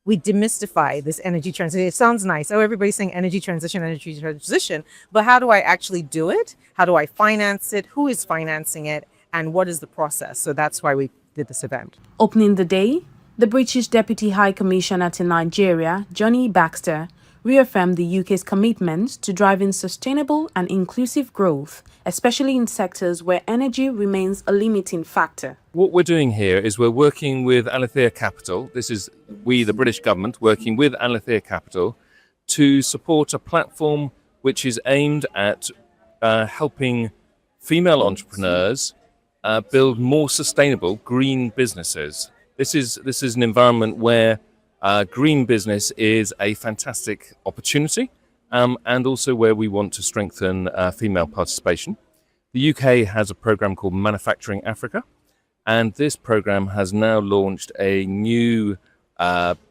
we demystify this energy transition. It sounds nice. Oh, everybody's saying energy transition. But how do I actually do it? How do I finance it? Who is financing it? And what is the process? So that's why we did this event. Opening the day, the British Deputy High Commissioner to Nigeria, Johnny Baxter, reaffirmed the UK's commitment to driving sustainable and inclusive growth, especially in sectors where energy remains a limiting factor. What we're doing here is we're working with Alethea Capital. This is we, the British government, working with Alethea Capital to support a platform which is aimed at helping female entrepreneurs build more sustainable green businesses. This is an environment where green business is a fantastic opportunity, and also where we want to strengthen female participation. The UK has a program called Manufacturing Africa, and this program has now launched a new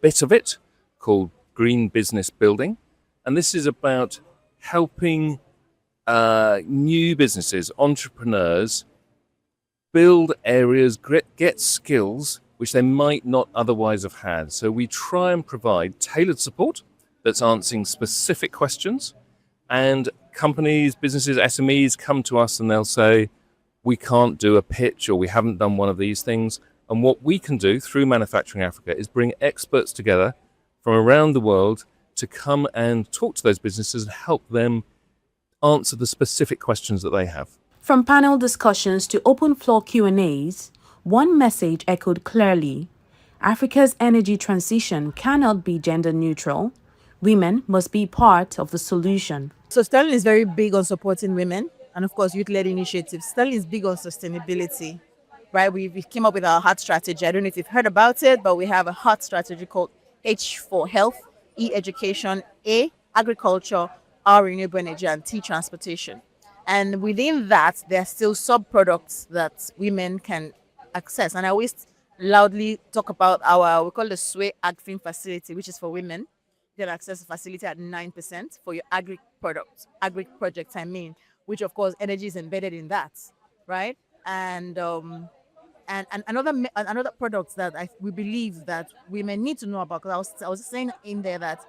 bit of it called Green Business Building, and this is about helping new businesses, entrepreneurs, build areas, get skills which they might not otherwise have had. So we try and provide tailored support that's answering specific questions, and companies, businesses, SMEs come to us and they'll say, we can't do a pitch or we haven't done one of these things. And what we can do through Manufacturing Africa is bring experts together from around the world to come and talk to those businesses and help them answer the specific questions that they have. From panel discussions to open floor Q&As, one message echoed clearly: Africa's energy transition cannot be gender neutral. Women must be part of the solution. So Sterling is very big on supporting women and of course youth-led initiatives. Sterling is big on sustainability, right? We came up with our heart strategy. I don't know if you've heard about it, but we have a heart strategy called H for health, E education, A agriculture, R renewable energy, and T transportation. And within that, there are still sub-products that women can access. And I always loudly talk about we call the Sway AgFin facility, which is for women. You can access the facility at 9% for your agri projects, which of course energy is embedded in that, right? And another product that we believe that women need to know about, because I was saying in there that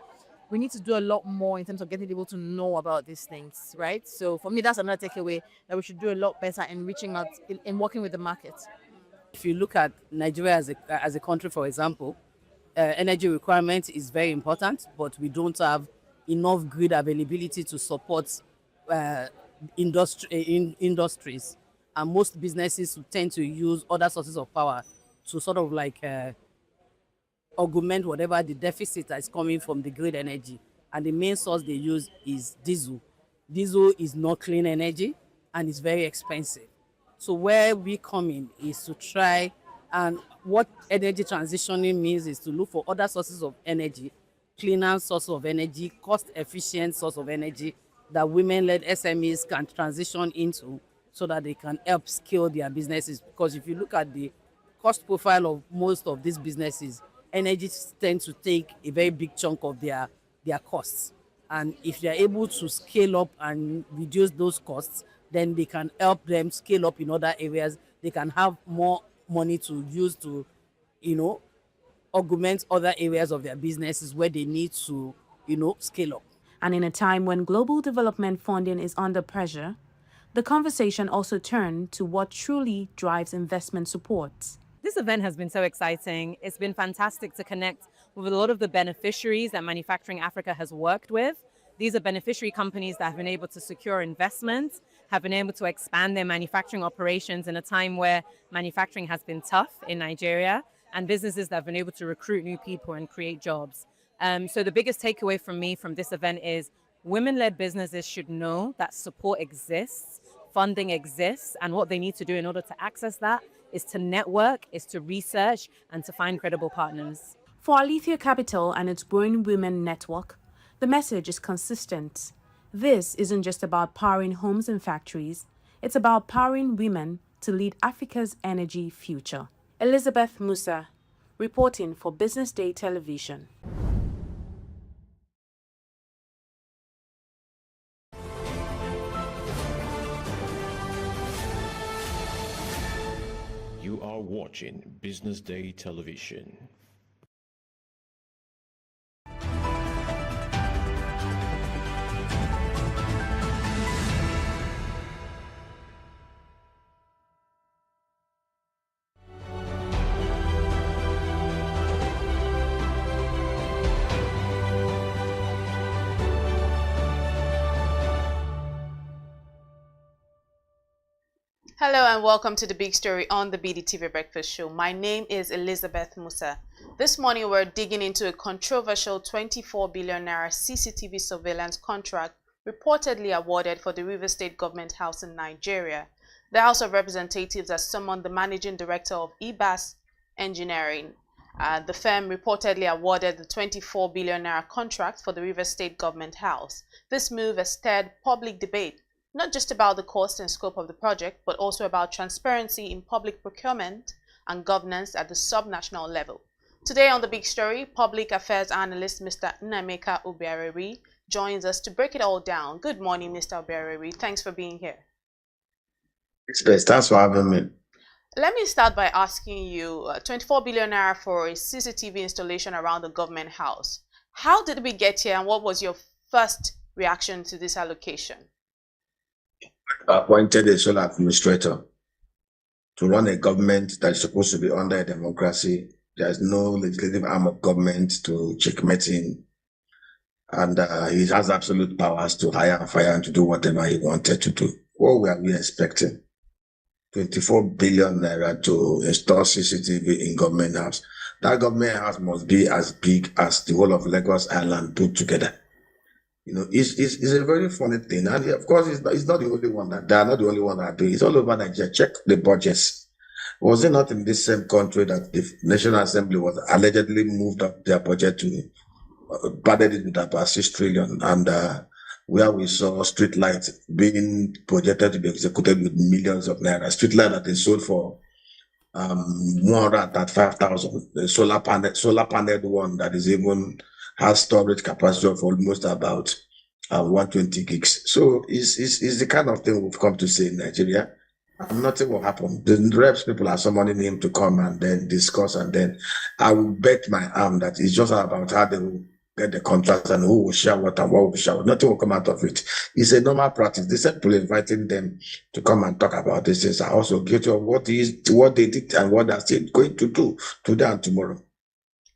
we need to do a lot more in terms of getting people to know about these things, right? So for me, that's another takeaway, that we should do a lot better in reaching out, in working with the market. If you look at Nigeria as a country, for example, energy requirement is very important, but we don't have enough grid availability to support industries. And most businesses tend to use other sources of power to sort of like augment whatever the deficit that is coming from the grid energy. And the main source they use is diesel. Diesel is not clean energy and it's very expensive. So where we come in is to try, and what energy transitioning means is to look for other sources of energy, cleaner sources of energy, cost-efficient source of energy that women-led SMEs can transition into so that they can help scale their businesses. Because if you look at the cost profile of most of these businesses, energy tends to take a very big chunk of their costs. And if they're able to scale up and reduce those costs, then they can help them scale up in other areas. They can have more money to use to, augment other areas of their businesses where they need to, scale up. And in a time when global development funding is under pressure, the conversation also turned to what truly drives investment support. This event has been so exciting. It's been fantastic to connect with a lot of the beneficiaries that Manufacturing Africa has worked with. These are beneficiary companies that have been able to secure investments, have been able to expand their manufacturing operations in a time where manufacturing has been tough in Nigeria, and businesses that have been able to recruit new people and create jobs. So the biggest takeaway from me from this event is women-led businesses should know that support exists, funding exists, and what they need to do in order to access that is to network, is to research, and to find credible partners. For Alethea Capital and its growing women network, the message is consistent. This isn't just about powering homes and factories, it's about powering women to lead Africa's energy future. Elizabeth Musa, reporting for Business Day Television. You are watching Business Day Television. Hello and welcome to the big story on the BDTV Breakfast Show. My name is Elizabeth Musa. This morning we're digging into a controversial 24 billion naira CCTV surveillance contract reportedly awarded for the Rivers State Government House in Nigeria. The House of Representatives has summoned the managing director of EBAS Engineering. The firm reportedly awarded the 24 billion naira contract for the Rivers State Government House. This move has stirred public debate, not just about the cost and scope of the project, but also about transparency in public procurement and governance at the subnational level. Today on The Big Story, public affairs analyst Mr. Nnameka Obiareri joins us to break it all down. Good morning, Mr. Obiareri. Thanks for being here. Thanks for having me. Let me start by asking you, 24 billion naira for a CCTV installation around the government house. How did we get here and what was your first reaction to this allocation? Appointed a sole administrator to run a government that is supposed to be under a democracy. There's no legislative arm of government to checkmate him. And he has absolute powers to hire and fire and to do whatever he wanted to do. What were we expecting? 24 billion naira to install CCTV in government house. That government house must be as big as the whole of Lagos Island put together. It's a very funny thing. And of course, it's not the only one they are not the only one that do it. It's all over Nigeria. Check the budgets. Was it not in this same country that the National Assembly was allegedly moved up their budget to padded it with about 6 trillion, and where we saw street lights being projected to be executed with millions of naira. Street light that is sold for 135,000. The solar panel one that is even has storage capacity of almost about 120 gigs. So it's the kind of thing we've come to see in Nigeria. And nothing will happen. The reps people are summoning him to come and then discuss, and then I will bet my arm that it's just about how they will get the contracts and who will share what and what will share what. Nothing will come out of it. It's a normal practice. The same people inviting them to come and talk about these things are also guilty of what they did and what they're still going to do today and tomorrow.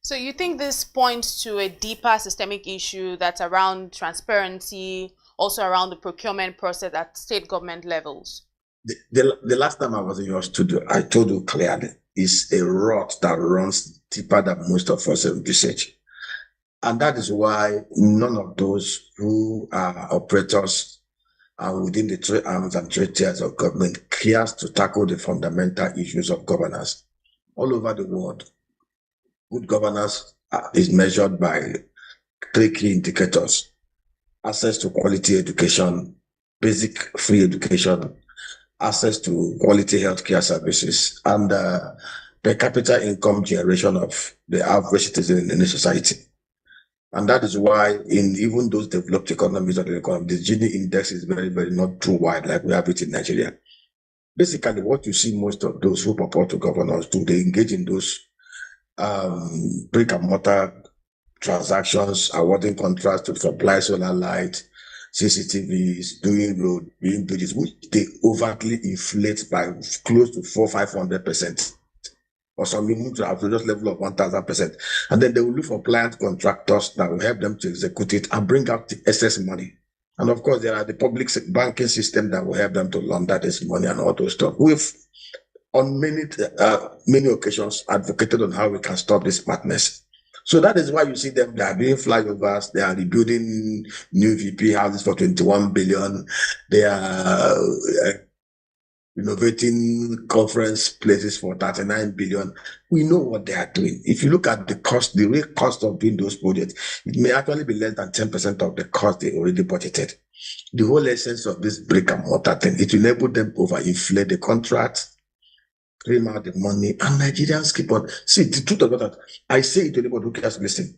So you think this points to a deeper systemic issue that's around transparency, also around the procurement process at state government levels? The last time I was in your studio, I told you clearly, it's a rot that runs deeper than most of us envisage. And that is why none of those who are operators within the three arms and three tiers of government cares to tackle the fundamental issues of governance. All over the world, good governance is measured by 3 key indicators: access to quality education, basic free education, access to quality healthcare services, and per capita income generation of the average citizen in any society. And that is why in even those developed economies of the economy, the Gini index is very, very not too wide like we have it in Nigeria. Basically, what you see most of those who purport to governors do, they engage in those brick and mortar transactions, awarding contracts to supply solar light, CCTVs, doing road, doing bridges, which they overtly inflate by close to 400-500%, or some even to just level of 1,000%. And then they will look for client contractors that will help them to execute it and bring out the excess money. And of course, there are the public banking system that will help them to launder this money and all those stuff. We've, on many occasions, advocated on how we can stop this madness. So that is why you see them, they are doing flyovers, they are rebuilding new VP houses for 21 billion, they are innovating conference places for 39 billion. We know what they are doing. If you look at the cost, the real cost of doing those projects, it may actually be less than 10% of the cost they already budgeted. The whole essence of this brick and mortar thing, it will enable them to overinflate the contract, claim out the money, and Nigerians keep on. See, the truth about that, I say it to anybody who cares to listen.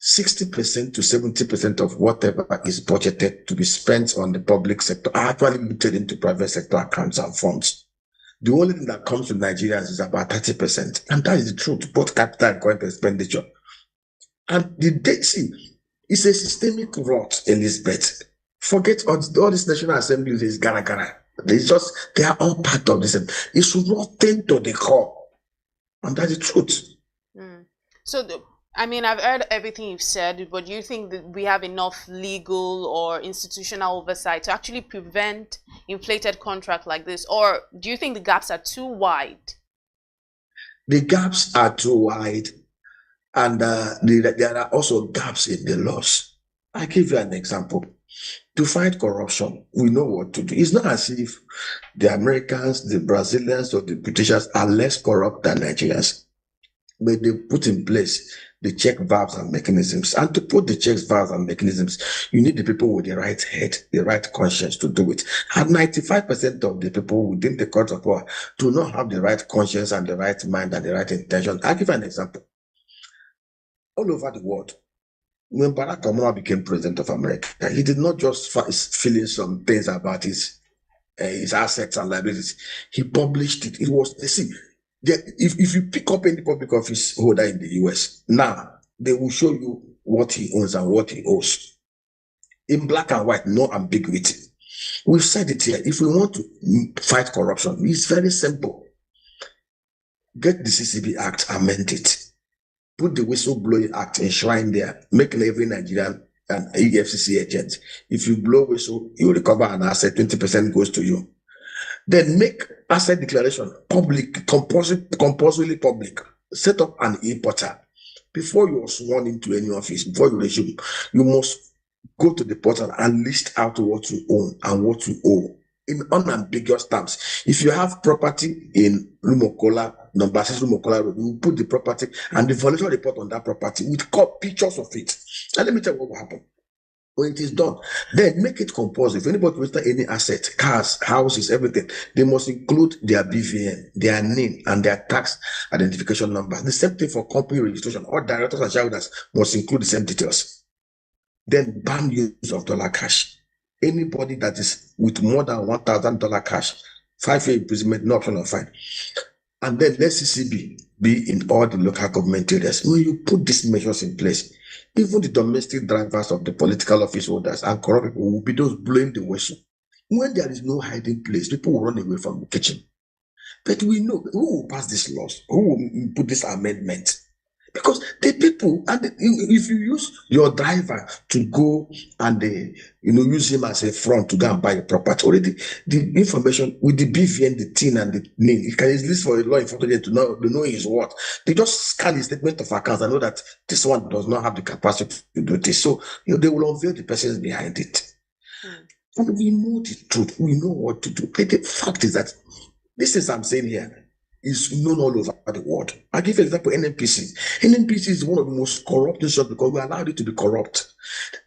60% to 70% of whatever is budgeted to be spent on the public sector are actually routed into private sector accounts and funds. The only thing that comes to Nigerians is about 30%. And that is the truth, both capital and current expenditure. And it's a systemic rot, Elizabeth. Forget all this National Assembly is gara. They are all part of this. It's rotten to the core. And that's the truth. So, I've heard everything you've said, but do you think that we have enough legal or institutional oversight to actually prevent inflated contract like this? Or do you think the gaps are too wide? The gaps are too wide, and there are also gaps in the laws. I give you an example. To fight corruption, we know what to do. It's not as if the Americans, the Brazilians, or the Britishers are less corrupt than Nigerians. But they put in place the check valves and mechanisms. And to put the checks, valves, and mechanisms, you need the people with the right head, the right conscience to do it. And 95% of the people within the court of power do not have the right conscience and the right mind and the right intention. I'll give you an example. All over the world, when Barack Obama became president of America, he did not just fill in some things about his assets and liabilities. He published it. It was, if you pick up any public office holder in the US, now they will show you what he owns and what he owes. In black and white, no ambiguity. We've said it here. If we want to fight corruption, it's very simple. Get the CCB Act, amend it. Put the Whistleblowing Act enshrined there, make every Nigerian an EFCC agent. If you blow whistle, you recover an asset, 20% goes to you. Then make asset declaration public, compulsorily public. Set up an e-portal. Before you are sworn into any office, before you resume, you must go to the portal and list out what you own and what you owe in unambiguous terms. If you have property in Lumokola, number 6 Lumokola Road, you put the property and the valuation report on that property with pictures of it. And let me tell you what will happen. When it is done, then make it compulsory. If anybody register any asset, cars, houses, everything, they must include their BVN, their name, and their tax identification number. The same thing for company registration. All directors and shareholders must include the same details. Then ban use of dollar cash. Anybody that is with more than $1,000 cash, 5-year imprisonment, no option of fine. And then let CCB be in all the local government areas. When you put these measures in place, even the domestic drivers of the political office holders and corrupt people will be those blowing the whistle. When there is no hiding place, people will run away from the kitchen. But we know who will pass these laws, who will put this amendment. Because the people, and if you use your driver to go and use him as a front to go and buy a property, already the information with the BVN, the TIN, and the name, you can use this for a law enforcement to know his what. They just scan his statement of accounts and know that this one does not have the capacity to do this. So they will unveil the persons behind it. And we know the truth. We know what to do. But the fact is that this is I'm saying here is known all over the world. I'll give you an example, NNPC. NNPC is one of the most corrupt institutions because we allowed it to be corrupt.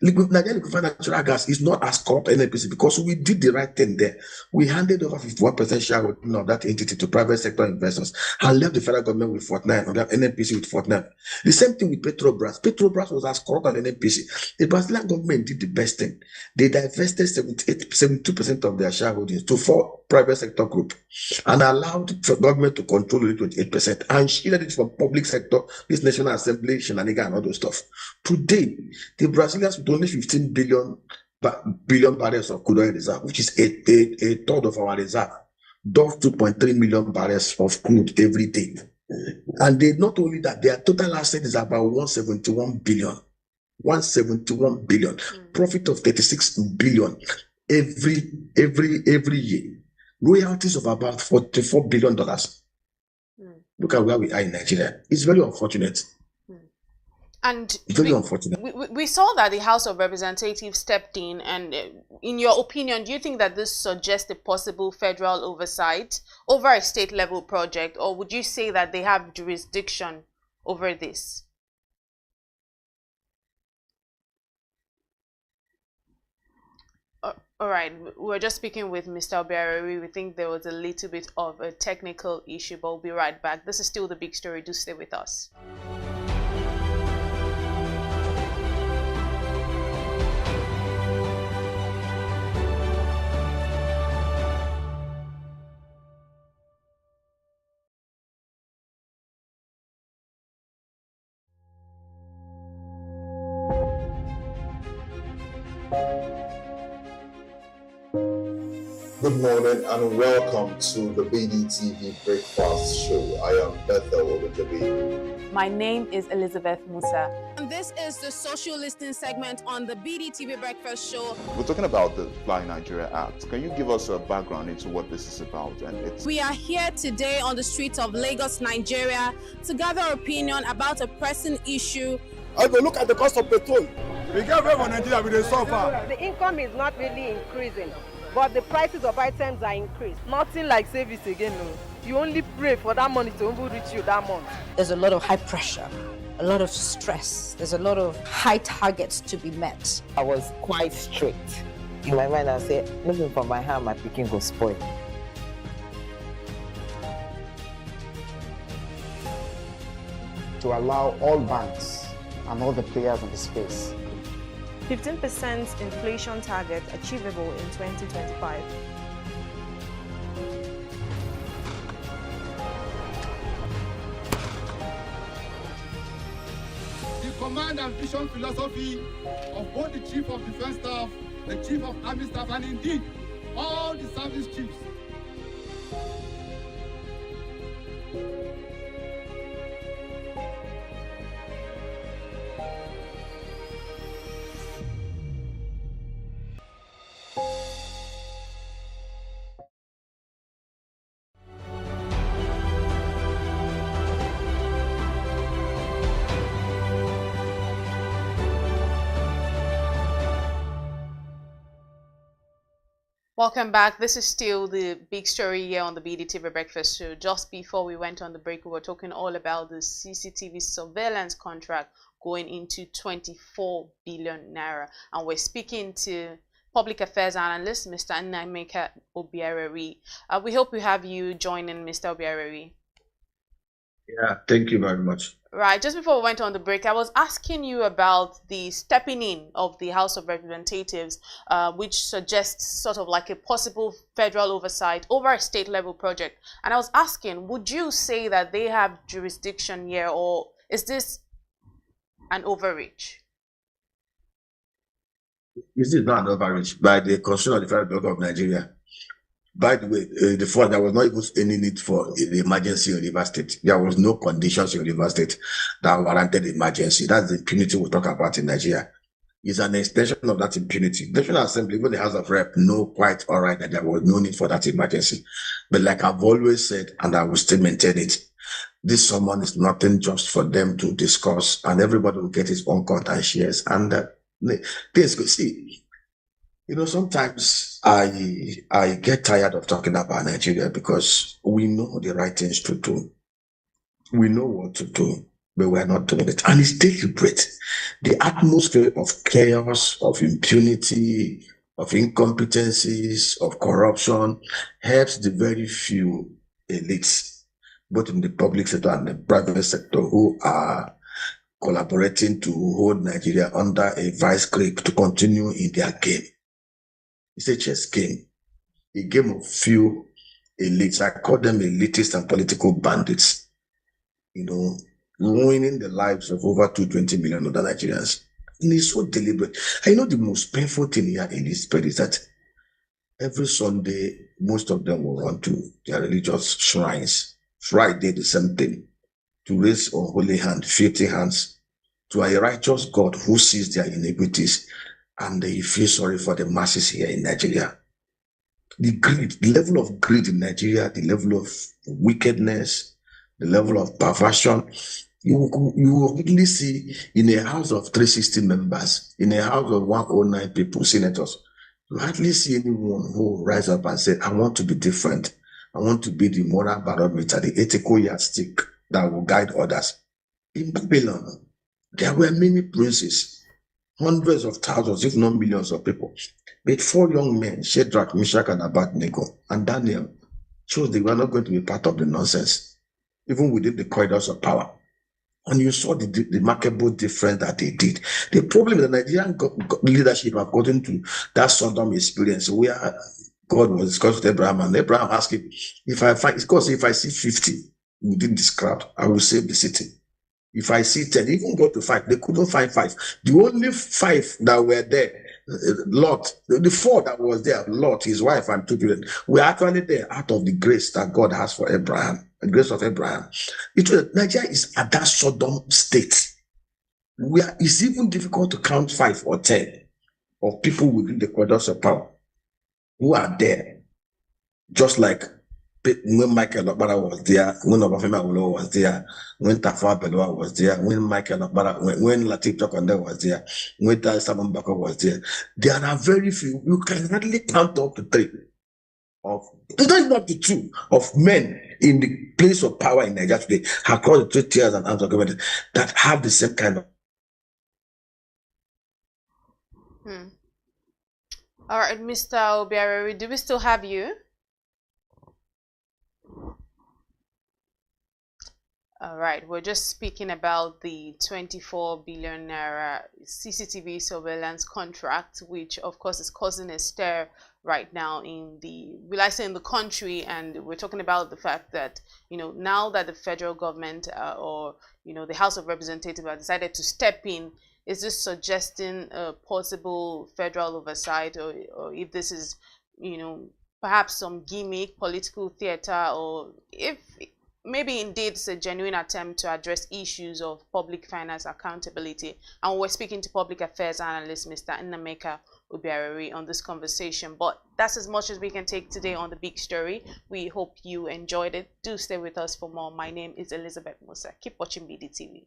Nigerian Liquefied Natural Gas is not as corrupt as NNPC because we did the right thing there. We handed over 51% shareholding of that entity to private sector investors and left the federal government with 49, or the NNPC with 49. The same thing with Petrobras. Petrobras was as corrupt as NNPC. The Brazilian government did the best thing. They divested 72% of their shareholdings to 4 private sector groups and allowed the government to control only 28% and shielded it from public sector, this National Assembly, shenanigan, and all those stuff. Today, the Brazilians with only 15 billion barrels of crude oil reserve, which is a third of our reserve, does 2.3 million barrels of crude every day. And they not only that, their total asset is about 171 billion. 171 billion. Profit of 36 billion every year. Royalties of about $44 billion. Look at where we are in Nigeria. It's very unfortunate. And very unfortunate. We saw that the House of Representatives stepped in, and in your opinion, do you think that this suggests a possible federal oversight over a state level project, or would you say that they have jurisdiction over this? All right, we're just speaking with Mr. Obiareri. We think there was a little bit of a technical issue, but we'll be right back. This is still The Big Story. Do stay with us. Good morning and welcome to the BDTV Breakfast Show. I am Bethel Olajabi. My name is Elizabeth Musa. And this is the social listening segment on the BDTV Breakfast Show. We're talking about the Fly Nigeria Act. Can you give us a background into what this is about? We are here today on the streets of Lagos, Nigeria, to gather opinion about a pressing issue. I go look at the cost of petrol. We get very Nigeria with the suffer. The income is not really increasing, but the prices of items are increased. Nothing like service again, no. You only pray for that money to reach you that month. There's a lot of high pressure, a lot of stress. There's a lot of high targets to be met. I was quite strict. In my mind, I said, looking for my hand, my picking will spoil. To allow all banks and all the players in the space 15% inflation target achievable in 2025. The command and vision philosophy of both the Chief of Defense Staff, the Chief of Army Staff, and indeed all the service chiefs. Welcome back. This is still the big story here on the BDTV Breakfast Show. Just before we went on the break, we were talking all about the CCTV surveillance contract going into 24 billion naira. And we're speaking to public affairs analyst, Mr. Nnameka Obiareri. We hope we have you joining, Mr. Obiareri. Yeah, thank you very much. Right, just before we went on the break, I was asking you about the stepping in of the House of Representatives, which suggests sort of like a possible federal oversight over a state-level project. And I was asking, would you say that they have jurisdiction here, or is this an overreach? This is not an overreach by the Constitution of the Federal Republic of Nigeria. By the way, before there was not even any need for the emergency in River State. There was no conditions in River State that warranted emergency. That's the impunity we talk about in Nigeria. It's an extension of that impunity. The National Assembly, even the House of Rep, know quite all right that there was no need for that emergency. But like I've always said, and I will still maintain it, this summon is nothing just for them to discuss, and everybody will get his own cut and shares. And things go see. You know, sometimes I get tired of talking about Nigeria because we know the right things to do. We know what to do, but we're not doing it. And it's deliberate. The atmosphere of chaos, of impunity, of incompetencies, of corruption helps the very few elites, both in the public sector and the private sector, who are collaborating to hold Nigeria under a vice grip to continue in their game. It's a chess game, a game of few elites. I call them elitists and political bandits, you know, ruining the lives of over 220 million other Nigerians. And it's so deliberate. I know the most painful thing here in this spread is that every Sunday, most of them will run to their religious shrines. Friday, the same thing, to raise unholy hands, filthy hands, to a righteous God who sees their iniquities. And they feel sorry for the masses here in Nigeria. The greed, the level of greed in Nigeria, the level of wickedness, the level of perversion, you will really see in a house of 360 members, in a house of 109 people, senators, you hardly see anyone who will rise up and say, I want to be different. I want to be the moral barometer, the ethical yardstick that will guide others. In Babylon, there were many princes, hundreds of thousands, if not millions of people. But 4 young men, Shadrach, Meshach, and Abednego, and Daniel, chose they were not going to be part of the nonsense, even within the corridors of power. And you saw the remarkable difference that they did. The problem is the Nigerian leadership have gotten to that Sodom experience where God was discussing with Abraham, and Abraham asked him, if I see 50 within this crowd, I will save the city. If I see 10, even go to 5, they couldn't find 5. The only 5 that were there, Lot, the 4 that was there, Lot, his wife, and 2 children, were actually there out of the grace that God has for Abraham, the grace of Abraham. Nigeria is at that Sodom state where it's even difficult to count 5 or 10 of people within the corridors of power who are there, just like when Michael Okpara was there, when Obafemi Awolowo was there, when Tafawa Balewa was there, when Michael Okpara, when Lateef Jakonde was there, when Simon Bako was there. There are very few. You can hardly count up to 3 of, it's not even up to 2 of men in the place of power in Nigeria today across the 3 tiers and arms of government that have the same kind of. All right, Mr. Obiareri, do we still have you? All right, we're just speaking about the 24 billion naira CCTV surveillance contract, which of course is causing a stir right now in the, will I say, in the country. And we're talking about the fact that, you know, now that the federal government or, you know, the House of Representatives have decided to step in, is this suggesting a possible federal oversight, or if this is, you know, perhaps some gimmick, political theater, or if maybe indeed it's a genuine attempt to address issues of public finance accountability? And we're speaking to public affairs analyst Mr. Nnameka Obiareri on this conversation. But that's as much as we can take today on the big story. We hope you enjoyed it. Do stay with us for more. My name is Elizabeth Musa. Keep watching BDTV.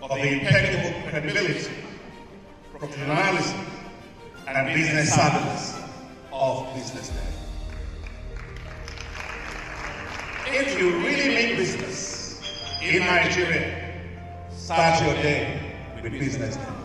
of the impeccable credibility, professionalism, and business savviness of BusinessDay. If you really mean business in Nigeria, start your day with BusinessDay.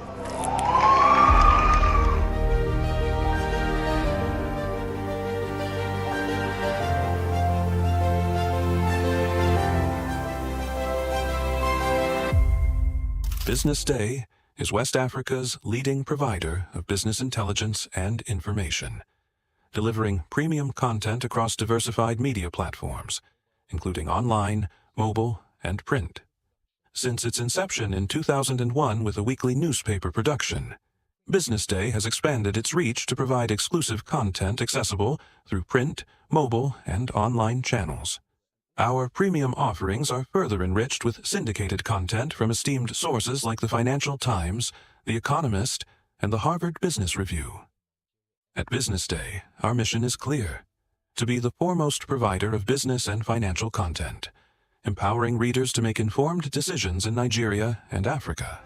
BusinessDay is West Africa's leading provider of business intelligence and information, delivering premium content across diversified media platforms, including online, mobile, and print. Since its inception in 2001 with a weekly newspaper production, BusinessDay has expanded its reach to provide exclusive content accessible through print, mobile, and online channels. Our premium offerings are further enriched with syndicated content from esteemed sources like the Financial Times, The Economist, and the Harvard Business Review. At BusinessDay, our mission is clear: to be the foremost provider of business and financial content, empowering readers to make informed decisions in Nigeria and Africa.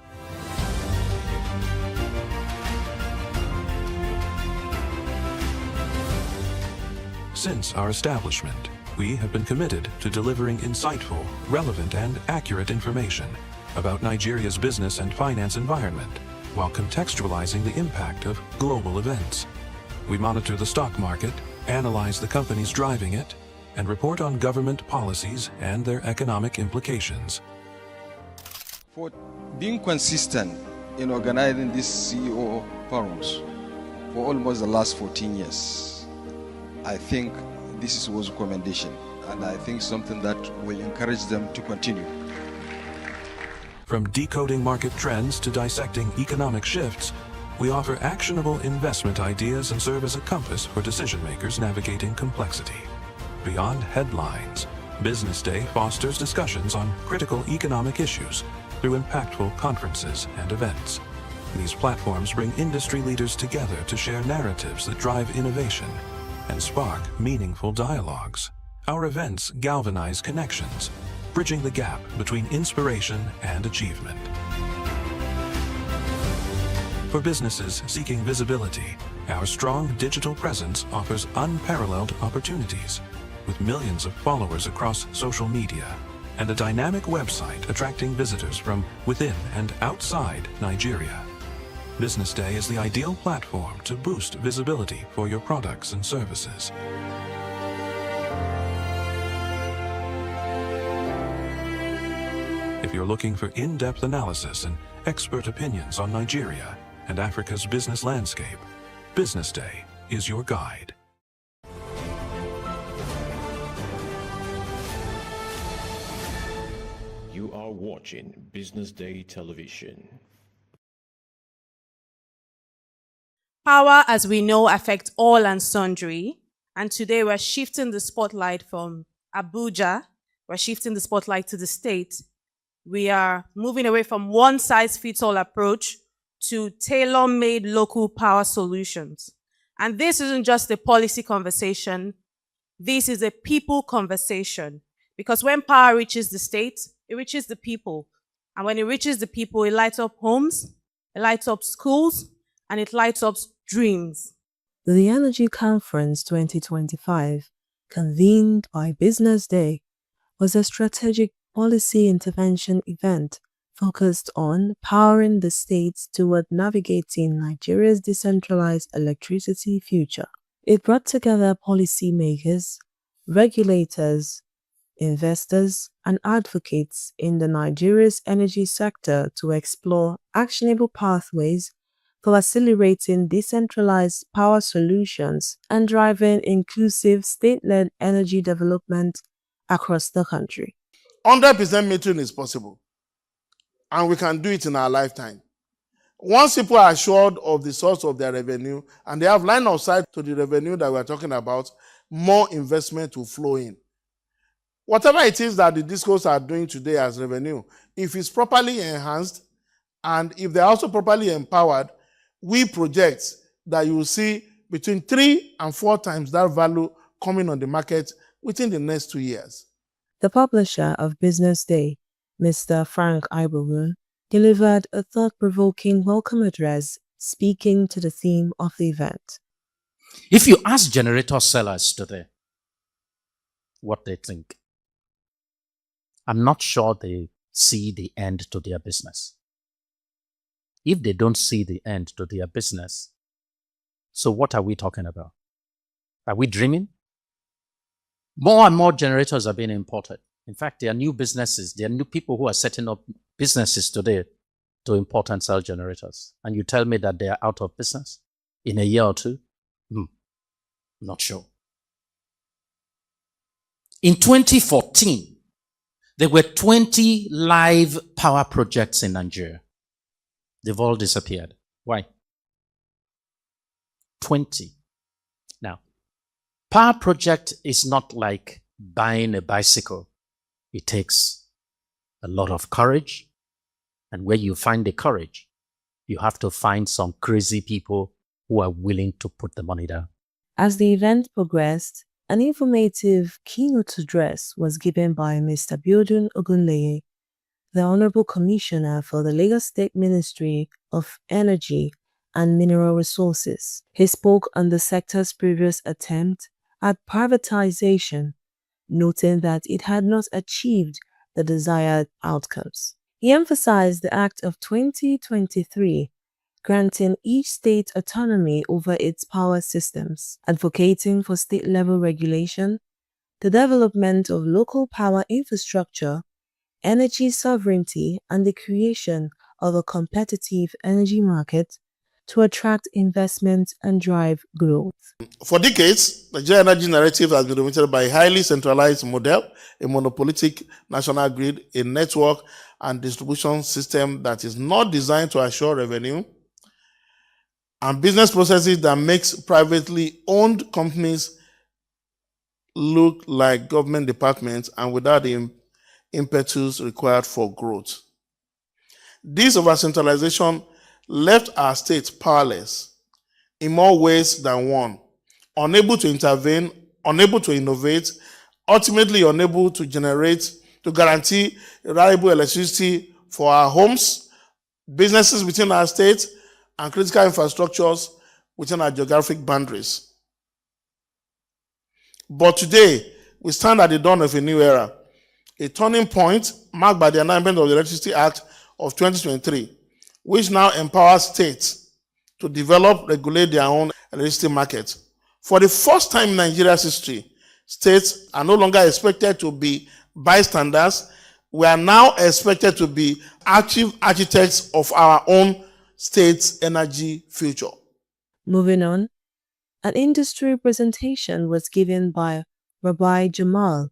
Since our establishment, we have been committed to delivering insightful, relevant, and accurate information about Nigeria's business and finance environment, while contextualizing the impact of global events. We monitor the stock market, analyze the companies driving it, and report on government policies and their economic implications. For being consistent in organizing these CEO forums for almost the last 14 years, I think this was a commendation, and I think something that will encourage them to continue. From decoding market trends to dissecting economic shifts, we offer actionable investment ideas and serve as a compass for decision makers navigating complexity. Beyond headlines, BusinessDay fosters discussions on critical economic issues through impactful conferences and events. These platforms bring industry leaders together to share narratives that drive innovation and spark meaningful dialogues. Our events galvanize connections, bridging the gap between inspiration and achievement. For businesses seeking visibility, our strong digital presence offers unparalleled opportunities, with millions of followers across social media and a dynamic website attracting visitors from within and outside Nigeria. BusinessDay is the ideal platform to boost visibility for your products and services. If you're looking for in-depth analysis and expert opinions on Nigeria and Africa's business landscape, BusinessDay is your guide. You are watching BusinessDay Television. Power, as we know, affects all and sundry. And today we're shifting the spotlight from Abuja, we're shifting the spotlight to the state. We are moving away from one-size-fits-all approach to tailor-made local power solutions. And this isn't just a policy conversation, this is a people conversation. Because when power reaches the state, it reaches the people. And when it reaches the people, it lights up homes, it lights up schools, and it lights up dreams. The Energy Conference 2025, convened by BusinessDay, was a strategic policy intervention event focused on powering the states toward navigating Nigeria's decentralized electricity future. It brought together policymakers, regulators, investors, and advocates in the Nigeria's energy sector to explore actionable pathways for accelerating decentralized power solutions and driving inclusive state-led energy development across the country. 100% metering is possible, and we can do it in our lifetime. Once people are assured of the source of their revenue and they have line of sight to the revenue that we're talking about, more investment will flow in. Whatever it is that the discos are doing today as revenue, if it's properly enhanced and if they're also properly empowered, we project that you will see between 3 and 4 times that value coming on the market within the next 2 years. The publisher of BusinessDay, Mr. Frank Iboru, delivered a thought-provoking welcome address speaking to the theme of the event. If you ask generator sellers today what they think, I'm not sure they see the end to their business. If they don't see the end to their business, so what are we talking about? Are we dreaming? More and more generators are being imported. In fact, there are new businesses, there are new people who are setting up businesses today to import and sell generators. And you tell me that they are out of business in a year or two? Not sure. In 2014, there were 20 live power projects in Nigeria. They've all disappeared. Why? 20. Now, power project is not like buying a bicycle. It takes a lot of courage. And where you find the courage, you have to find some crazy people who are willing to put the money down. As the event progressed, an informative keynote address was given by Mr. Biodun Ogunleye, the Honorable Commissioner for the Lagos State Ministry of Energy and Mineral Resources. He spoke on the sector's previous attempt at privatization, noting that it had not achieved the desired outcomes. He emphasized the Act of 2023 granting each state autonomy over its power systems, advocating for state-level regulation, the development of local power infrastructure, energy sovereignty, and the creation of a competitive energy market to attract investment and drive growth. For decades, the energy narrative has been dominated by a highly centralized model, a monopolistic national grid, a network and distribution system that is not designed to assure revenue, and business processes that makes privately owned companies look like government departments and without the impetus required for growth. This over-centralization left our state powerless in more ways than one, unable to intervene, unable to innovate, ultimately unable to guarantee reliable electricity for our homes, businesses within our state, and critical infrastructures within our geographic boundaries. But today, we stand at the dawn of a new era, a turning point marked by the amendment of the Electricity Act of 2023, which now empowers states to develop, regulate their own electricity market. For the first time in Nigeria's history, states are no longer expected to be bystanders. We are now expected to be active architects of our own state's energy future. Moving on, an industry presentation was given by Rabbi Jamal,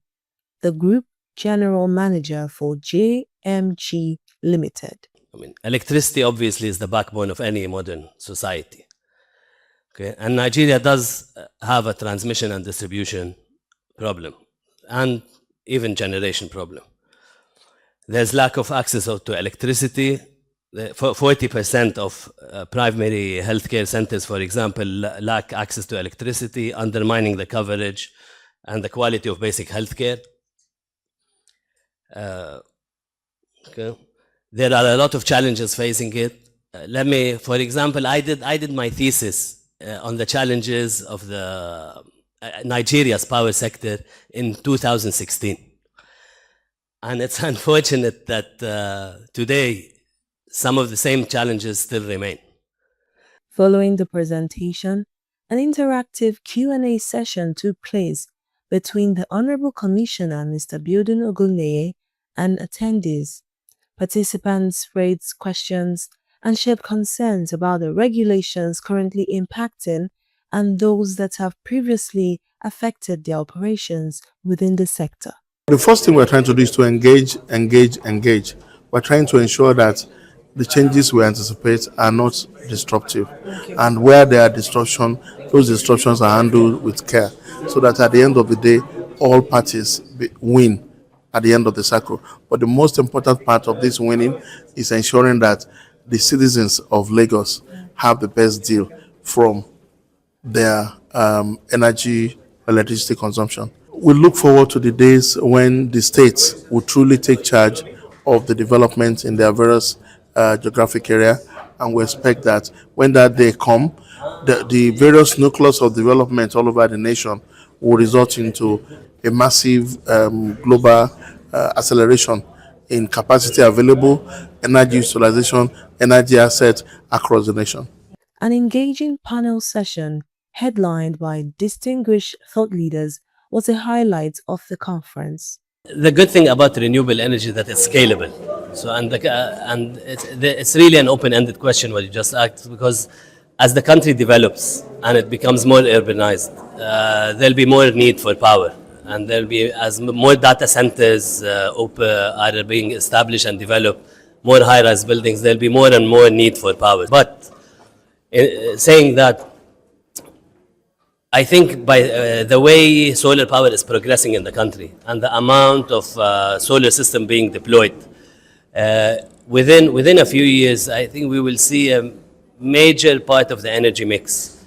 the Group General Manager for JMG Limited. Electricity obviously is the backbone of any modern society. Okay, and Nigeria does have a transmission and distribution problem, and even generation problem. There's lack of access to electricity. 40% of primary healthcare centers, for example, lack access to electricity, undermining the coverage and the quality of basic healthcare. Okay. There are a lot of challenges facing it. For example, I did my thesis on the challenges of the Nigeria's power sector in 2016. And it's unfortunate that today some of the same challenges still remain. Following the presentation, an interactive Q&A session took place between the Honorable Commissioner, Mr. Biodun Ogunleye, and attendees. Participants raised questions and shared concerns about the regulations currently impacting and those that have previously affected their operations within the sector. The first thing we're trying to do is to engage. We're trying to ensure that the changes we anticipate are not disruptive. And where there are disruptions, those disruptions are handled with care so that at the end of the day, all parties win at the end of the cycle. But the most important part of this winning is ensuring that the citizens of Lagos have the best deal from their electricity consumption. We look forward to the days when the states will truly take charge of the development in their various geographic area, and we expect that when that day come, the various nucleus of development all over the nation will result into a massive global acceleration in capacity available, energy utilization, energy assets across the nation. An engaging panel session headlined by distinguished thought leaders was a highlight of the conference. The good thing about renewable energy is that it's scalable. So and it's really an open-ended question what you just asked, because as the country develops and it becomes more urbanized, there'll be more need for power, and there'll be, as more data centers are being established and developed, more high-rise buildings, there'll be more and more need for power. But saying that, I think by the way solar power is progressing in the country and the amount of solar system being deployed, within a few years, I think we will see a major part of the energy mix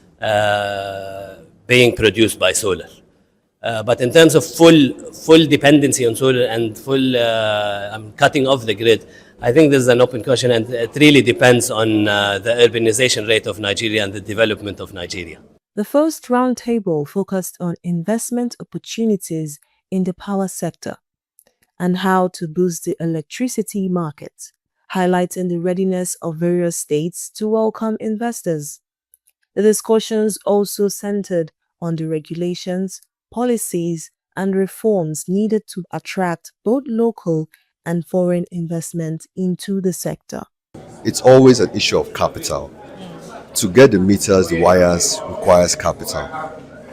being produced by solar. But in terms of full dependency on solar and full cutting off the grid, I think this is an open question, and it really depends on the urbanization rate of Nigeria and the development of Nigeria. The first roundtable focused on investment opportunities in the power sector and how to boost the electricity market, highlighting the readiness of various states to welcome investors. The discussions also centered on the regulations, policies, and reforms needed to attract both local and foreign investment into the sector. It's always an issue of capital. To get the meters, the wires requires capital.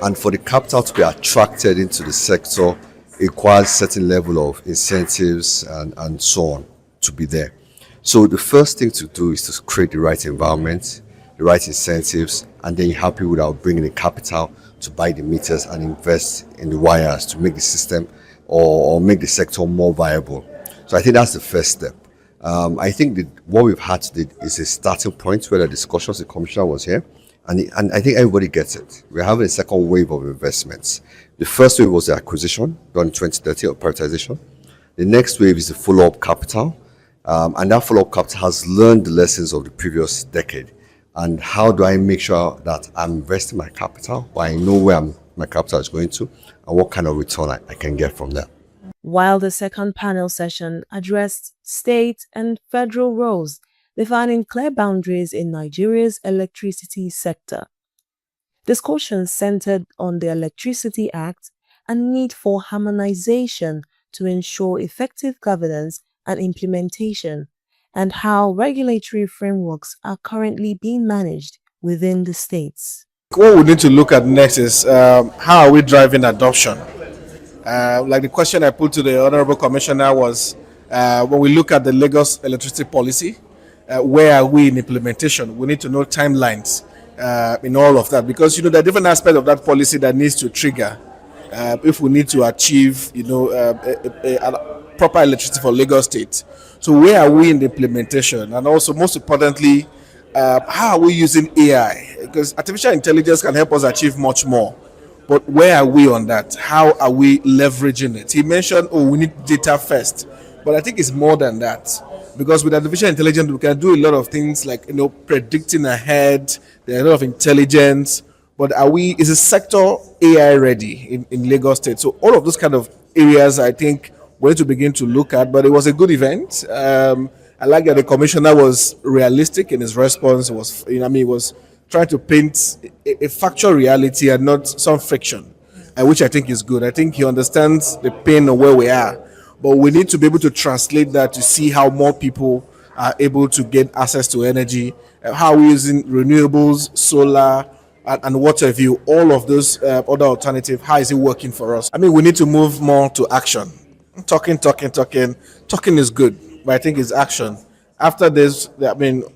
And for the capital to be attracted into the sector, it requires certain level of incentives and so on to be there. So the first thing to do is to create the right environment, the right incentives, and then you have people that will bring in the capital to buy the meters and invest in the wires to make the system or make the sector more viable. So I think that's the first step. I think that what we've had today is a starting point where the discussions, the commissioner was here, and I think everybody gets it. We're having a second wave of investments. The first wave was the acquisition done in 2013 of privatization. The next wave is the follow-up capital, and that follow-up capital has learned the lessons of the previous decade. And how do I make sure that I'm investing my capital, but I know where my capital is going to, and what kind of return I can get from that. While the second panel session addressed state and federal roles, defining clear boundaries in Nigeria's electricity sector. Discussions centered on the Electricity Act and need for harmonization to ensure effective governance and implementation, and how regulatory frameworks are currently being managed within the states. What we need to look at next is how are we driving adoption? Like the question I put to the Honorable Commissioner was, when we look at the Lagos electricity policy, where are we in implementation? We need to know timelines in all of that, because there are different aspects of that policy that needs to trigger if we need to achieve a proper electricity for Lagos State. So where are we in the implementation? And also, most importantly, how are we using AI? Because artificial intelligence can help us achieve much more. But where are we on that? How are we leveraging it? He mentioned, we need data first. But I think it's more than that. Because with artificial intelligence, we can do a lot of things like, predicting ahead. There are a lot of intelligence. But is the sector AI ready in Lagos State? So all of those kind of areas, I think, we're going to begin to look at. But it was a good event. I like that the commissioner was realistic in his response. He was trying to paint a factual reality and not some fiction, which I think is good. I think he understands the pain of where we are, but we need to be able to translate that to see how more people are able to get access to energy, how we're using renewables, solar, and water view, all of those other alternatives. How is it working for us? We need to move more to action. Talking is good, but I think it's action. After this,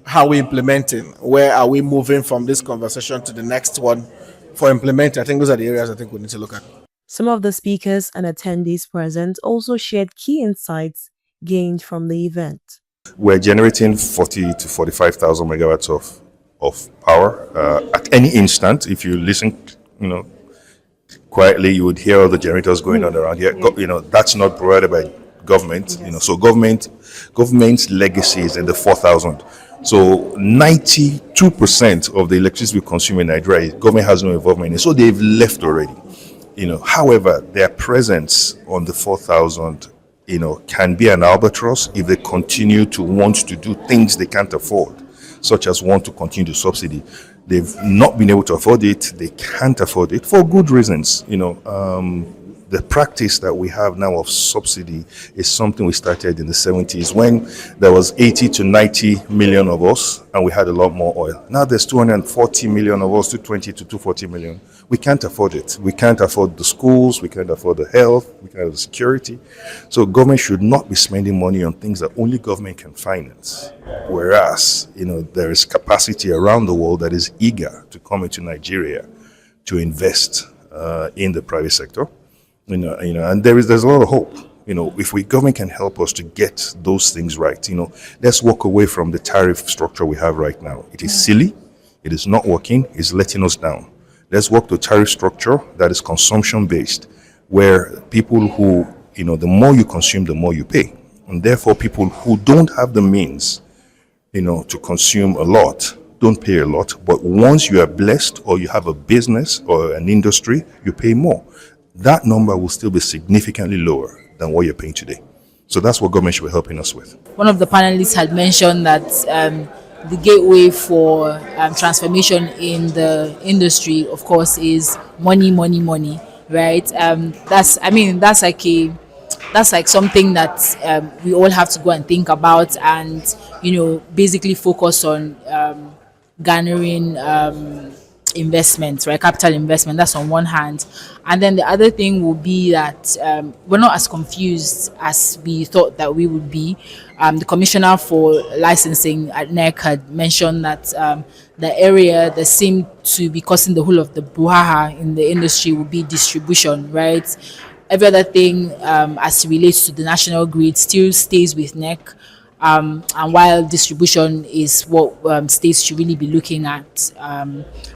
how are we implementing? Where are we moving from this conversation to the next one for implementing? I think those are the areas I think we need to look at. Some of the speakers and attendees present also shared key insights gained from the event. We're generating 40 to 45,000 megawatts of power at any instant. If you listen, quietly, you would hear all the generators going on around here. That's not provided by government. So government's legacy is in the 4,000. So 92% of the electricity we consume in Nigeria, government has no involvement in it. So they've left already. However, their presence on the 4,000, can be an albatross if they continue to want to do things they can't afford, such as want to continue the subsidy. They've not been able to afford it. They can't afford it for good reasons. The practice that we have now of subsidy is something we started in the 70s when there was 80 to 90 million of us and we had a lot more oil. Now there's 240 million of us, 220 to 240 million. We can't afford it. We can't afford the schools. We can't afford the health. We can't afford the security. So government should not be spending money on things that only government can finance. Whereas, there is capacity around the world that is eager to come into Nigeria to invest in the private sector. And there's a lot of hope. If government can help us to get those things right, let's walk away from the tariff structure we have right now. It is silly. It is not working. It's letting us down. Let's work to a tariff structure that is consumption based, where people who, the more you consume, the more you pay. And therefore, people who don't have the means, to consume a lot, don't pay a lot. But once you are blessed or you have a business or an industry, you pay more. That number will still be significantly lower than what you're paying today. So that's what government should be helping us with. One of the panelists had mentioned that the gateway for transformation in the industry, of course, is money, right? That's like something that we all have to go and think about and, basically focus on garnering investment, right? Capital investment. That's on one hand. And then the other thing will be that we're not as confused as we thought that we would be. The commissioner for licensing at NEC had mentioned that the area that seemed to be causing the whole of the brouhaha in the industry would be distribution, right? Every other thing as it relates to the national grid still stays with NEC. And while distribution is what states should really be looking at,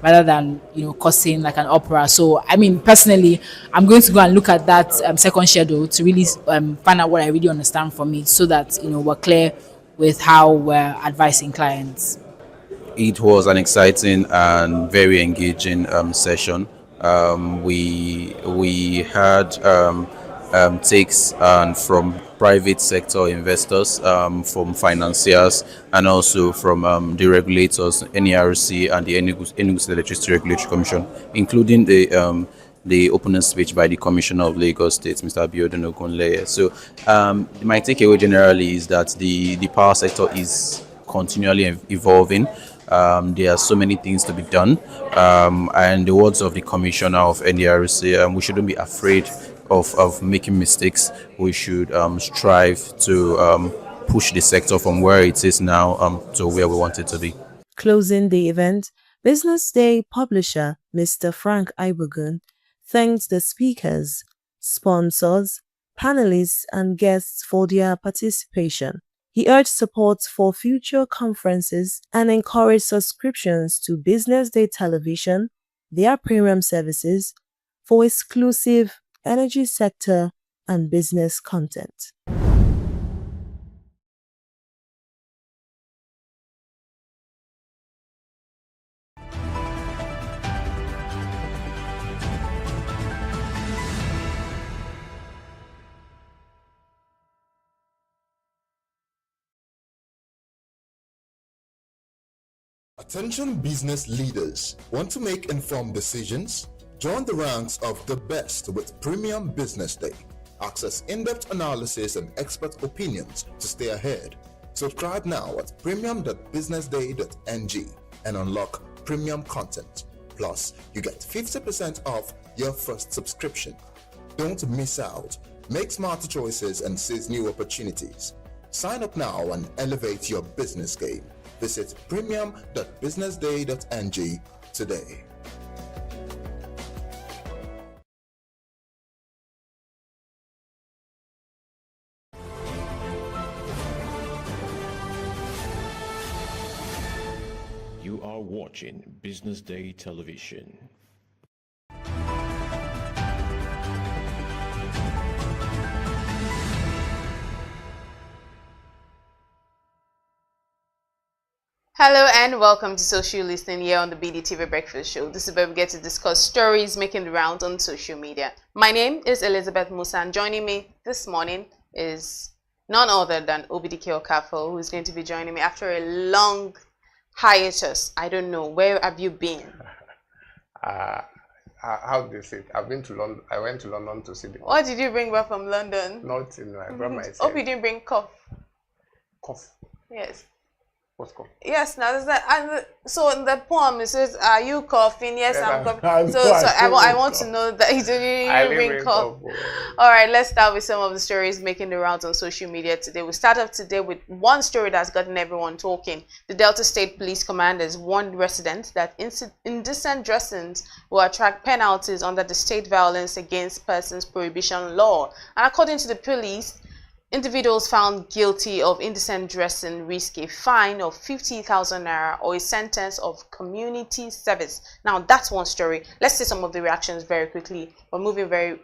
rather than causing like an opera. So personally, I'm going to go and look at that second schedule to really find out what I really understand from it, so that we're clear with how we're advising clients. It was an exciting and very engaging session. We had takes from private sector investors, from financiers, and also from the regulators, NERC and the Enugu State Electricity Regulatory Commission, including the opening speech by the Commissioner of Lagos State, Mr. Abiodun Ogunleye. So my takeaway generally is that the power sector is continually evolving. There are so many things to be done, and the words of the Commissioner of NERC, we shouldn't be afraid of making mistakes. We should strive to push the sector from where it is now to where we want it to be. Closing the event, Business Day publisher Mr. Frank Ibogun thanked the speakers, sponsors, panelists, and guests for their participation. He urged support for future conferences and encouraged subscriptions to Business Day Television, their premium services, for exclusive energy sector and business content. Attention business leaders. Want to make informed decisions? Join the ranks of the best with Premium Business Day. Access in-depth analysis and expert opinions to stay ahead. Subscribe now at premium.businessday.ng and unlock premium content. Plus, you get 50% off your first subscription. Don't miss out. Make smarter choices and seize new opportunities. Sign up now and elevate your business game. Visit premium.businessday.ng today. You are watching Business Day Television. Hello and welcome to Social Listening here on the BDTV Breakfast Show. This is where we get to discuss stories making the rounds on social media. My name is Elizabeth Musa, and joining me this morning is none other than Obidike Okafo, who is going to be joining me after a long hiatus. I don't know, where have you been? How do you say it? I've been to London. I went to London to see the. What did you bring back from London? Nothing. I brought myself. Hope you didn't bring cough. Cough. Yes. What's cough? Yes, now there's that. And so in the poem it says, "Are you coughing?" Yes, I'm coughing. I want to know that you didn't bring cough. All right, let's start with some of the stories making the rounds on social media today. We start off today with one story that's gotten everyone talking. The Delta State Police commanders warned residents that indecent dressings will attract penalties under the State Violence Against Persons Prohibition Law. And according to the police, individuals found guilty of indecent dressing risk a fine of 50,000 naira or a sentence of community service. Now, that's one story. Let's see some of the reactions very quickly. We're moving very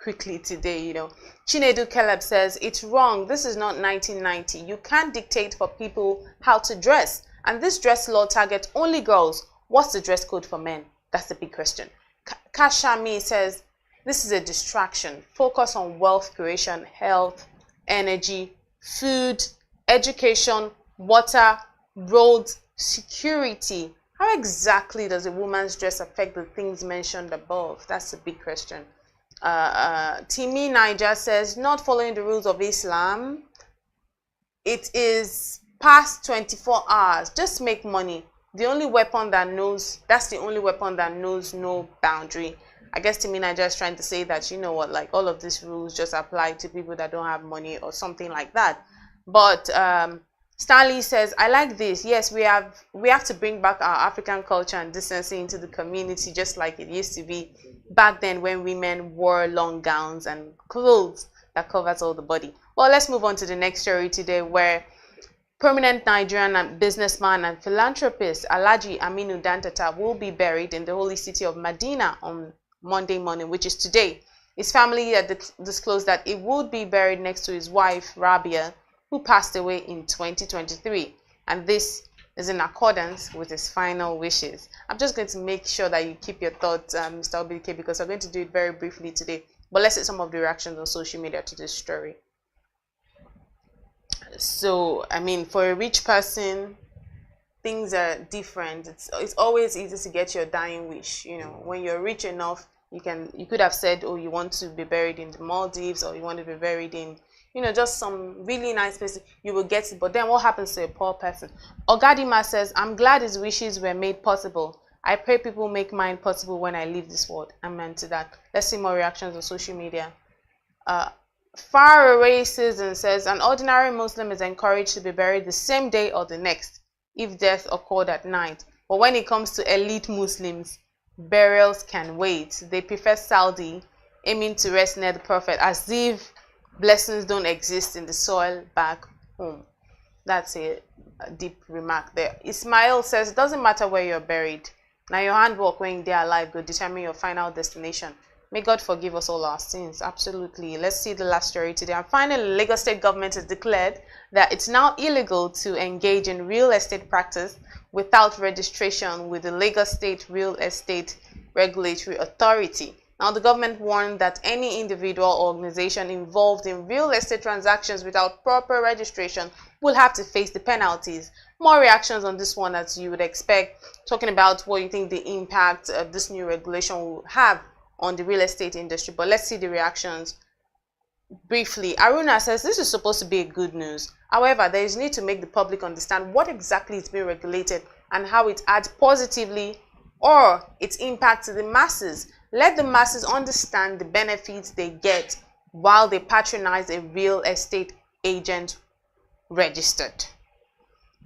quickly today, you know. Chinedu Caleb says, it's wrong. This is not 1990. You can't dictate for people how to dress. And this dress law targets only girls. What's the dress code for men? That's the big question. Kashami says, this is a distraction. Focus on wealth creation, health, energy, food, education, water, roads, security. How exactly does a woman's dress affect the things mentioned above? That's a big question. Timi Niger says, not following the rules of Islam. It is past 24 hours. Just make money. The only weapon that knows, that's the only weapon that knows no boundary. I guess Timmy Niger is trying to say that, you know what, like all of these rules just apply to people that don't have money or something like that. But Stanley says, I like this. Yes, we have to bring back our African culture and decency into the community, just like it used to be back then when women wore long gowns and clothes that covers all the body. Well, let's move on to the next story today, where prominent Nigerian businessman and philanthropist Alhaji Aminu Dantata will be buried in the holy city of Medina on Monday morning, which is today. His family had disclosed that he would be buried next to his wife, Rabia, who passed away in 2023. And this is in accordance with his final wishes. I'm just going to make sure that you keep your thoughts, Mr. OBK, because we're going to do it very briefly today. But let's see some of the reactions on social media to this story. So, I mean, for a rich person, things are different. It's always easy to get your dying wish. You know, when you're rich enough, you could have said, oh, you want to be buried in the Maldives, or you want to be buried in, you know, just some really nice places. You will get it. But then what happens to a poor person? Ogadima says, I'm glad his wishes were made possible. I pray people make mine possible when I leave this world. Amen to that. Let's see more reactions on social media. Far Away Season says, an ordinary Muslim is encouraged to be buried the same day or the next if death occurred at night. But when it comes to elite Muslims, burials can wait. They prefer Saudi, aiming to rest near the Prophet, as if blessings don't exist in the soil back home. That's a deep remark there. Ismail says, it doesn't matter where you're buried. Now your handwork when they're alive will determine your final destination. May God forgive us all our sins. Absolutely. Let's see the last story today. And finally, Lagos State government has declared that it's now illegal to engage in real estate practice without registration with the Lagos State Real Estate Regulatory Authority. Now, the government warned that any individual or organization involved in real estate transactions without proper registration will have to face the penalties. More reactions on this one, as you would expect, talking about what you think the impact of this new regulation will have on the real estate industry. But let's see the reactions briefly. Aruna says this is supposed to be a good news. However, there is need to make the public understand what exactly is being regulated and how it adds positively or its impact to the masses. Let the masses understand the benefits they get while they patronize a real estate agent registered.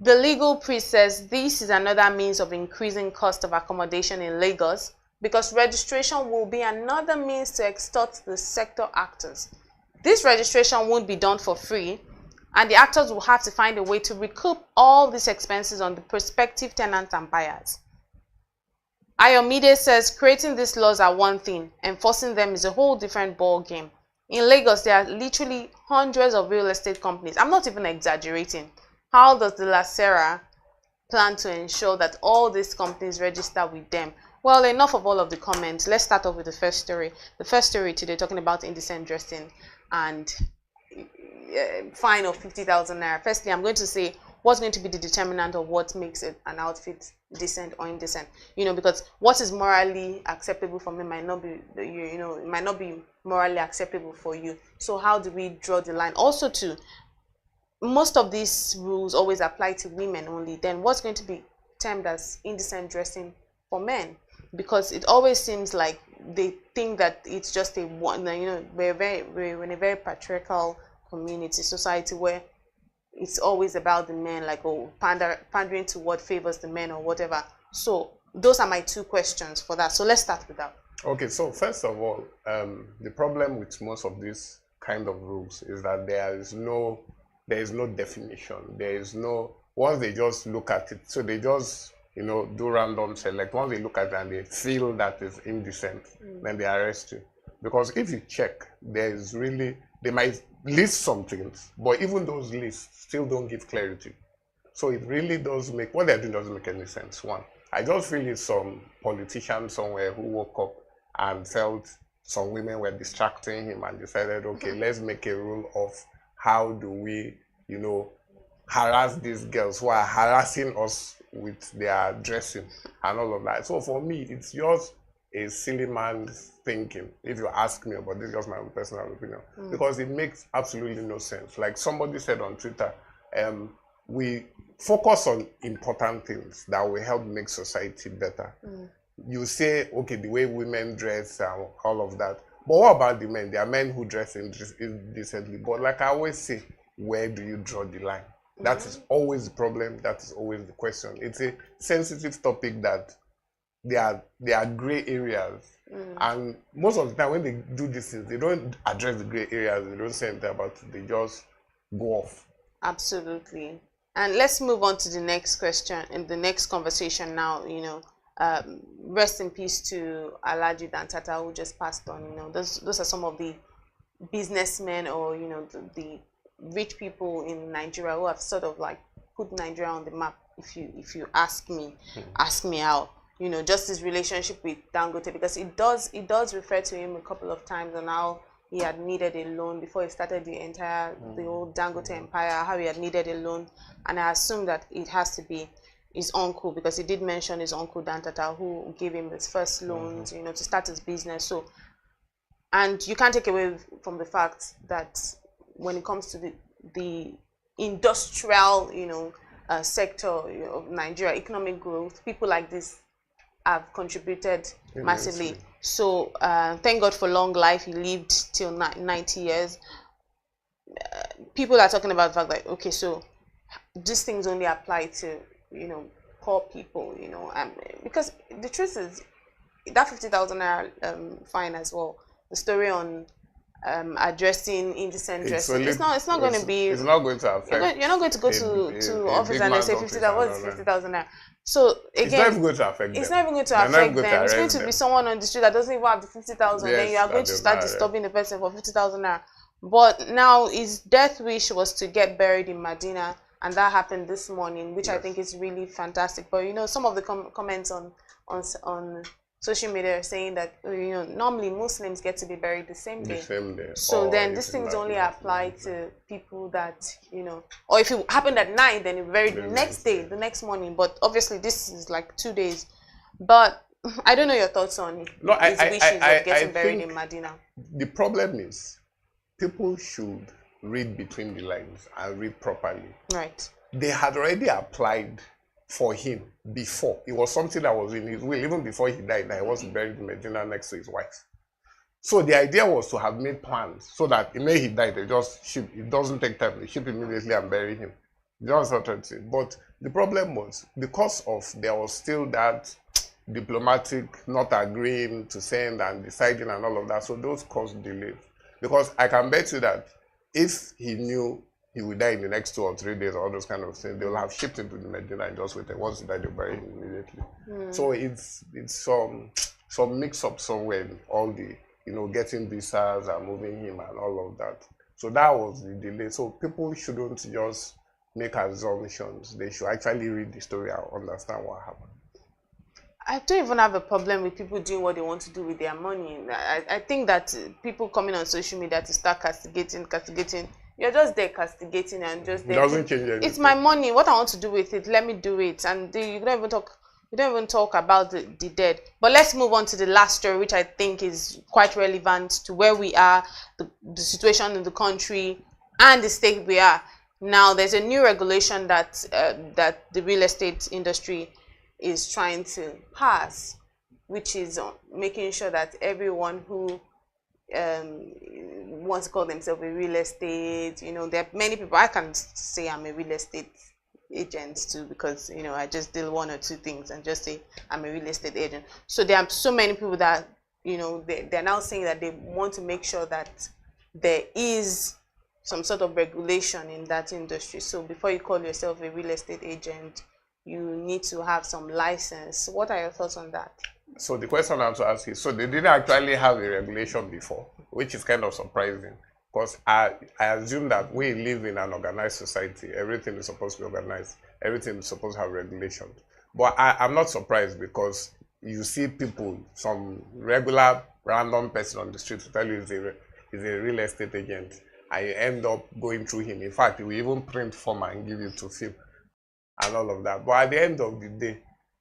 The legal priest says this is another means of increasing cost of accommodation in Lagos, because registration will be another means to extort the sector actors. This registration won't be done for free, and the actors will have to find a way to recoup all these expenses on the prospective tenants and buyers. Ayomide says creating these laws are one thing, enforcing them is a whole different ball game. In Lagos, there are literally hundreds of real estate companies. I'm not even exaggerating. How does the Lacera plan to ensure that all these companies register with them? Well, enough of all of the comments. Let's start off with the first story. The first story today, talking about indecent dressing and fine of 50,000 naira. Firstly, I'm going to say what's going to be the determinant of what makes it an outfit decent or indecent. Because what is morally acceptable for me might not be, it might not be morally acceptable for you. So how do we draw the line? Also, too, most of these rules always apply to women only. Then what's going to be termed as indecent dressing for men? Because it always seems like they think that it's just we're in a very patriarchal community, society, where it's always about the men, like, oh, pandering to what favors the men or whatever. So those are my two questions for that. So let's start with that. Okay, so first of all, the problem with most of these kind of rules is that there is no definition. There is no, once they just look at it, so they just do random select. Once they look at it and they feel that is indecent, then they arrest you. Because if you check, they might list some things, but even those lists still don't give clarity. So it really does make, what they're doing doesn't make any sense. One, I just feel it's some politician somewhere who woke up and felt some women were distracting him and decided, okay, let's make a rule of how do we, harass these girls who are harassing us with their dressing and all of that. So for me, it's just a silly man's thinking, if you ask me, but this is just my own personal opinion, because it makes absolutely no sense. Like somebody said on Twitter, we focus on important things that will help make society better. You say, okay, the way women dress and all of that, but what about the men? There are men who dress indecently, but like I always say, where do you draw the line? That is always the problem. That is always the question. It's a sensitive topic that there are gray areas. And most of the time when they do these things, they don't address the gray areas. They don't say anything about it. They just go off. Absolutely. And let's move on to the next question and the next conversation now. Rest in peace to Alhaji Dantata, who just passed on. Those are some of the businessmen or the rich people in Nigeria who have sort of like put Nigeria on the map. If you ask me, ask me how. Just his relationship with Dangote, because it does refer to him a couple of times on how he had needed a loan before he started the whole Dangote empire, how he had needed a loan. And I assume that it has to be his uncle, because he did mention his uncle Dantata, who gave him his first loans, to start his business. So, and you can't take away from the fact that when it comes to the industrial, sector of Nigeria, economic growth, people like this have contributed massively. So thank God for long life. He lived till 90 years. People are talking about the fact that, okay, so these things only apply to, poor people, because the truth is that 50,000 naira fine as well. The story on addressing indecent dressing. It's not going to be. It's not going to affect. You're not going to go to office and they say 50,000. What's 50,000 naira? So again, it's not even going to affect them. It's not even going to affect them. It's going to be someone on the street that doesn't even have the 50,000. Then you are going to start disturbing the person for 50,000 naira. But now his death wish was to get buried in Medina, and that happened this morning, which I think is really fantastic. But some of the comments on social media are saying that normally Muslims get to be buried the same day. So then these things only apply to people that or if it happened at night, then it buried the next day, the next morning. But obviously this is like 2 days. But I don't know your thoughts on his wishes of getting buried in Medina. The problem is people should read between the lines and read properly. Right. They had already applied for him before. It was something that was in his will, even before he died, that he was buried in Medina next to his wife. So the idea was to have made plans so that the day he died, they just ship. It doesn't take time. They ship immediately and bury him. Just authority. But the problem was, because of there was still that diplomatic not agreeing to send and deciding and all of that. So those caused delays. Because I can bet you that if he knew he would die in the next 2 or 3 days, or all those kind of things, they will have shipped him to the Medina and just waited. Once he died, they'll bury him immediately. So it's some mix-up somewhere in all the, getting visas and moving him and all of that. So that was the delay. So people shouldn't just make assumptions. They should actually read the story and understand what happened. I don't even have a problem with people doing what they want to do with their money. I think that people coming on social media to start castigating, you're just there castigating and just there. It doesn't change anything. It's my money. What I want to do with it, let me do it. And you don't even talk about the dead. But let's move on to the last story, which I think is quite relevant to where we are, the situation in the country, and the state we are. Now, there's a new regulation that the real estate industry is trying to pass, which is making sure that everyone who wants to call themselves a real estate, there are many people. I can say I'm a real estate agent too, because I just deal one or two things and just say I'm a real estate agent. So there are so many people that they're now saying that they want to make sure that there is some sort of regulation in that industry. So before you call yourself a real estate agent, you need to have some license. What are your thoughts on that? So the question I have to ask is, so they didn't actually have a regulation before, which is kind of surprising, because I assume that we live in an organized society. Everything is supposed to be organized. Everything is supposed to have regulations. But I'm not surprised, because you see people, some regular random person on the street to tell you he's a real estate agent, and you end up going through him. In fact, he will even print form and give you to fill and all of that. But at the end of the day,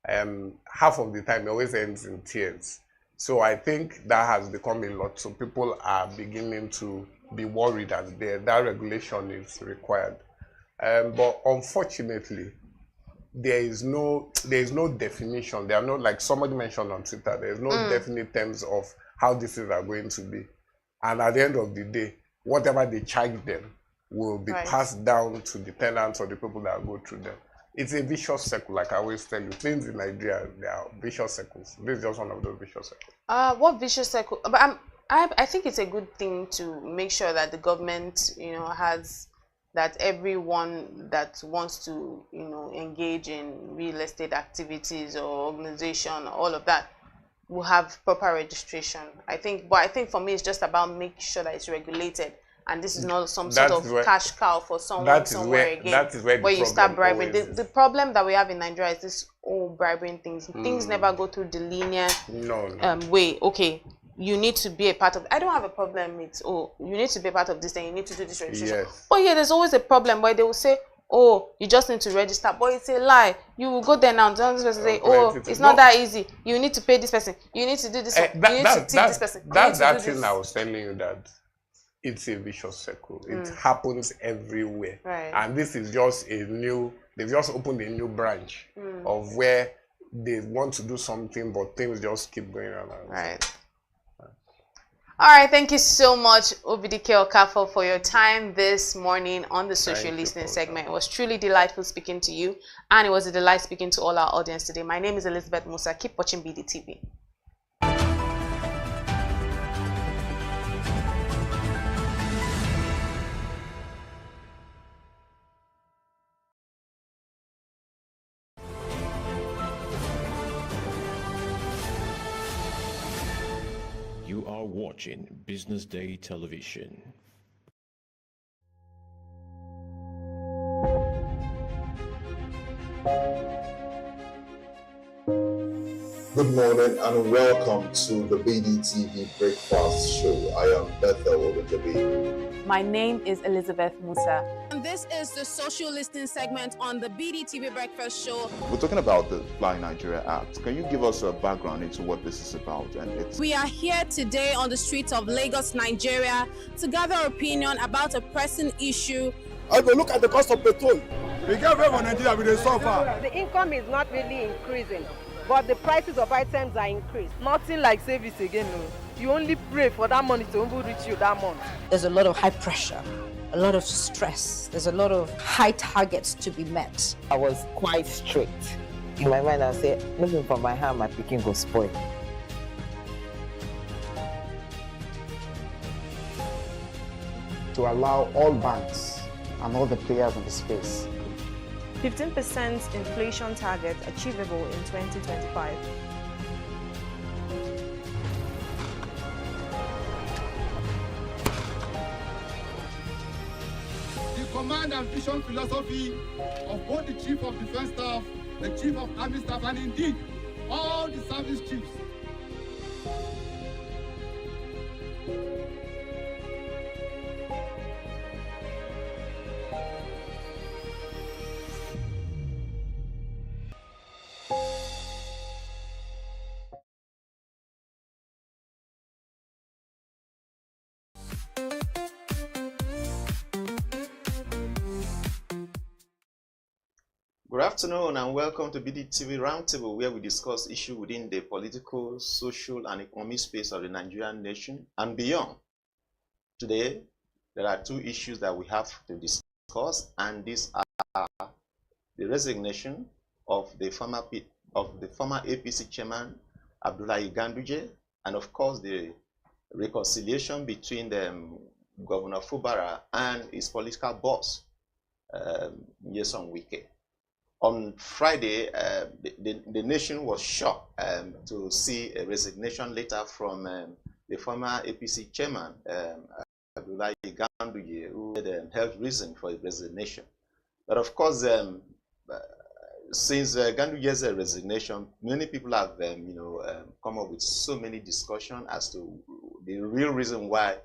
half of the time it always ends in tears. So I think that has become a lot. So people are beginning to be worried that that regulation is required. But unfortunately, there is no definition. There are no, like somebody mentioned on Twitter, there is no definite terms of how these things are going to be. And at the end of the day, whatever they charge them will be passed down to the tenants or the people that go through them. It's a vicious circle, like I always tell you. Things in Nigeria, they are vicious circles. This is just one of those vicious circles. What vicious circle? But I think it's a good thing to make sure that the government, has that everyone that wants to, engage in real estate activities or organization, all of that, will have proper registration. But I think for me, it's just about making sure that it's regulated. And this is not some sort of cash cow for someone somewhere again. That is where you start bribing. The problem that we have in Nigeria is this whole bribing things. Things never go through the linear way. Okay, you need to be a part of. I don't have a problem with you need to be a part of this and you need to do this registration. Yes. But yeah, there's always a problem where they will say, you just need to register. But it's a lie. You will go there now and this person say, it's not that easy. You need to pay this person. You need to do this. You need to teach this person. That's that thing I was telling you, that it's a vicious circle. It happens everywhere. Right. And this is just they've just opened a new branch of where they want to do something, but things just keep going around. Right. All right, thank you so much, Obidike Okafor, for your time this morning on the Social Listening segment. It was truly delightful speaking to you, and it was a delight speaking to all our audience today. My name is Elizabeth Musa. Keep watching BDTV. You are watching Business Day Television. Good morning and welcome to the BDTV Breakfast Show. I am Bethel Ogunjobi. My name is Elizabeth Musa. And this is the Social Listening segment on the BDTV Breakfast Show. We're talking about the Fly Nigeria Act. Can you give us a background into what this is about? We are here today on the streets of Lagos, Nigeria, to gather opinion about a pressing issue. I go look at the cost of petrol. We get very Nigeria with the suffer. The income is not really increasing, but the prices of items are increased. Nothing like service again. No. You only pray for that money to reach you that month. There's a lot of high pressure, a lot of stress. There's a lot of high targets to be met. I was quite strict. In my mind, I said, looking for my hand, my picking go spoil. To allow all banks and all the players in the space 15% inflation target achievable in 2025. The commander and vision philosophy of both the Chief of Defense Staff, the Chief of Army Staff, and indeed all the service chiefs. Good afternoon and welcome to BDTV Roundtable, where we discuss issues within the political, social, and economic space of the Nigerian nation and beyond. Today, there are two issues that we have to discuss, and these are the resignation of the former APC chairman, Abdullahi Ganduje, and of course the reconciliation between Governor Fubara and his political boss, Nyesom Wike. On Friday, the nation was shocked to see a resignation letter from the former APC chairman, Abdullahi Ganduje, who had held reason for his resignation. But of course, since Ganduje's resignation, many people have come up with so many discussions as to the real reason why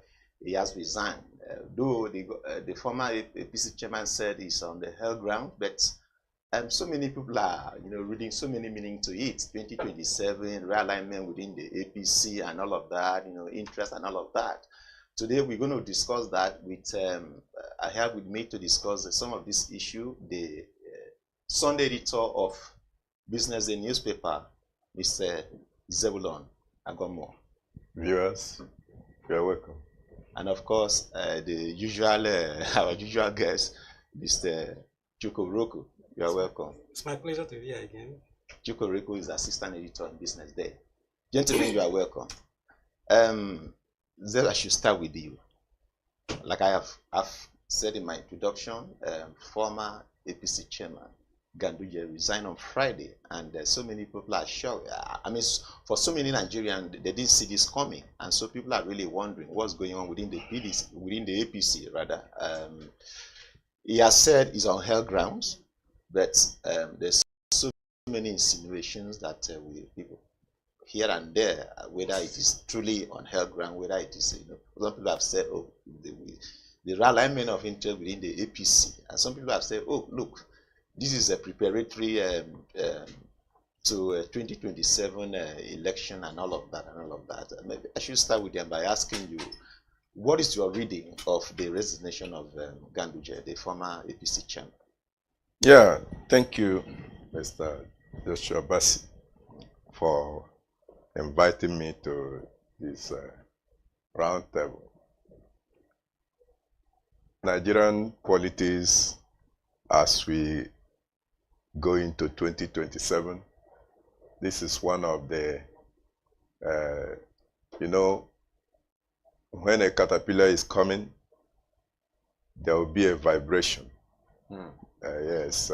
he has resigned. Though the former APC chairman said he's on the hell ground, but so many people are, reading so many meaning to it. 2027 realignment within the APC and all of that, interest and all of that. Today we're going to discuss that with. I have with me to discuss some of this issue the Sunday editor of BusinessDay newspaper, Mr. Zebulon Agomo. Viewers, you're welcome. And of course, the usual our usual guest, Mr. Chukwuroko. You are welcome. It's my pleasure to be here again. Chukwuroko is assistant editor on BusinessDay. Gentlemen, you are welcome. Then I should start with you. Like I've said in my introduction, former APC chairman Ganduje resigned on Friday, and so many people are shocked. I mean, for so many Nigerians, they didn't see this coming, and so people are really wondering what's going on within the APC rather. He has said he's on hell grounds, but there's so many insinuations that people here and there, whether it is truly on hell ground, whether it is, some people have said, oh, the realignment of interest within the APC, and some people have said, oh, look, this is a preparatory to 2027 election and all of that. Maybe I should start with them by asking you, what is your reading of the resignation of Ganduje, the former APC chairman? Yeah, thank you, Mr. Joshua Bassi, for inviting me to this round table. Nigerian politics, as we go into 2027, this is one of the, when a caterpillar is coming, there will be a vibration. Yes,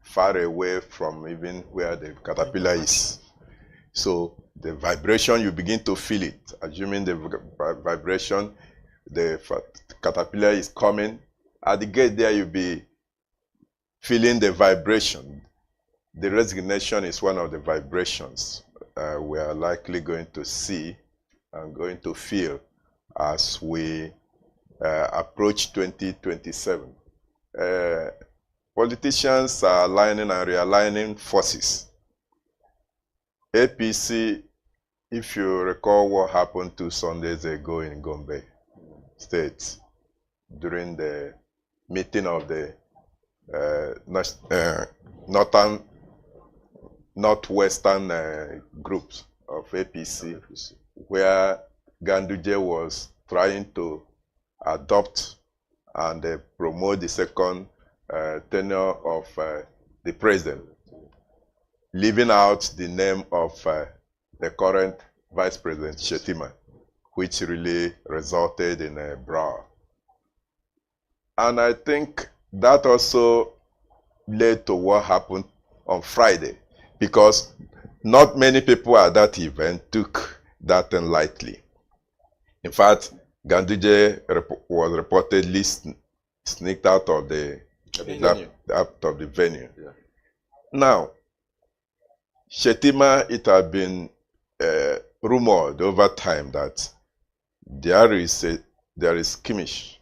far away from even where the caterpillar is. So the vibration, you begin to feel it. Assuming the vibration, the caterpillar is coming. At the gate there, you'll be feeling the vibration. The resignation is one of the vibrations we are likely going to see and going to feel as we approach 2027. Politicians are aligning and realigning forces. APC, if you recall what happened 2 Sundays ago in Gombe State during the meeting of the northwestern groups of APC, where Ganduje was trying to adopt and promote the second tenure of the president, leaving out the name of the current Vice President Shetima, which really resulted in a brawl. And I think that also led to what happened on Friday, because not many people at that event took that thing lightly. In fact, Ganduje was reportedly sneaked out of the venue. Yeah. Now, Shetima, it had been rumored over time that there is skirmish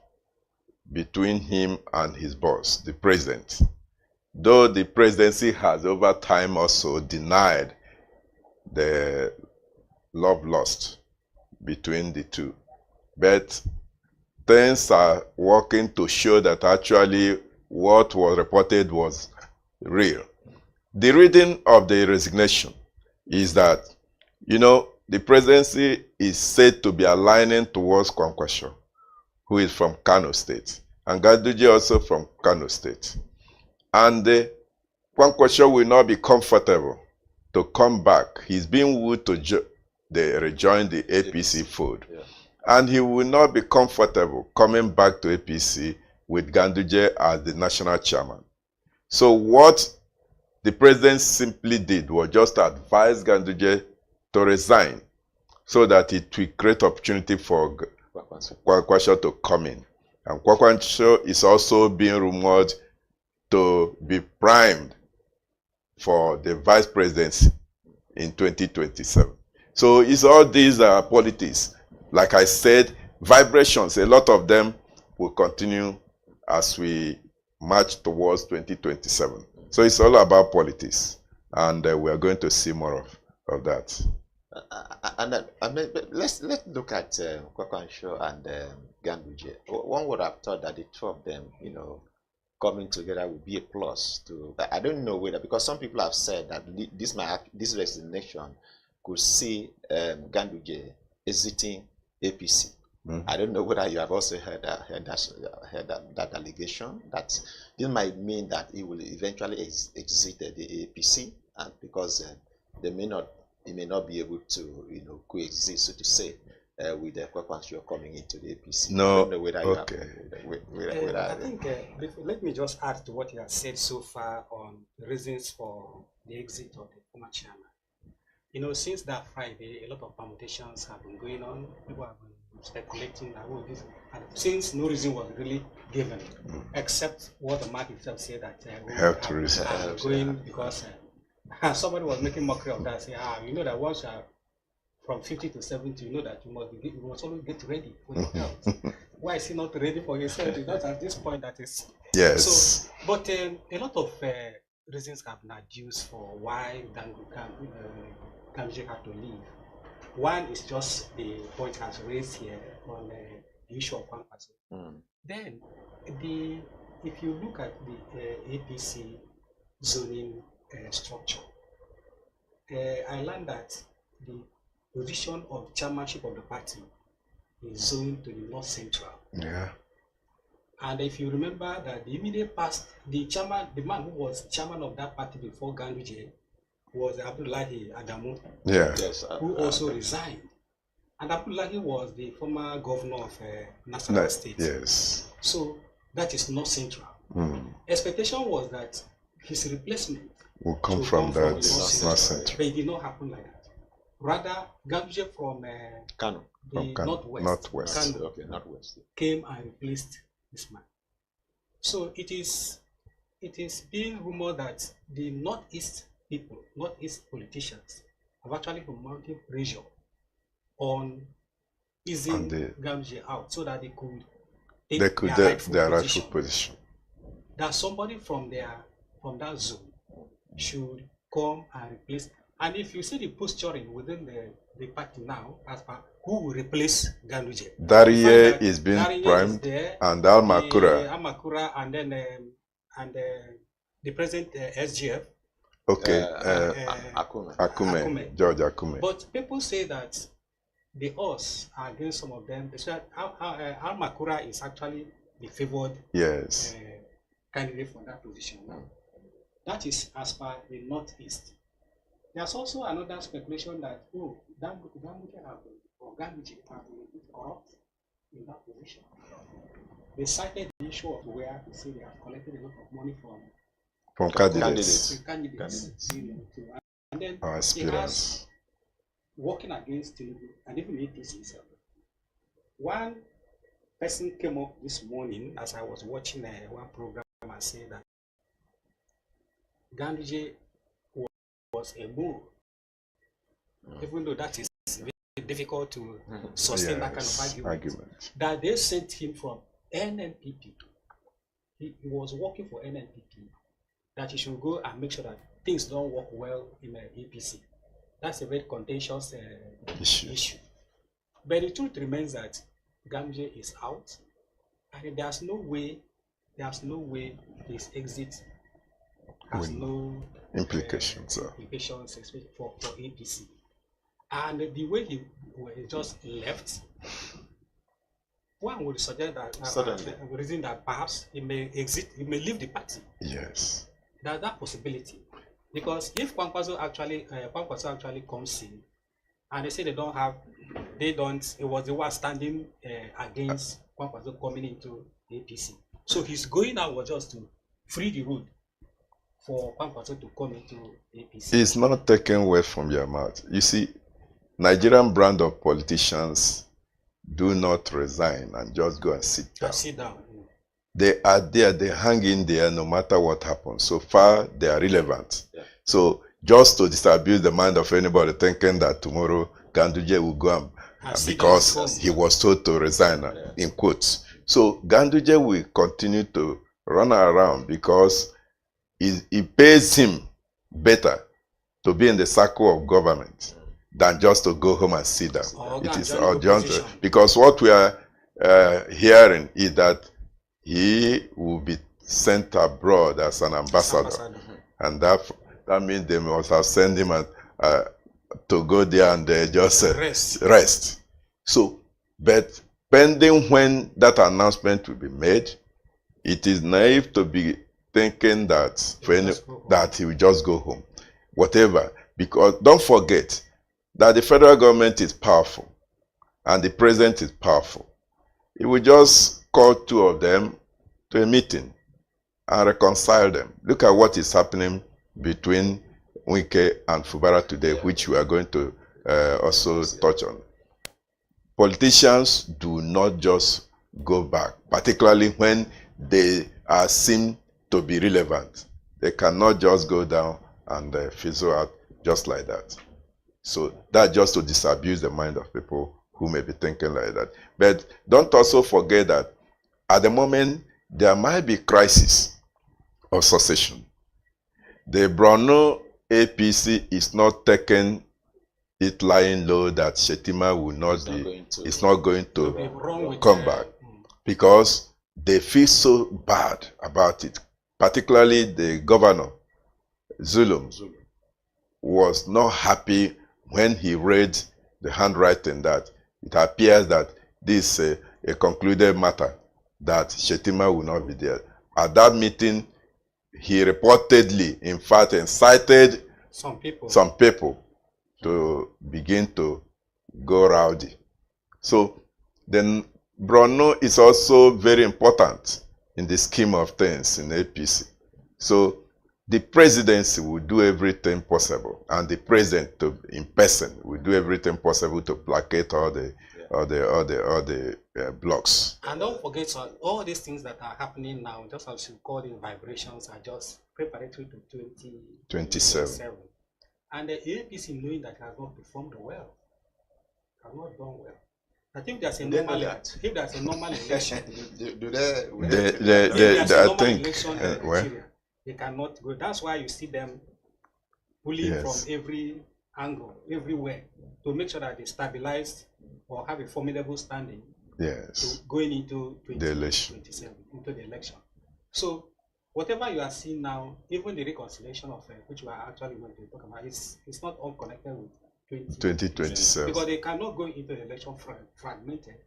between him and his boss, the president. Though the presidency has over time also denied the love lost between the two. But things are working to show that actually what was reported was real. The reading of the resignation is that, you know, the presidency is said to be aligning towards Kwankwaso, who is from Kano State, and Ganduje also from Kano State. And Kwankwaso will not be comfortable to come back. He's being wooed to rejoin the APC fold. Yeah. And he will not be comfortable coming back to APC with Ganduje as the national chairman. So what the president simply did was just advise Ganduje to resign so that it will create opportunity for Kwankwaso to come in. And Kwankwaso is also being rumored to be primed for the vice presidency in 2027. So it's all these politics. Like I said, vibrations, a lot of them will continue as we march towards 2027. So it's all about politics, and we are going to see more of that. Let's look at Kwankwaso and Ganduje. One would have thought that the two of them, you know, coming together would be a plus to. I don't know whether, because some people have said that this resignation could see Ganduje exiting APC. I don't know whether you have also heard that allegation, that this might mean that he will eventually exit the APC, and because he may not be able to, you know, coexist, so to say, with the Kwankwaso coming into the APC. No, I don't know whether okay. I think let me just add to what you have said so far on the reasons for the exit of the former chairman. You know, since that Friday, a lot of permutations have been going on. People have been speculating that since no reason was really given, except what the man himself said that going because somebody was making mockery of that. Say, you know that once you are from 50 to 70, you know that you must always get ready for your health. Why is he not ready for himself? Because at this point that is yes. So, but a lot of reasons have been adduced for why Ganduje had to leave. One is just the point has raised here on the issue of Kwankwaso. Then, if you look at the APC zoning structure, I learned that the position of chairmanship of the party is zoned to the North Central. Yeah. And if you remember that the immediate past, the man who was chairman of that party before Ganduje was Abdullahi Adamu, yeah. Who also resigned. And Abdullahi was the former governor of Nasarawa State. Yes. So that is North Central. Expectation was that his replacement will come from that North Central. But it did not happen like that. Rather, Ganduje from Kano, Northwest, Kano, okay, Northwest, came and replaced this man. So it is being rumored that the Northeast people, Northeast politicians, have actually been mounting pressure on easing Ganduje out so that they could take their rightful position. That somebody from that zone should come and replace. And if you see the posturing within the party now, as per who will replace Ganduje, Darie is being primed, and Al-Makura, and then the present SGF. Okay, Akume, George Akume. But people say that the odds are against some of them. Al-Makura is actually the favored candidate for that position now. That is as per the Northeast. There's also another speculation that Ganduje have been corrupt in that position. They cited the issue of where they say they have collected a lot of money from candidates. And then he has working against Tinubu and even APC itself. One person came up this morning as I was watching one program and said that Ganduje was a move, even though that is very difficult to sustain that kind of argument. That they sent him from NNPP. He was working for NNPP. That he should go and make sure that things don't work well in the APC. That's a very contentious issue. But the truth remains that Ganduje is out, and there's no way his exit has no implications especially for APC. And the way he just left, one would suggest that the reason that perhaps he may exit, he may leave the party. Yes. There's that possibility. Because if Kwankwaso actually comes in, and they say it was the one standing against Kwankwaso coming into the APC. So his going out was just to free the road for Kwankwaso to come into APC. It's not taken words from your mouth. You see, Nigerian brand of politicians do not resign and just go and sit down. They are there, they hang in there no matter what happens. So far, they are relevant. Yeah. So just to disabuse the mind of anybody thinking that tomorrow Ganduje will go because he was told to resign, in quotes. So Ganduje will continue to run around because it pays him better to be in the circle of government than just to go home and sit down. It is urgent because what we are hearing is that he will be sent abroad as an ambassador. And that means they must have sent him to go there and just rest. So, but pending when that announcement will be made, it is naive to be thinking that he will just go home. Whatever. Because don't forget that the federal government is powerful and the president is powerful. He will just call two of them to a meeting and reconcile them. Look at what is happening between Wike and Fubara today, which we are going to also touch on. Politicians do not just go back, particularly when they are seen to be relevant. They cannot just go down and fizzle out just like that. So that's just to disabuse the mind of people who may be thinking like that. But don't also forget that at the moment, there might be crisis of succession. The Borno APC is not taking it lying low that Shetima will not is not going to come back because they feel so bad about it. Particularly the governor, Zulum, was not happy when he read the handwriting that it appears that this is a concluded matter, that Shetima will not be there. At that meeting, he reportedly, in fact, incited some people to begin to go rowdy. So then Borno is also very important in the scheme of things in APC. So the presidency will do everything possible, and the president in person will do everything possible to placate all the blocks. And don't forget, all these things that are happening now, just as you call it vibrations, are just preparatory to 2027. And the APC, knowing that it has not performed well, has not done well. I think there's a normal election. Do they cannot go. That's why you see them pulling from every angle, everywhere, to make sure that they stabilize or have a formidable standing to going into 2027, into the election. So whatever you are seeing now, even the reconciliation of which we are actually going to talk about, it's not all connected with 2027 because they cannot go into the election fragmented.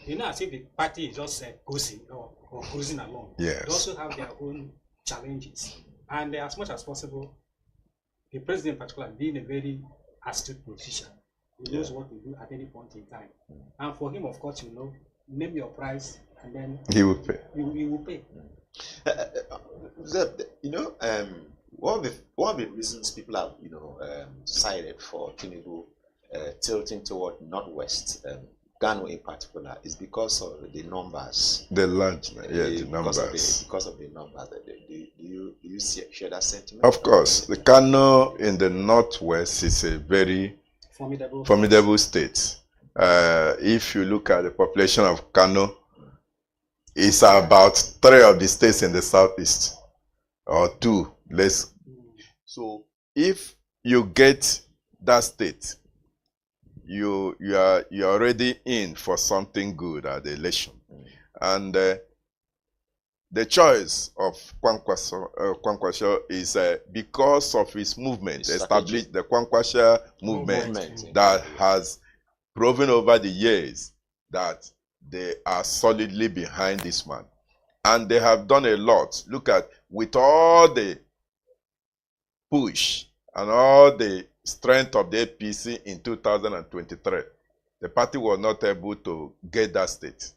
You know, as if the party is just cruising or cruising along. They also have their own challenges, and as much as possible, the president in particular being a very astute politician, he knows what to do at any point in time. And for him, of course, name your price, and then he will pay. He will pay. One of the reasons people have cited for Tinubu tilting toward northwest Kano in particular is because of the numbers. The large, the numbers. Because of the numbers. Do you share that sentiment? Of course, the Kano in the northwest is a very formidable state. If you look at the population of Kano, it's about 3 of the states in the southeast, or 2 less. So if you get that state, you're already in for something good at the election. And the choice of Kwankwasho is because of his movement, established the Kwankwasha movement that has proven over the years that they are solidly behind this man. And they have done a lot. Look at, with all the push and all the strength of the APC in 2023, the party was not able to get that state.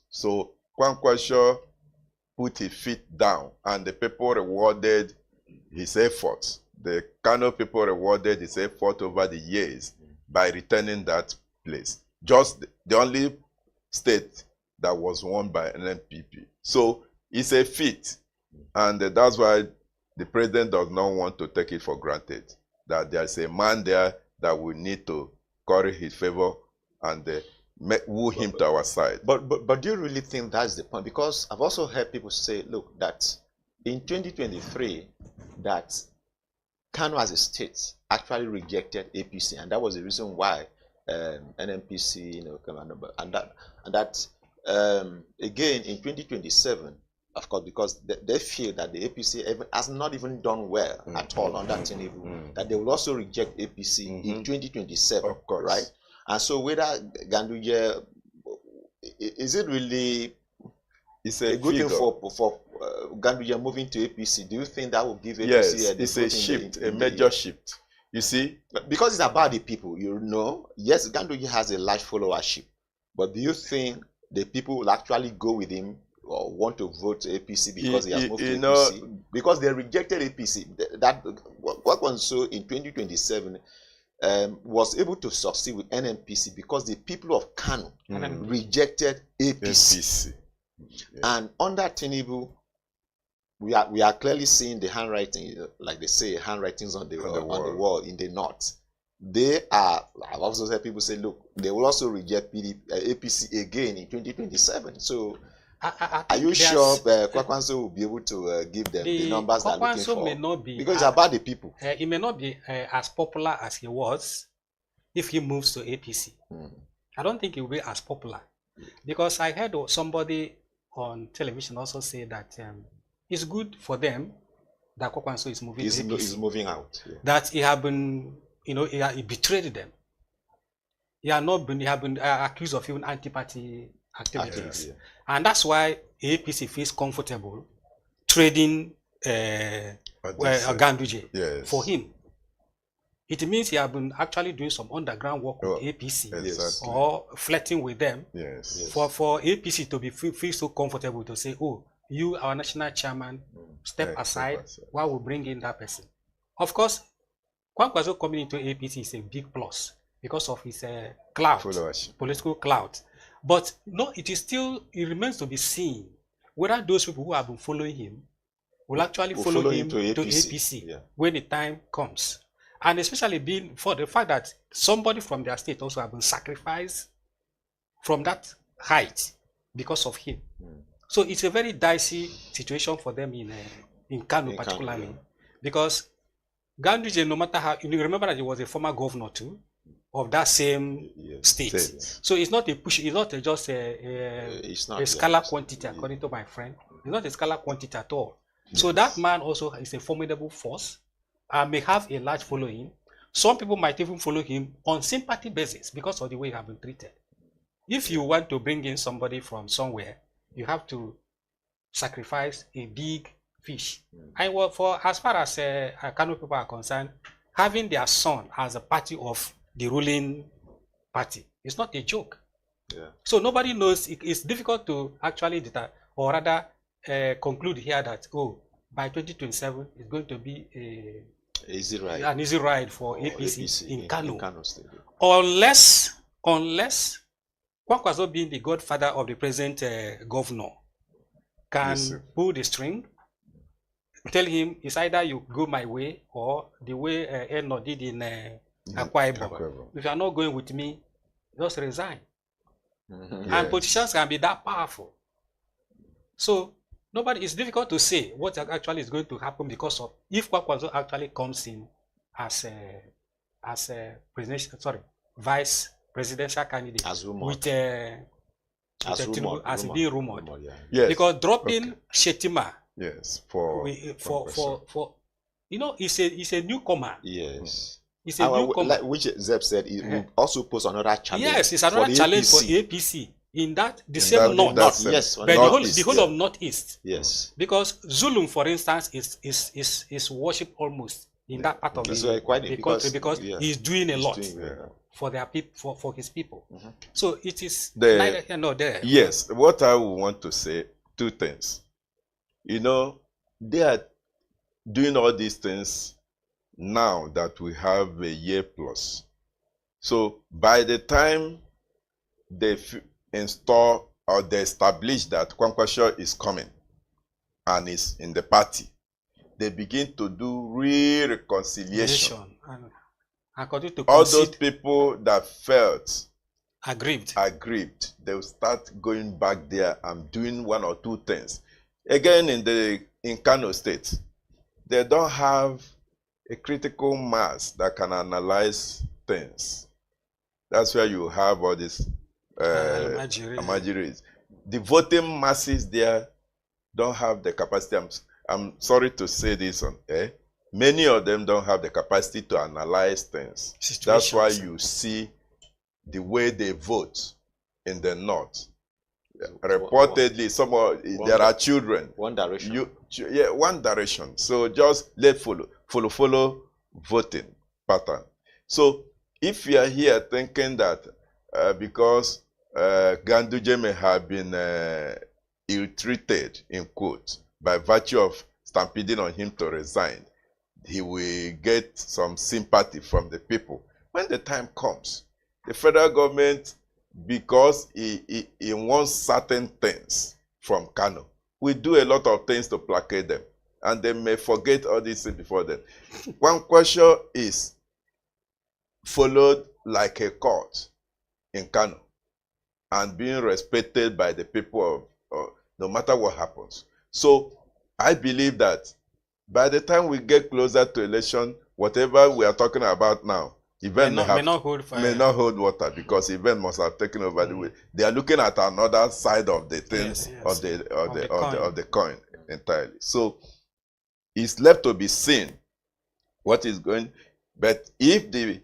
So Kwankwasho put his feet down, and the people rewarded his efforts. The Kano people rewarded his effort over the years by returning that place. Just the only state that was won by NNPP. So it's a feat, and that's why the president does not want to take it for granted that there's a man there that we need to curry his favor and woo him to our side. But do you really think that's the point? Because I've also heard people say, look, that in 2023, that Kano as a state actually rejected APC, and that was the reason why NNPC, came and that again in 2027. Of course, because they feel that the APC has not even done well at all on that Tinubu, that they will also reject APC in 2027, of course, right? And so whether Ganduje, is it really a good thing for Ganduje moving to APC? Do you think that will give APC it's a shift, a major shift? You see? Because it's about the people, Yes, Ganduje has a large followership, but do you think the people will actually go with him or want to vote APC because he has moved to APC? Because they rejected APC. That what was so in 2027 was able to succeed with NNPC because the people of Kano rejected APC. And under Tinubu, we are clearly seeing the handwriting, like they say, handwritings on the wall in the north. They are, I've also heard people say, look, they will also reject APC again in 2027. So are you sure Kwakwanso will be able to give them the numbers they're looking for? May not be, because it's about the people. He may not be as popular as he was if he moves to APC. I don't think he will be as popular. Because I heard somebody on television also say that it's good for them that Kwakwanso is moving to APC. He's moving out. Yeah. That he have been, he betrayed them. He have been accused of even anti-party activities. And that's why APC feels comfortable trading Ganduje for him. It means he has been actually doing some underground work with APC or flirting with them. For APC to feel so comfortable to say, oh, you, our national chairman, step aside while we bring in that person. Of course, Kwankwaso coming into APC is a big plus because of his political clout. But no, it remains to be seen whether those people who have been following him will actually follow him to APC when the time comes. And especially being for the fact that somebody from their state also have been sacrificed from that height because of him. So it's a very dicey situation for them in Kano particularly. Because Ganduje, no matter how, you remember that he was a former governor too, of that same state. So it's not a push, it's not just a scalar quantity, according to my friend. It's not a scalar quantity at all. So that man also is a formidable force, may have a large following. Some people might even follow him on sympathy basis because of the way he has been treated. If you want to bring in somebody from somewhere, you have to sacrifice a big fish. And for as far as Kano people are concerned, having their son as a party of the ruling party, it's not a joke. So nobody knows. It's difficult to actually conclude here that by 2027 it's going to be an easy ride for APC in Kano. Unless Kwankwaso being the godfather of the present governor can pull the string, tell him it's either you go my way or the way Eno did in Akwa Ibom. If you are not going with me, just resign. And politicians can be that powerful. So it's difficult to say what actually is going to happen, because of if Kwankwaso actually comes in as a vice presidential candidate with as being rumored. Yes. Because dropping Shetima, for it's a newcomer. Yes. It's a newcomer. Like which Zeb said, it will also pose another challenge. Yes, it's another challenge for APC in that the same north. Yes, but the whole of northeast. Yes. Because Zulum, for instance, is worshipped almost in that part of the country, because he's doing a lot for their people, for his people. So it is neither here nor there. Yes, what I would want to say, two things. You know, they are doing all these things now that we have a year plus. So by the time they install or they establish that Kwankwaso is coming and is in the party, they begin to do real reconciliation. According to all those people that felt aggrieved, they will start going back there and doing one or two things. Again, in Kano State, they don't have a critical mass that can analyze things. That's where you have all these Amajiris. The voting masses there don't have the capacity. I'm sorry to say this on air. Many of them don't have the capacity to analyze things. That's why you see the way they vote in the north. Reportedly, there are children. One direction. One direction. So just let follow voting pattern. So if you are here thinking that because Ganduje may have been ill-treated, in quotes, by virtue of stampeding on him to resign, he will get some sympathy from the people. When the time comes, the federal government, because he wants certain things from Kano, we do a lot of things to placate them, and they may forget all these things before then. One question is followed like a court in Kano and being respected by the people of no matter what happens. So I believe that by the time we get closer to election, whatever we are talking about now, event may not hold water, because event must have taken over the way. They are looking at another side of the thing, of the coin entirely. So it's left to be seen what is going. But if the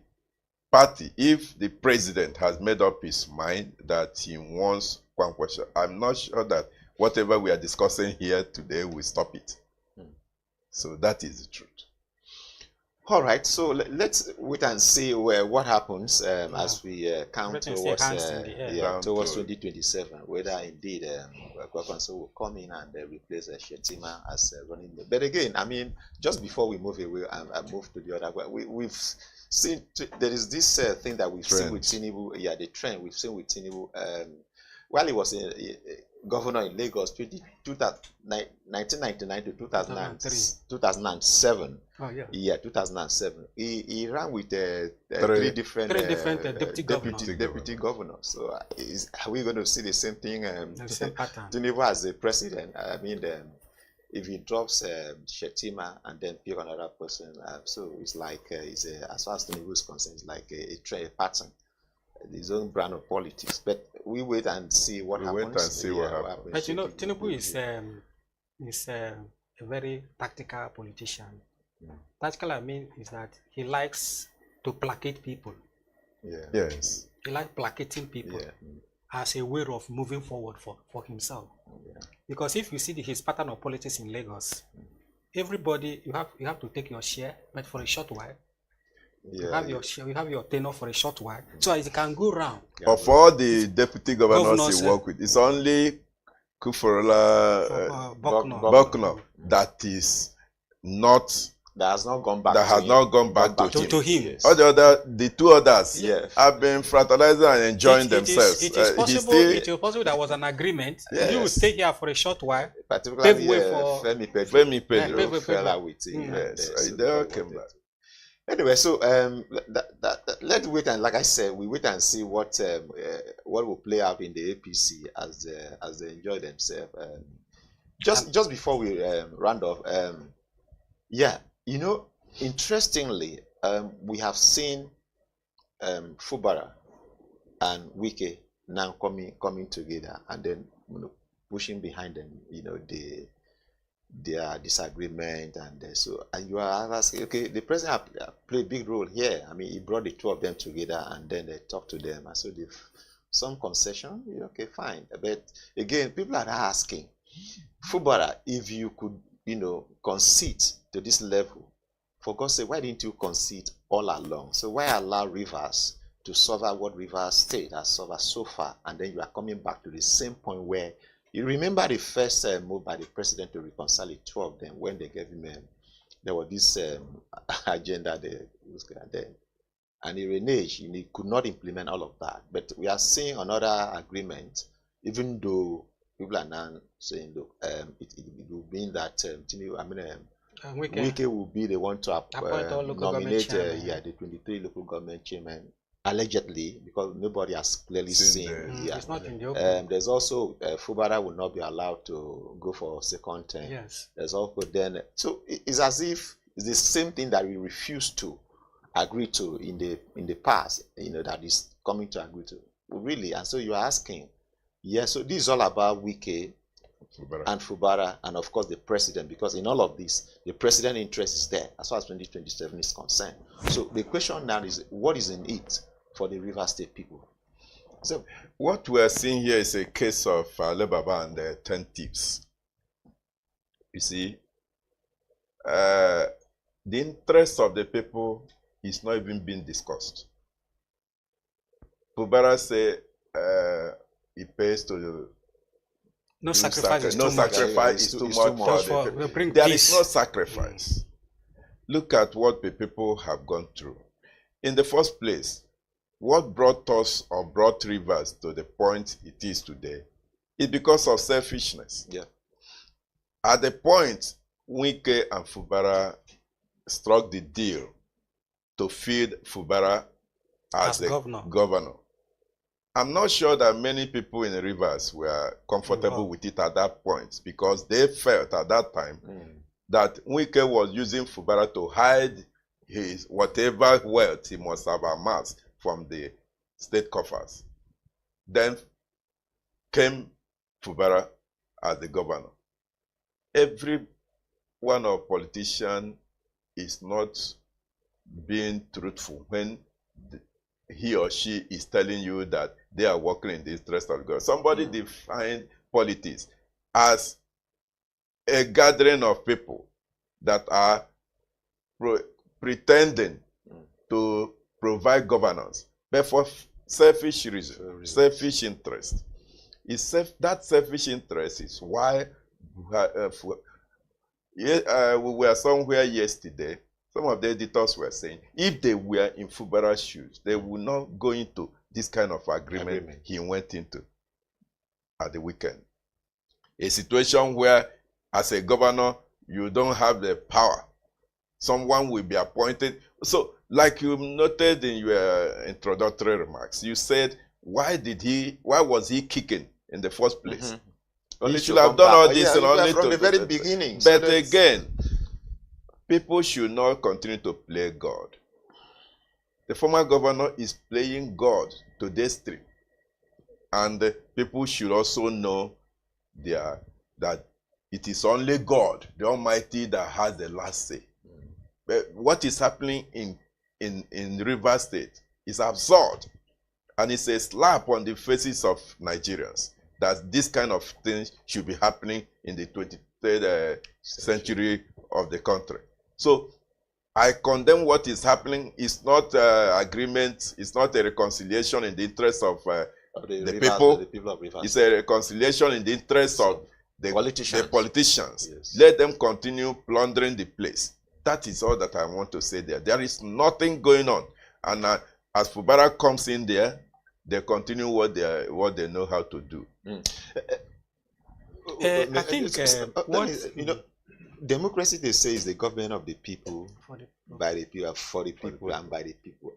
party, if the president has made up his mind that he wants Kwankwaso, I'm not sure that whatever we are discussing here today will stop it. So that is the truth. All right, so let's wait and see what happens as we count towards 2027, whether indeed Kwankwaso will come in and replace Shetima as running. But again, I mean, just before we move away and move to the other, we've seen there is this thing that we've seen with Tinubu. Yeah, the trend we've seen with Tinubu. While he was governor in Lagos, 1999 to 2007. Oh, yeah. Yeah, 2007. He ran with three different deputy governors. So are we going to see the same thing? Tinubu as a president. I mean, if he drops Shetima and then pick another person, so it's like as far as Tinubu is concerned, it's like a pattern. His own brand of politics, but we wait and see what happens. But you know, Tinubu is a very tactical politician. Tactical, I mean, is that he likes to placate people. Yes. He likes placating people as a way of moving forward for himself. Because if you see his pattern of politics in Lagos, everybody you have to take your share, but for a short while. You have your share, you have your tenure for a short while, so it can go round. Of all the deputy governors he work with, it's only Kuforola Bokno that is not That has not gone back. That has not gone back to him. Yes. All the two others Yeah. have been fraternizing and enjoying themselves. It is possible. It is possible there was an agreement. Yes. You will stay here for a short while. Particularly pave way for Femi Pedro fell out with him. Yes, they all came back. Anyway, so let's wait, and like I said, we wait and see what will play out in the APC as they enjoy themselves. Just before we round off, yeah, you know, interestingly, we have seen Fubara and Wike now coming together, and then pushing behind them, their disagreement, and you are asking, okay, the president played a big role here. I mean, he brought the two of them together, and then they talked to them, and so they some concession. Okay, fine, but again, people are asking, Fubara, if you could, concede to this level, for God's sake, why didn't you concede all along? So why allow Rivers to suffer what Rivers State has suffered so far, and then you are coming back to the same point where you remember the first move by the president to reconcile the two of them when they gave him there was this agenda there, and he reneged. He could not implement all of that. But we are seeing another agreement, even though people are now saying, look, it will mean that Wike will be the one to nominate the 23 local government chairmen, allegedly, because nobody has clearly seen. It's not in the open. There's also Fubara will not be allowed to go for a second term. Yes. There's also so it's as if it's the same thing that we refused to agree to in the past. That is coming to agree to really. And so you're asking, so this is all about Wike and Fubara, and of course the president, because in all of this, the president interest is there as far as 2027 is concerned. So the question now is, what is in it for the River State people? So what we are seeing here is a case of Alibaba and 10 thieves. You see, the interest of the people is not even being discussed. Fubara say he pays to no sacrifice is no too sacrifice is too much for the people. There is no sacrifice. Look at what the people have gone through. In the first place, what brought us or brought Rivers to the point it is today is because of selfishness. Yeah. At the point, Wike and Fubara struck the deal to feed Fubara as the governor. I'm not sure that many people in the Rivers were comfortable with it at that point, because they felt at that time that Wike was using Fubara to hide his whatever wealth he must have amassed from the state coffers. Then came Fubara as the governor. Every one of politicians is not being truthful when he or she is telling you that they are working in the interest of God. Somebody defined politics as a gathering of people that are pretending to provide governance, but for selfish reasons, selfish interest. That selfish interest is why we were somewhere yesterday. Some of the editors were saying, if they were in Fubara's shoes, they would not go into this kind of agreement he went into at the weekend. A situation where, as a governor, you don't have the power. Someone will be appointed. So, like you noted in your introductory remarks, you said, why was he kicking in the first place? He should have done all this from the very beginning. But again, people should not continue to play God. The former governor is playing God to this stream. And people should also know that it is only God, the Almighty, that has the last say. But what is happening in River State is absurd. And it's a slap on the faces of Nigerians that this kind of thing should be happening in the 23rd century of the country. So I condemn what is happening. It's not agreement. It's not a reconciliation in the interest of the people of Rivers. It's a reconciliation in the interest of the politicians. Yes. Let them continue plundering the place. That is all that I want to say there. There is nothing going on. And as Fubara comes in there, they continue what they know how to do. I think democracy, they say, is the government of the people, by the people, for the people, and by the people.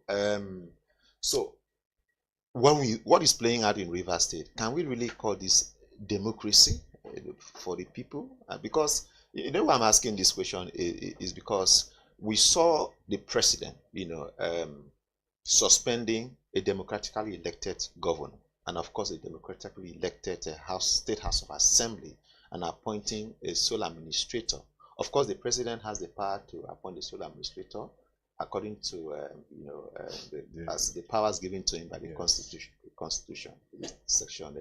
So, what is playing out in Rivers State, can we really call this democracy for the people? Because you know why I'm asking this question is because we saw the president, suspending a democratically elected governor, and of course a democratically elected State House of Assembly, and appointing a sole administrator. Of course, the president has the power to appoint a sole administrator according to as the powers given to him by the Constitution, section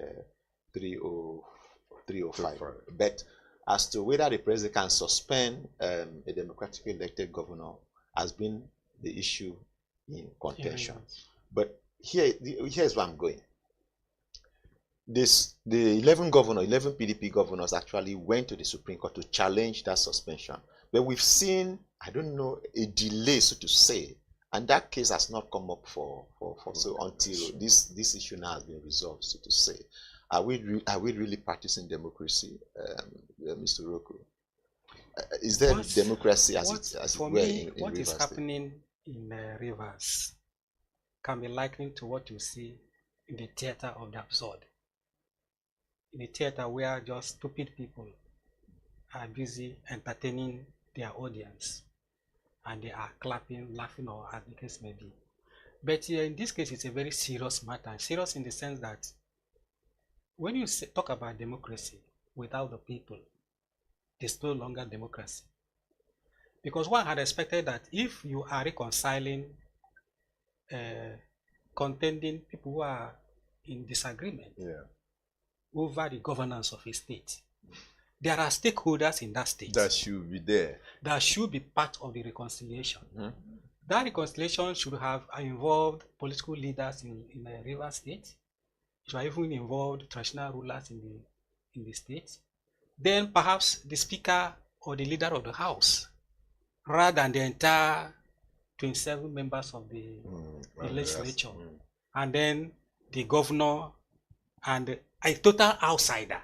305. But as to whether the president can suspend a democratically elected governor has been the issue in contention. But here's where I'm going. The 11 PDP governors actually went to the Supreme Court to challenge that suspension. But we've seen, I don't know, a delay, so to say, and that case has not come up until this issue now has been resolved, so to say. Are we really practicing democracy, Mr. Roku? Is there democracy as it were in what Rivers is State? happening in Rivers can be likened to what you see in the theater of the absurd. In a theater where just stupid people are busy entertaining their audience, and they are clapping, laughing, or as the case may be. But in this case, it's a very serious matter. Serious in the sense that when you talk about democracy without the people, it's no longer democracy. Because one had expected that if you are reconciling contending people who are in disagreement over the governance of a state, there are stakeholders in that state that should be there, that should be part of the reconciliation. That reconciliation should have involved political leaders in the River State. It should have even involved traditional rulers in the state. Then perhaps the speaker or the leader of the house, rather than the entire 27 members of the legislature, and then the governor and a total outsider.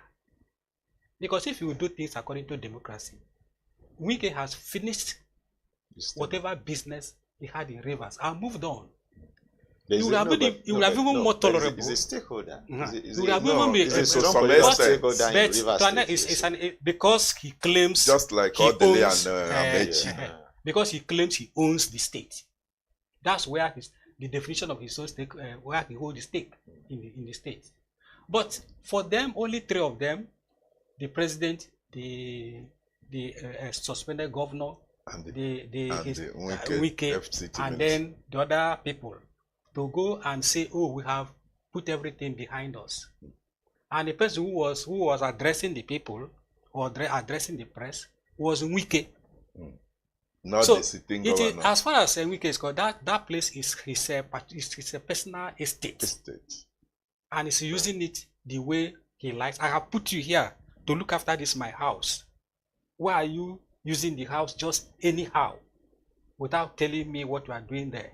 Because if you do things according to democracy, Wike has finished whatever business he had in Rivers and moved on. He would have been more tolerable. He's a stakeholder. Because he claims, just like Odele and Amechi. Because he claims he owns the state. That's where the definition of his own stake, where he holds the stake in the state. But for them, only 3 of them, the president, the suspended governor, and Wike, and then the other people, to go and say, oh, we have put everything behind us. And the person who was addressing the people or addressing the press was Wike. Not so the sitting governor. As far as Wike is called, that place is his a personal estate. And he's using it the way he likes. I have put you here to look after this, my house. Why are you using the house just anyhow without telling me what you are doing there?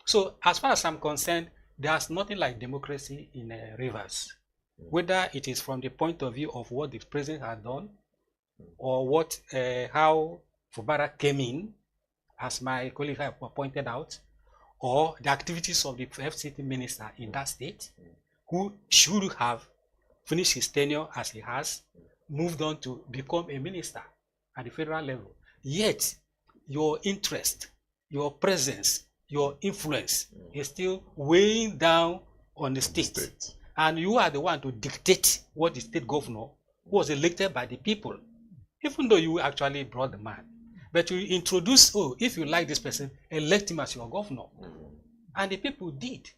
So as far as I'm concerned, there's nothing like democracy in Rivers. Whether it is from the point of view of what the president has done, or how Fubara came in, as my colleague pointed out, or the activities of the FCT minister in that state, who should have finished his tenure as he has, moved on to become a minister at the federal level. Yet, your interest, your presence, your influence is still weighing down on the state. And you are the one to dictate what the state governor, who was elected by the people, even though you actually brought the man. But you introduce, oh, if you like this person, elect him as your governor. And the people did.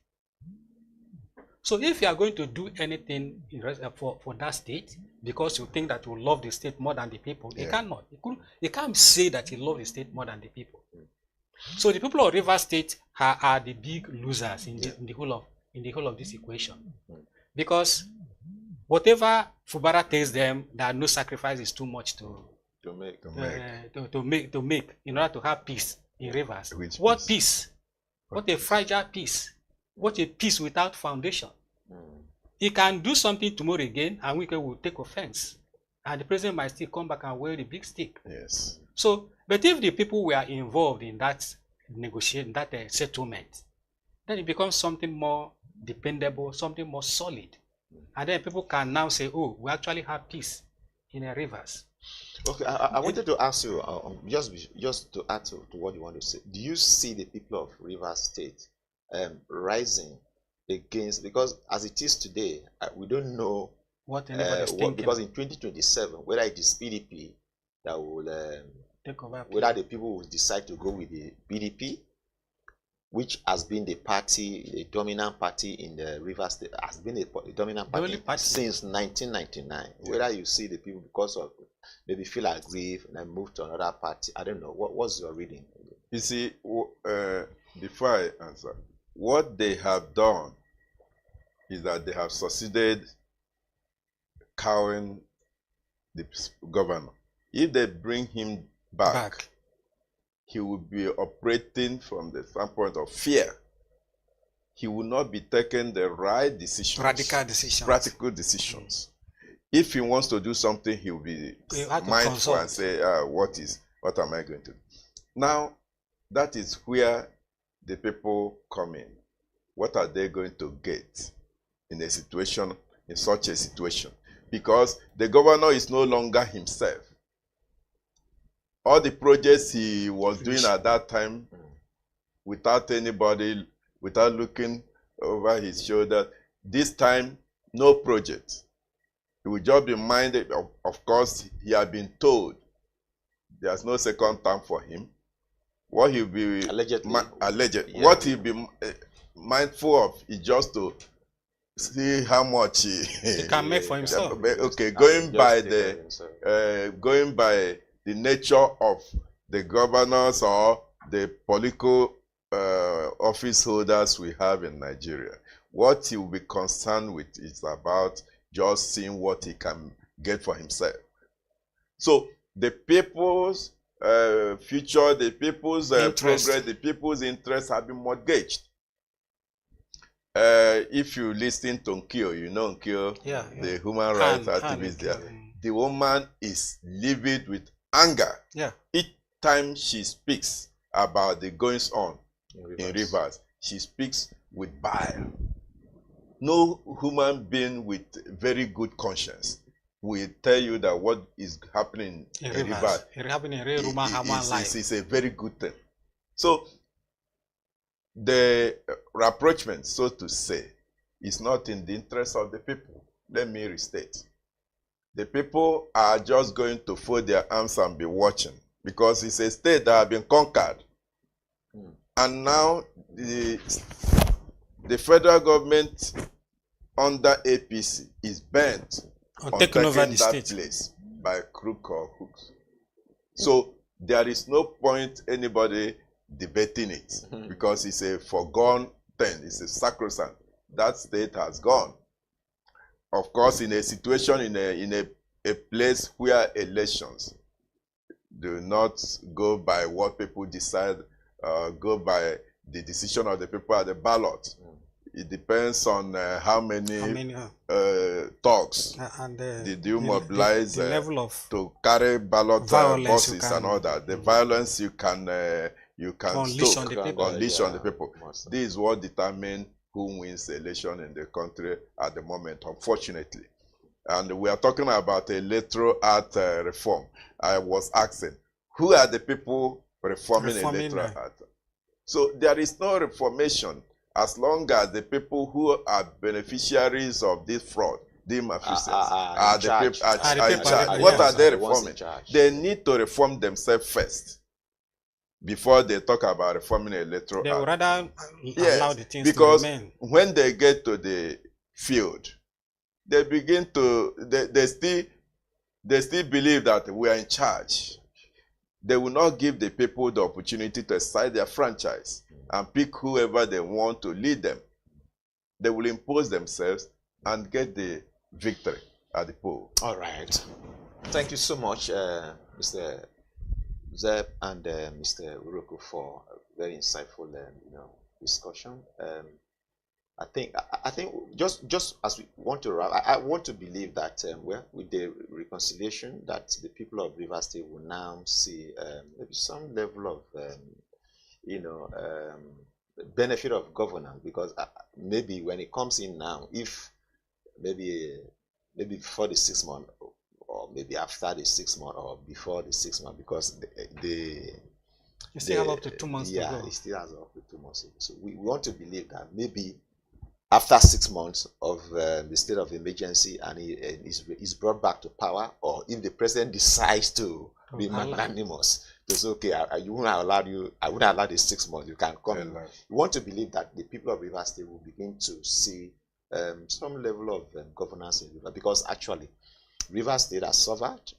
So if you are going to do anything for that state, because you think that you love the state more than the people, you cannot. You can't say that you love the state more than the people. So the people of River State are the big losers in the whole of this equation, because whatever Fubara tells them that no sacrifice is too much to to make in order to have peace in rivers. What peace? What a fragile peace. What a peace without foundation. He can do something tomorrow again, and we will take offense. And the president might still come back and wear the big stick. Yes. So, but if the people were involved in that negotiation, that settlement, then it becomes something more dependable, something more solid. And then people can now say, oh, we actually have peace in the rivers. Okay, I wanted to ask you, just to add to what you want to say, do you see the people of Rivers State rising against, because as it is today, we don't know what anybody's thinking. Because in 2027, whether it is PDP that will take over, whether the people will decide to go with the PDP, which has been the party, the dominant party in the Rivers State, has been a dominant party since 1999. Yeah. Whether you see the people because of maybe feel aggrieved and then move to another party, I don't know. What's your reading? You see, before I answer, what they have done is that they have succeeded cowing the governor. If they bring him back, he will be operating from the standpoint of fear. He will not be taking the right decisions. Radical decisions. Practical decisions. If he wants to do something, he will be mindful and say, what am I going to do? Now, that is where the people come in. What are they going to get in a situation, in such a situation? Because the governor is no longer himself. All the projects he was doing at that time, without anybody, without looking over his shoulder, this time, no project. He will just be minded, of course, he had been told there's no second term for him. What he'll be Yeah. What he'll be mindful of is just to see how much he can make for himself. Okay, going by the nature of the governors or the political office holders we have in Nigeria. What he will be concerned with is about just seeing what he can get for himself. So the people's future, the people's progress, the people's interests have been mortgaged. If you listen to Nkyo, you know Nkyo, the human rights activist there. The woman is livid with anger. Each time she speaks about the goings on in rivers, she speaks with bile. No human being with very good conscience will tell you that what is happening in rivers is a very good thing. So the rapprochement, so to say, is not in the interest of the people. Let me restate. The people are just going to fold their arms and be watching because it's a state that has been conquered. And now the federal government under APC is bent on taking over the that place by crook or hooks. So there is no point anybody debating it because it's a foregone thing. It's a sacrosanct. That state has gone. Of course, in a situation, in a place where elections do not go by what people decide, go by the decision of the people at the ballot. It depends on how many talks did you mobilize the level of to carry ballot boxes and all that. The violence you can unleash on the people. This is what determines who wins the election in the country at the moment, unfortunately. And we are talking about electoral act reform. I was asking, who are the people reforming electoral act? So there is no reformation as long as the people who are beneficiaries of this fraud, the mafias, are the people in charge. What are they reforming? They need to reform themselves first before they talk about reforming electoral They act. would rather allow the things because to remain. when they get to the field, they begin to they still believe that we are in charge. They will not give the people the opportunity to exercise their franchise and pick whoever they want to lead them. They will impose themselves and get the victory at the poll. All right. Thank you so much, Mr. Zeb and Mr. Uruku for a very insightful, discussion. I think just as we want to wrap, I want to believe that with the reconciliation, that the people of Rivers State will now see maybe some level of benefit of governance, because maybe when it comes in now, if maybe before the 6 month, or maybe after the 6 month, or before the 6 month, because you still have up to 2 months to go. Yeah, it still has up to 2 months. So we want to believe that maybe after 6 months of the state of emergency, and he is brought back to power, or if the president decides to be magnanimous, to say, okay, I wouldn't allow the 6 months, you can come. We want to believe that the people of Rivers State will begin to see some level of governance in Rivers, because actually Rivers State has suffered.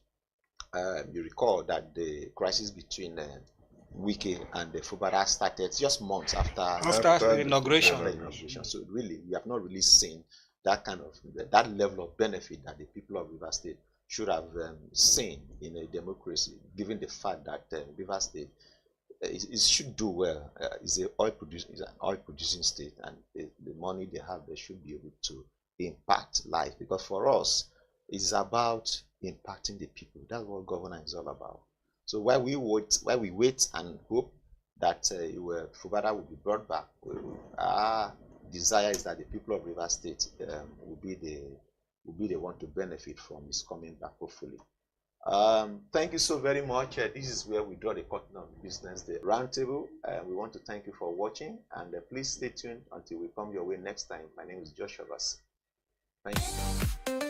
You recall that the crisis between Wike and the Fubara started just months after inauguration. So really, we have not really seen that kind of that level of benefit that the people of Rivers State should have seen in a democracy, given the fact that Rivers State it should do well. It's an oil producing state, and the money they have, they should be able to impact life. Because for us, it's about impacting the people. That's what governance is all about. So while we wait and hope that Fubara will be brought back, our desire is that the people of Rivers State will be the one to benefit from his coming back, hopefully. Thank you so very much. This is where we draw the curtain on Business Day Roundtable. We want to thank you for watching, and please stay tuned until we come your way next time. My name is Joshua Bass. Thank you.